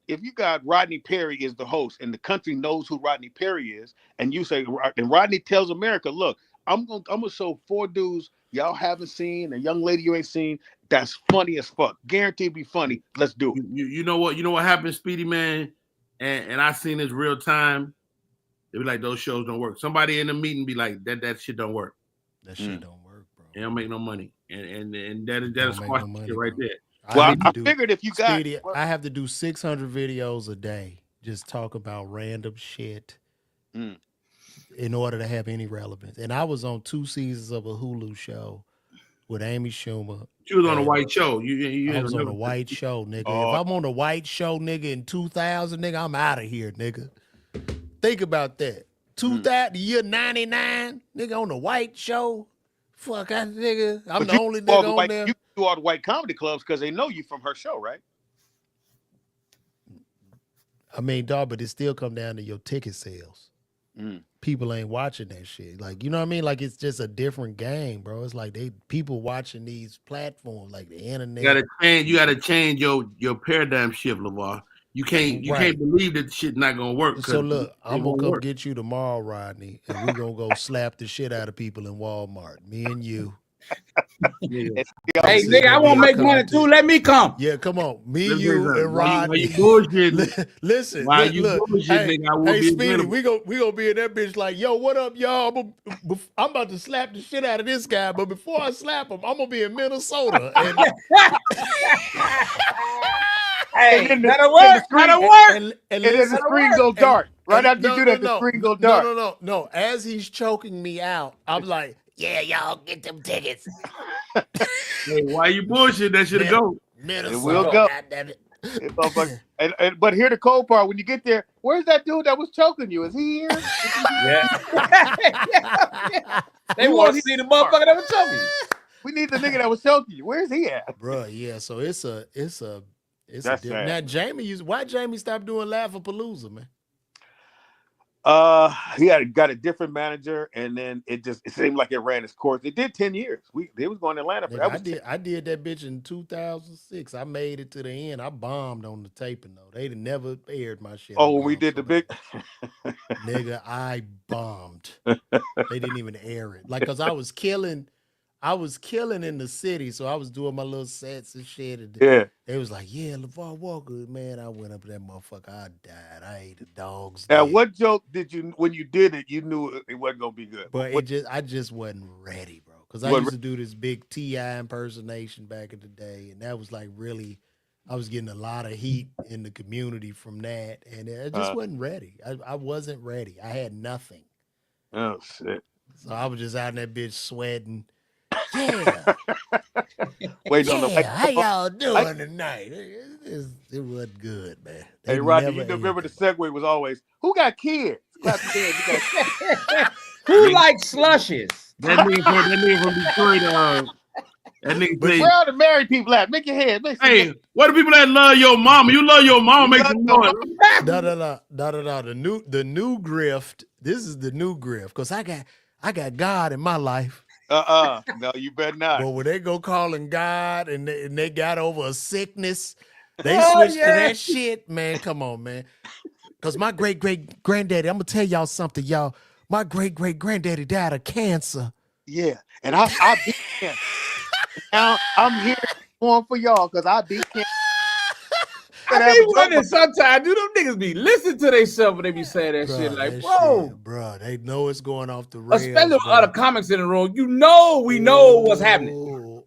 Rodney Perry is the host and the country knows who Rodney Perry is, and you say, and Rodney tells America, look, I'm gonna show 4 dudes y'all haven't seen, a young lady you ain't seen, that's funny as fuck. Guaranteed be funny. Let's do it. You know what happened, Speedy, man? And I seen this real time. They be like, those shows don't work. Somebody in the meeting be like, that shit don't work. That shit don't work, bro. It don't make no money. And that is smart shit right there. Well, I figured if you got Speedy, I have to do 600 videos a day, just talk about random shit in order to have any relevance. And I was on 2 seasons of a Hulu show with Amy Schumer. You was on a white show. I was on a white show, nigga. If I'm on a white show, nigga, in 2000, nigga, I'm out of here, nigga. Think about that. 2000, the year 99, nigga, on the white show. Fuck, nigga. I'm the only nigga on there. You do all the white comedy clubs because they know you from her show, right? I mean, dog, but it still come down to your ticket sales. People ain't watching that shit. Like, you know what I mean? Like, it's just a different game, bro. It's like people watching these platforms, like the internet. You gotta change your paradigm shift, LeVar. You can't believe that shit not gonna work. So look, I'm gonna come get you tomorrow, Rodney, and we're gonna go slap the shit out of people in Walmart. Me and you. Hey, nigga, I want to make money too. Let me come. Yeah, come on. Me, Let me you, say and something. Why Rodney. you bullshitting? Listen, Why you look. bullshitting, Hey, nigga? I will hey be Speedy, available. we gonna be in that bitch like, yo, what up, y'all? I'm about to slap the shit out of this guy, but before I slap him, I'm gonna be in Minnesota. And Hey, And then that'll then work. That'll work. and and then the listen, screen go dark. Right after you do that, the screen go dark. no. As he's choking me out, I'm like, yeah, y'all get them tickets. Hey, why you bullshit? That should go. Minnesota, It will go. goddammit. It motherfucker- but here the cold part, when you get there, where's that dude that was choking you? Is he here? Yeah. They want to see the motherfucker that was choking. We need the nigga that was choking you. Where's he at? Bro, yeah. So it's a That's different. sad. Now Jamie why Jamie stopped doing Laugh-A-Palooza, man? He got a different manager, and then it seemed like it ran its course. It did 10 years. They was going to Atlanta for Nigga, that. I did that bitch in 2006. I made it to the end. I bombed on the taping though. They never aired my shit. Oh, when we did the big nigga, I bombed. They didn't even air it. Like, cause I was killing in the city, so I was doing my little sets and shit. And Yeah. they was like, yeah, LeVar Walker, man. I went up to that motherfucker. I died. I ate the dog's Now, dick. what joke did you, when you did it, you knew it wasn't gonna be good? But I just wasn't ready, bro. Because I used to do this big T.I. impersonation back in the day, and that was like really, I was getting a lot of heat in the community from that, and I just wasn't ready. I wasn't ready. I had nothing. Oh shit! So I was just out in that bitch sweating. Yeah. Wait, on the how y'all doing tonight? It wasn't good, man. Hey, Rodney, you remember the segue was always, who got kids? Clap your hands. Who likes slushes? That nigga from Detroit. That nigga say, where are the married people at? Make your head. Hey, what the people that love your mama? You love your mama, make some noise. No. The new grift. This is the new grift because I got God in my life. No, you better not. But when they go calling God and they got over a sickness, they switch to that shit, man. Come on, man. Because my great-great-granddaddy, I'm going to tell y'all something, y'all. My great-great-granddaddy died of cancer. Yeah, and I beat cancer. Now I'm here going for y'all because I beat cancer. I be wondering sometimes, do them niggas be listening to themselves when they be saying that shit? Like, bro, they know it's going off the rails. Especially with other comics in the room, we know what's happening.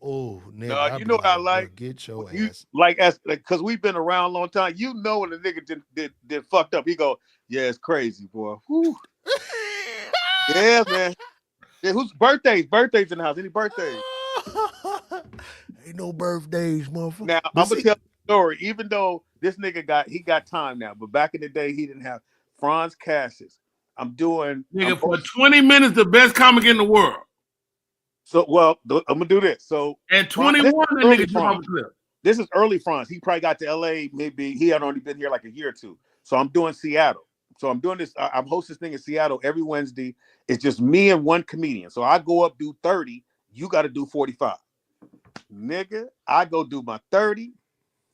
Oh, nigga, you know what I like? Get your ass. Because we've been around a long time. You know when a nigga did fucked up, he go, yeah, it's crazy, boy. Whew. Yeah, man. Yeah, whose birthdays in the house? Any birthdays? Ain't no birthdays, motherfucker. Now, I'm going to tell the story. Even though this nigga got time now, but back in the day, he didn't have Franz Cassius. I'm doing... Nigga, for 20 minutes, the best comic in the world. So, well, I'm going to do this. So at 21, that nigga came off a clip. This is early Franz. He probably got to LA. Maybe he had only been here like a year or two. So I'm doing Seattle. So I'm doing this. I'm hosting this thing in Seattle every Wednesday. It's just me and one comedian. So I go up, do 30. You got to do 45. Nigga, I go do my 30.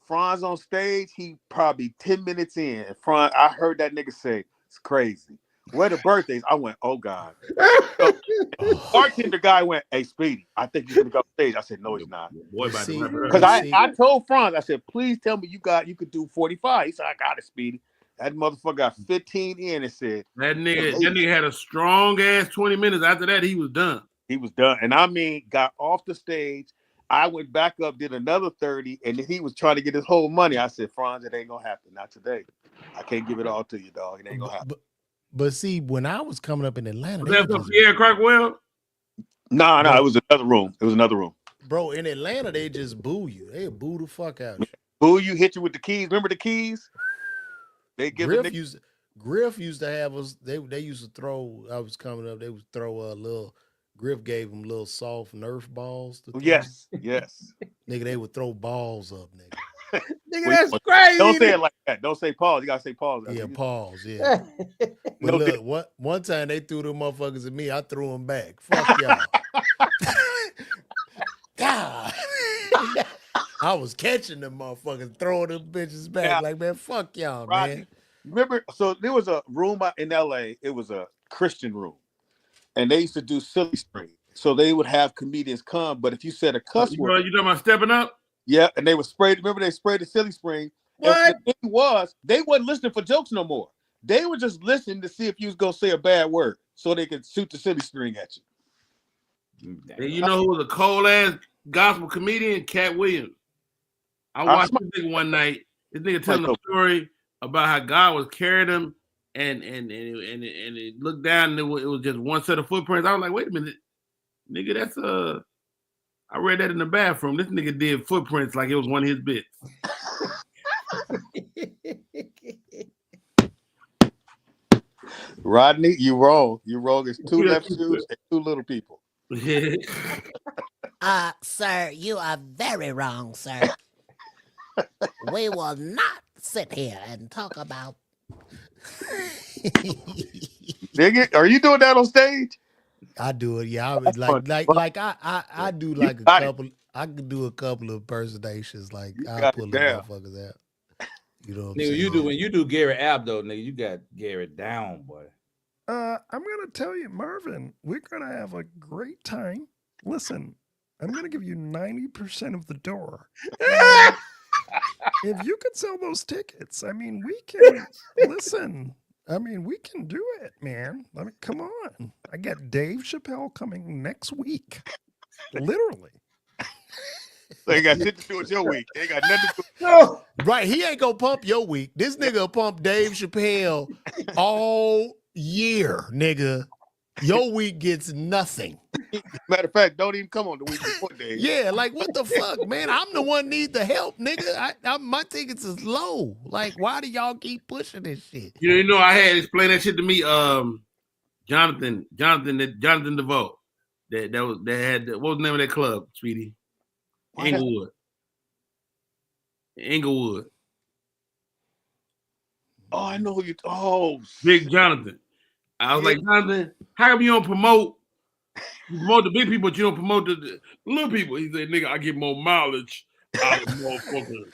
Franz on stage. He probably 10 minutes in. And Franz, I heard that nigga say, it's crazy. Where the birthdays? I went, oh God. So, bartender guy went, hey, Speedy, I think you're gonna go on stage. I said, no, he's not. Because I told Franz, I said, please tell me you could do 45. He said, I got it, Speedy. That motherfucker got 15 in and said that nigga had a strong ass 20 minutes. After that, he was done. He was done. And I mean, got off the stage. I went back up, did another 30, and then he was trying to get his whole money. I said, Franz, it ain't gonna happen. Not today. I can't give it all to you, dog. It ain't gonna happen. But see, when I was coming up in Atlanta, was that for Pierre Crockwell? No, it was another room. It was another room. Bro, in Atlanta, they just boo you. They boo the fuck out you. Boo you, hit you with the keys. Remember the keys? They give Griff used to have us. They used to throw. I was coming up. They would throw a little. Griff gave them little soft Nerf balls. Yes. Nigga, they would throw balls up, nigga. Nigga, that's crazy. Don't say it like that. Don't say pause. You gotta say pause. Yeah, pause. Yeah. But look, one time they threw them motherfuckers at me. I threw them back. Fuck y'all. God. I was catching them motherfuckers, throwing them bitches back. Like, man, fuck y'all, man. Remember, so there was a room in LA. It was a Christian room. And they used to do silly string. So they would have comedians come, but if you said a cuss You word, talking about stepping up? yeah, and they would spray. Remember, they sprayed the silly spring. What? And the thing was, they wasn't listening for jokes no more. They were just listening to see if you was gonna say a bad word, so they could shoot the silly string at you. And you know who was a cold ass gospel comedian? Cat Williams. I watched this nigga one night. This nigga telling a story about how God was carrying him, and it looked down, and it was just one set of footprints. I was like, wait a minute, nigga, that's I read that in the bathroom. This nigga did footprints like it was one of his bits. Rodney, you wrong. You wrong. It's two left shoes and two little people. Sir, you are very wrong, sir. We will not sit here and talk about. Nigga, are you doing that on stage? I do it, yeah. I was I do like a couple. I could do a couple of impersonations. Like I pull the motherfuckers out. You know what I'm saying? When you do Gary Abdo, nigga, you got Gary down, boy. I'm gonna tell you, Marvin, we're gonna have a great time. Listen, I'm gonna give you 90% of the door. If you could sell those tickets, I mean, we can listen. I mean, we can do it, man. I mean, come on. I got Dave Chappelle coming next week. Literally. They got shit to do with your week. They got nothing to do. Right. He ain't gonna pump your week. This nigga pump Dave Chappelle all year, nigga. Your week gets nothing. Matter of fact, don't even come on the week before, Dave. Yeah, like what the fuck, man? I'm the one need the help, nigga. My tickets is low. Like, why do y'all keep pushing this shit? You know, I had explained that shit to me. Jonathan DeVoe. That had what was the name of that club, sweetie? Inglewood. Oh, I know who you. Oh, Big Jonathan. I was like, Jonathan, how come you don't promote the big people, but you don't promote the little people? He said, nigga, I get more mileage out of motherfuckers.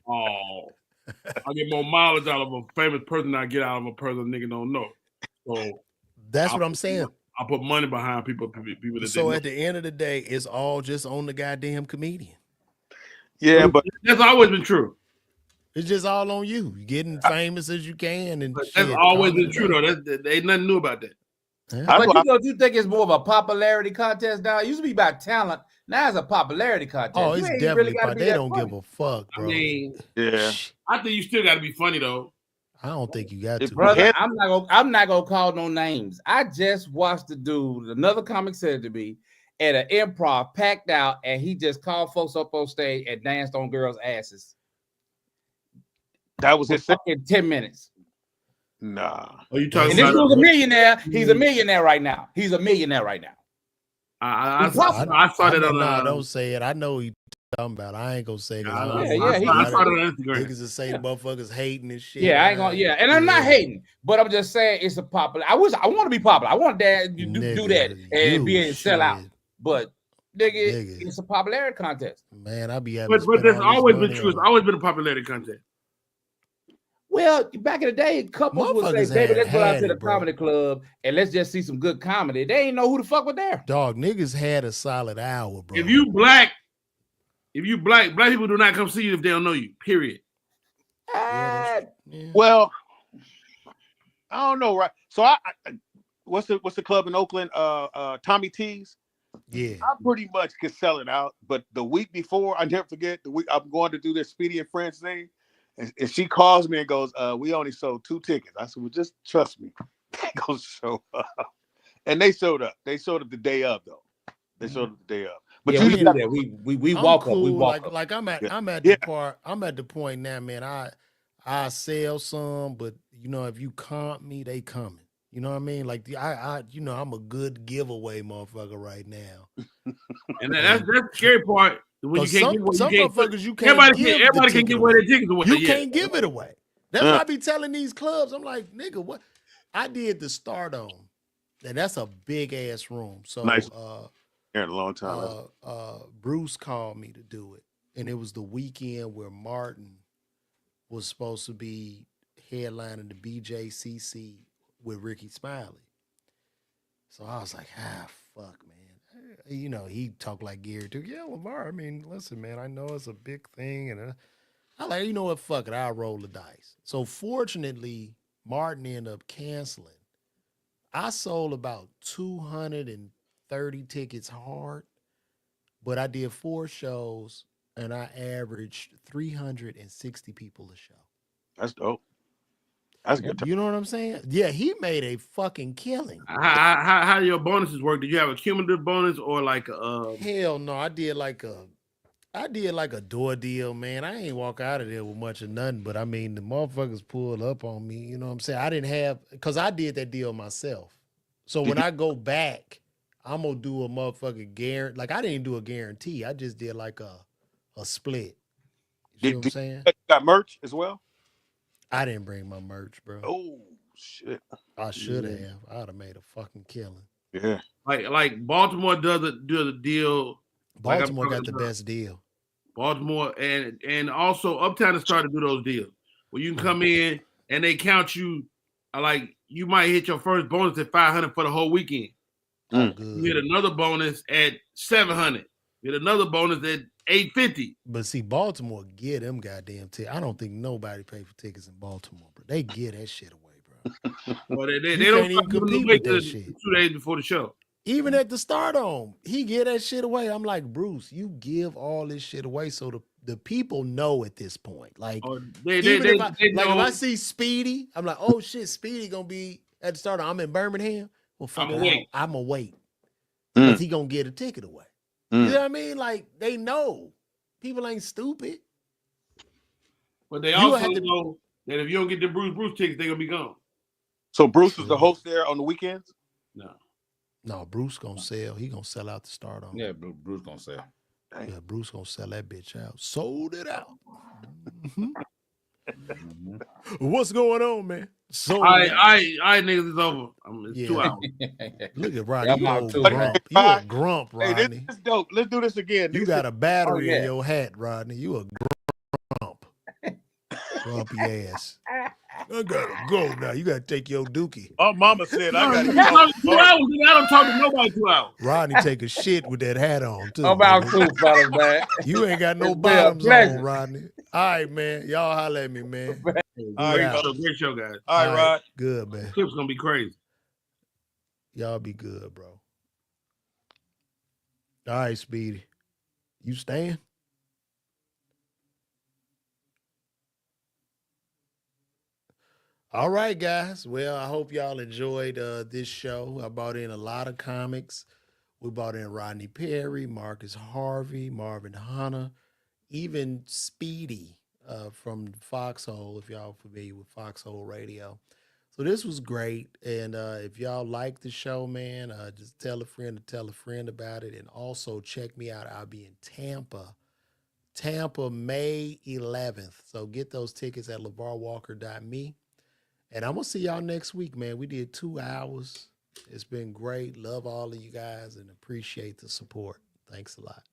I get more mileage out of a famous person than I get out of a person nigga don't know. So that's what I'm saying. I put money behind people that so at the end of the day, it's all just on the goddamn comedian. Yeah, but that's always been true. It's just all on you. You're getting famous as you can, and that's always been true though. There ain't nothing new about that. Yeah. But you think it's more of a popularity contest now? It used to be about talent. Now it's a popularity contest. Oh, it's definitely. They don't give a fuck, bro. I mean, yeah. I think you still got to be funny though. I don't think you got to. Brother, I'm not gonna call no names. I just watched the dude. Another comic said to me at an improv, packed out, and he just called folks up on stage and danced on girls' asses. That was his in 10 minutes. Nah. Are you talking and about? This was a millionaire. He's a millionaire right now. I saw that on. Don't say it. I know you talking about. I ain't gonna say it. I saw that on Instagram. Niggas are saying motherfuckers hating and shit. Yeah, I ain't gonna. Yeah, and I'm not hating, but I'm just saying it's a popular. I want to be popular. I want that do that and be and sell out. But nigga, it's a popularity contest. Man, I be having. But that's always been true. It's always been a popularity contest. Well, back in the day, couples would say, "Baby, let's go out to the comedy club and let's just see some good comedy." They ain't know who the fuck was there. Dog, niggas had a solid hour, bro. If you black people do not come see you if they don't know you. Period. Well, I don't know, right? So I what's the club in Oakland? Tommy T's. Yeah, I pretty much could sell it out, but the week before, I never forget the week I'm going to do this Speedy and Friends thing. And she calls me and goes, we only sold 2 tickets. I said, well, just trust me. They gonna show up. And they showed up. They showed up the day of, though. They showed up the day of. But we do that. We walk up. We walk up. Like I'm at the part. I'm at the point now, man. I sell some, but you know, if you comp me, they coming. You know what I mean? Like I'm a good giveaway motherfucker right now. And that's the scary part. When you can't motherfuckers you can't everybody can give away their tickets away. You can't give it away. That's what I be telling these clubs. I'm like, nigga, what? I did the Stardome, and that's a big ass room. So nice. Here in a long time. Bruce called me to do it, and it was the weekend where Martin was supposed to be headlining the BJCC with Ricky Smiley. So I was like, fuck, man. You know, he talked like Gary too. Yeah, LeVar. I mean, listen, man. I know it's a big thing, and I like, you know what? Fuck it. I'll roll the dice. So fortunately, Martin ended up canceling. I sold about 230 tickets hard, but I did 4 shows and I averaged 360 people a show. That's dope. That's good. You know what I'm saying? Yeah, he made a fucking killing. How your bonuses work? Did you have a cumulative bonus or like Hell no, I did like a door deal, man. I ain't walk out of there with much of nothing, but I mean the motherfuckers pulled up on me. You know what I'm saying? I didn't have because I did that deal myself. So when I go back, I'm gonna do a motherfucking guarantee. Like I didn't do a guarantee. I just did like a split. You see what I'm saying? You got merch as well? I didn't bring my merch, bro. Oh shit! I should have. I'd have made a fucking killing. Yeah. Like Baltimore do the deal. Baltimore got the best deal. Baltimore and also Uptown has started to do those deals where you can come in and they count you like you might hit your first bonus at 500 for the whole weekend. Good. You get another bonus at 700. You get another bonus at 850. But see, Baltimore get them goddamn tickets. I don't think nobody pay for tickets in Baltimore, bro. They get that shit away, bro. Well, they You don't can't even compete with that shit. 2 days before the show. Even at the Stardome, he get that shit away. I'm like, Bruce, you give all this shit away so the people know at this point. Like, if I see Speedy, I'm like, oh shit, Speedy gonna be at the Stardome. I'm in Birmingham. Well, fuck it, I'm gonna wait because he gonna get a ticket away. You know what I mean? Like, they know. People ain't stupid. But they also know that if you don't get the Bruce tickets, they're gonna be gone. So Bruce is the host there on the weekends? No, Bruce gonna sell. He gonna sell out the Stardome. Yeah, Bruce gonna sell. Yeah, Bruce gonna sell that bitch out. Sold it out. Mm-hmm. What's going on, man? All right, niggas, it's over. It's 2 hours. Look at Rodney. You a grump, Rodney. Hey, this is dope. Let's do this again. You got a battery in your hat, Rodney. You a grump. Grumpy ass. I gotta go now. You gotta take your dookie. Oh, mama said I gotta go. 2 hours. I don't talk to nobody 2 hours. Rodney take a shit with that hat on too. About cool, fellas, man. You ain't got no bottoms on, Rodney. All right, man. Y'all holler at me, man. All right, great show, guys. All right, Rod. Good, man. The clip's gonna be crazy. Y'all be good, bro. All right, Speedy. You staying? All right, guys. Well, I hope y'all enjoyed this show. I brought in a lot of comics. We brought in Rodney Perry, Marcus Harvey, Marvin Hunter, even Speedy from Foxhole, if y'all familiar with Foxhole Radio. So this was great. And if y'all like the show, man, just tell a friend to tell a friend about it. And also check me out. I'll be in Tampa, May 11th. So get those tickets at LeVarWalker.me. And I'm going to see y'all next week, man. We did 2 hours. It's been great. Love all of you guys and appreciate the support. Thanks a lot.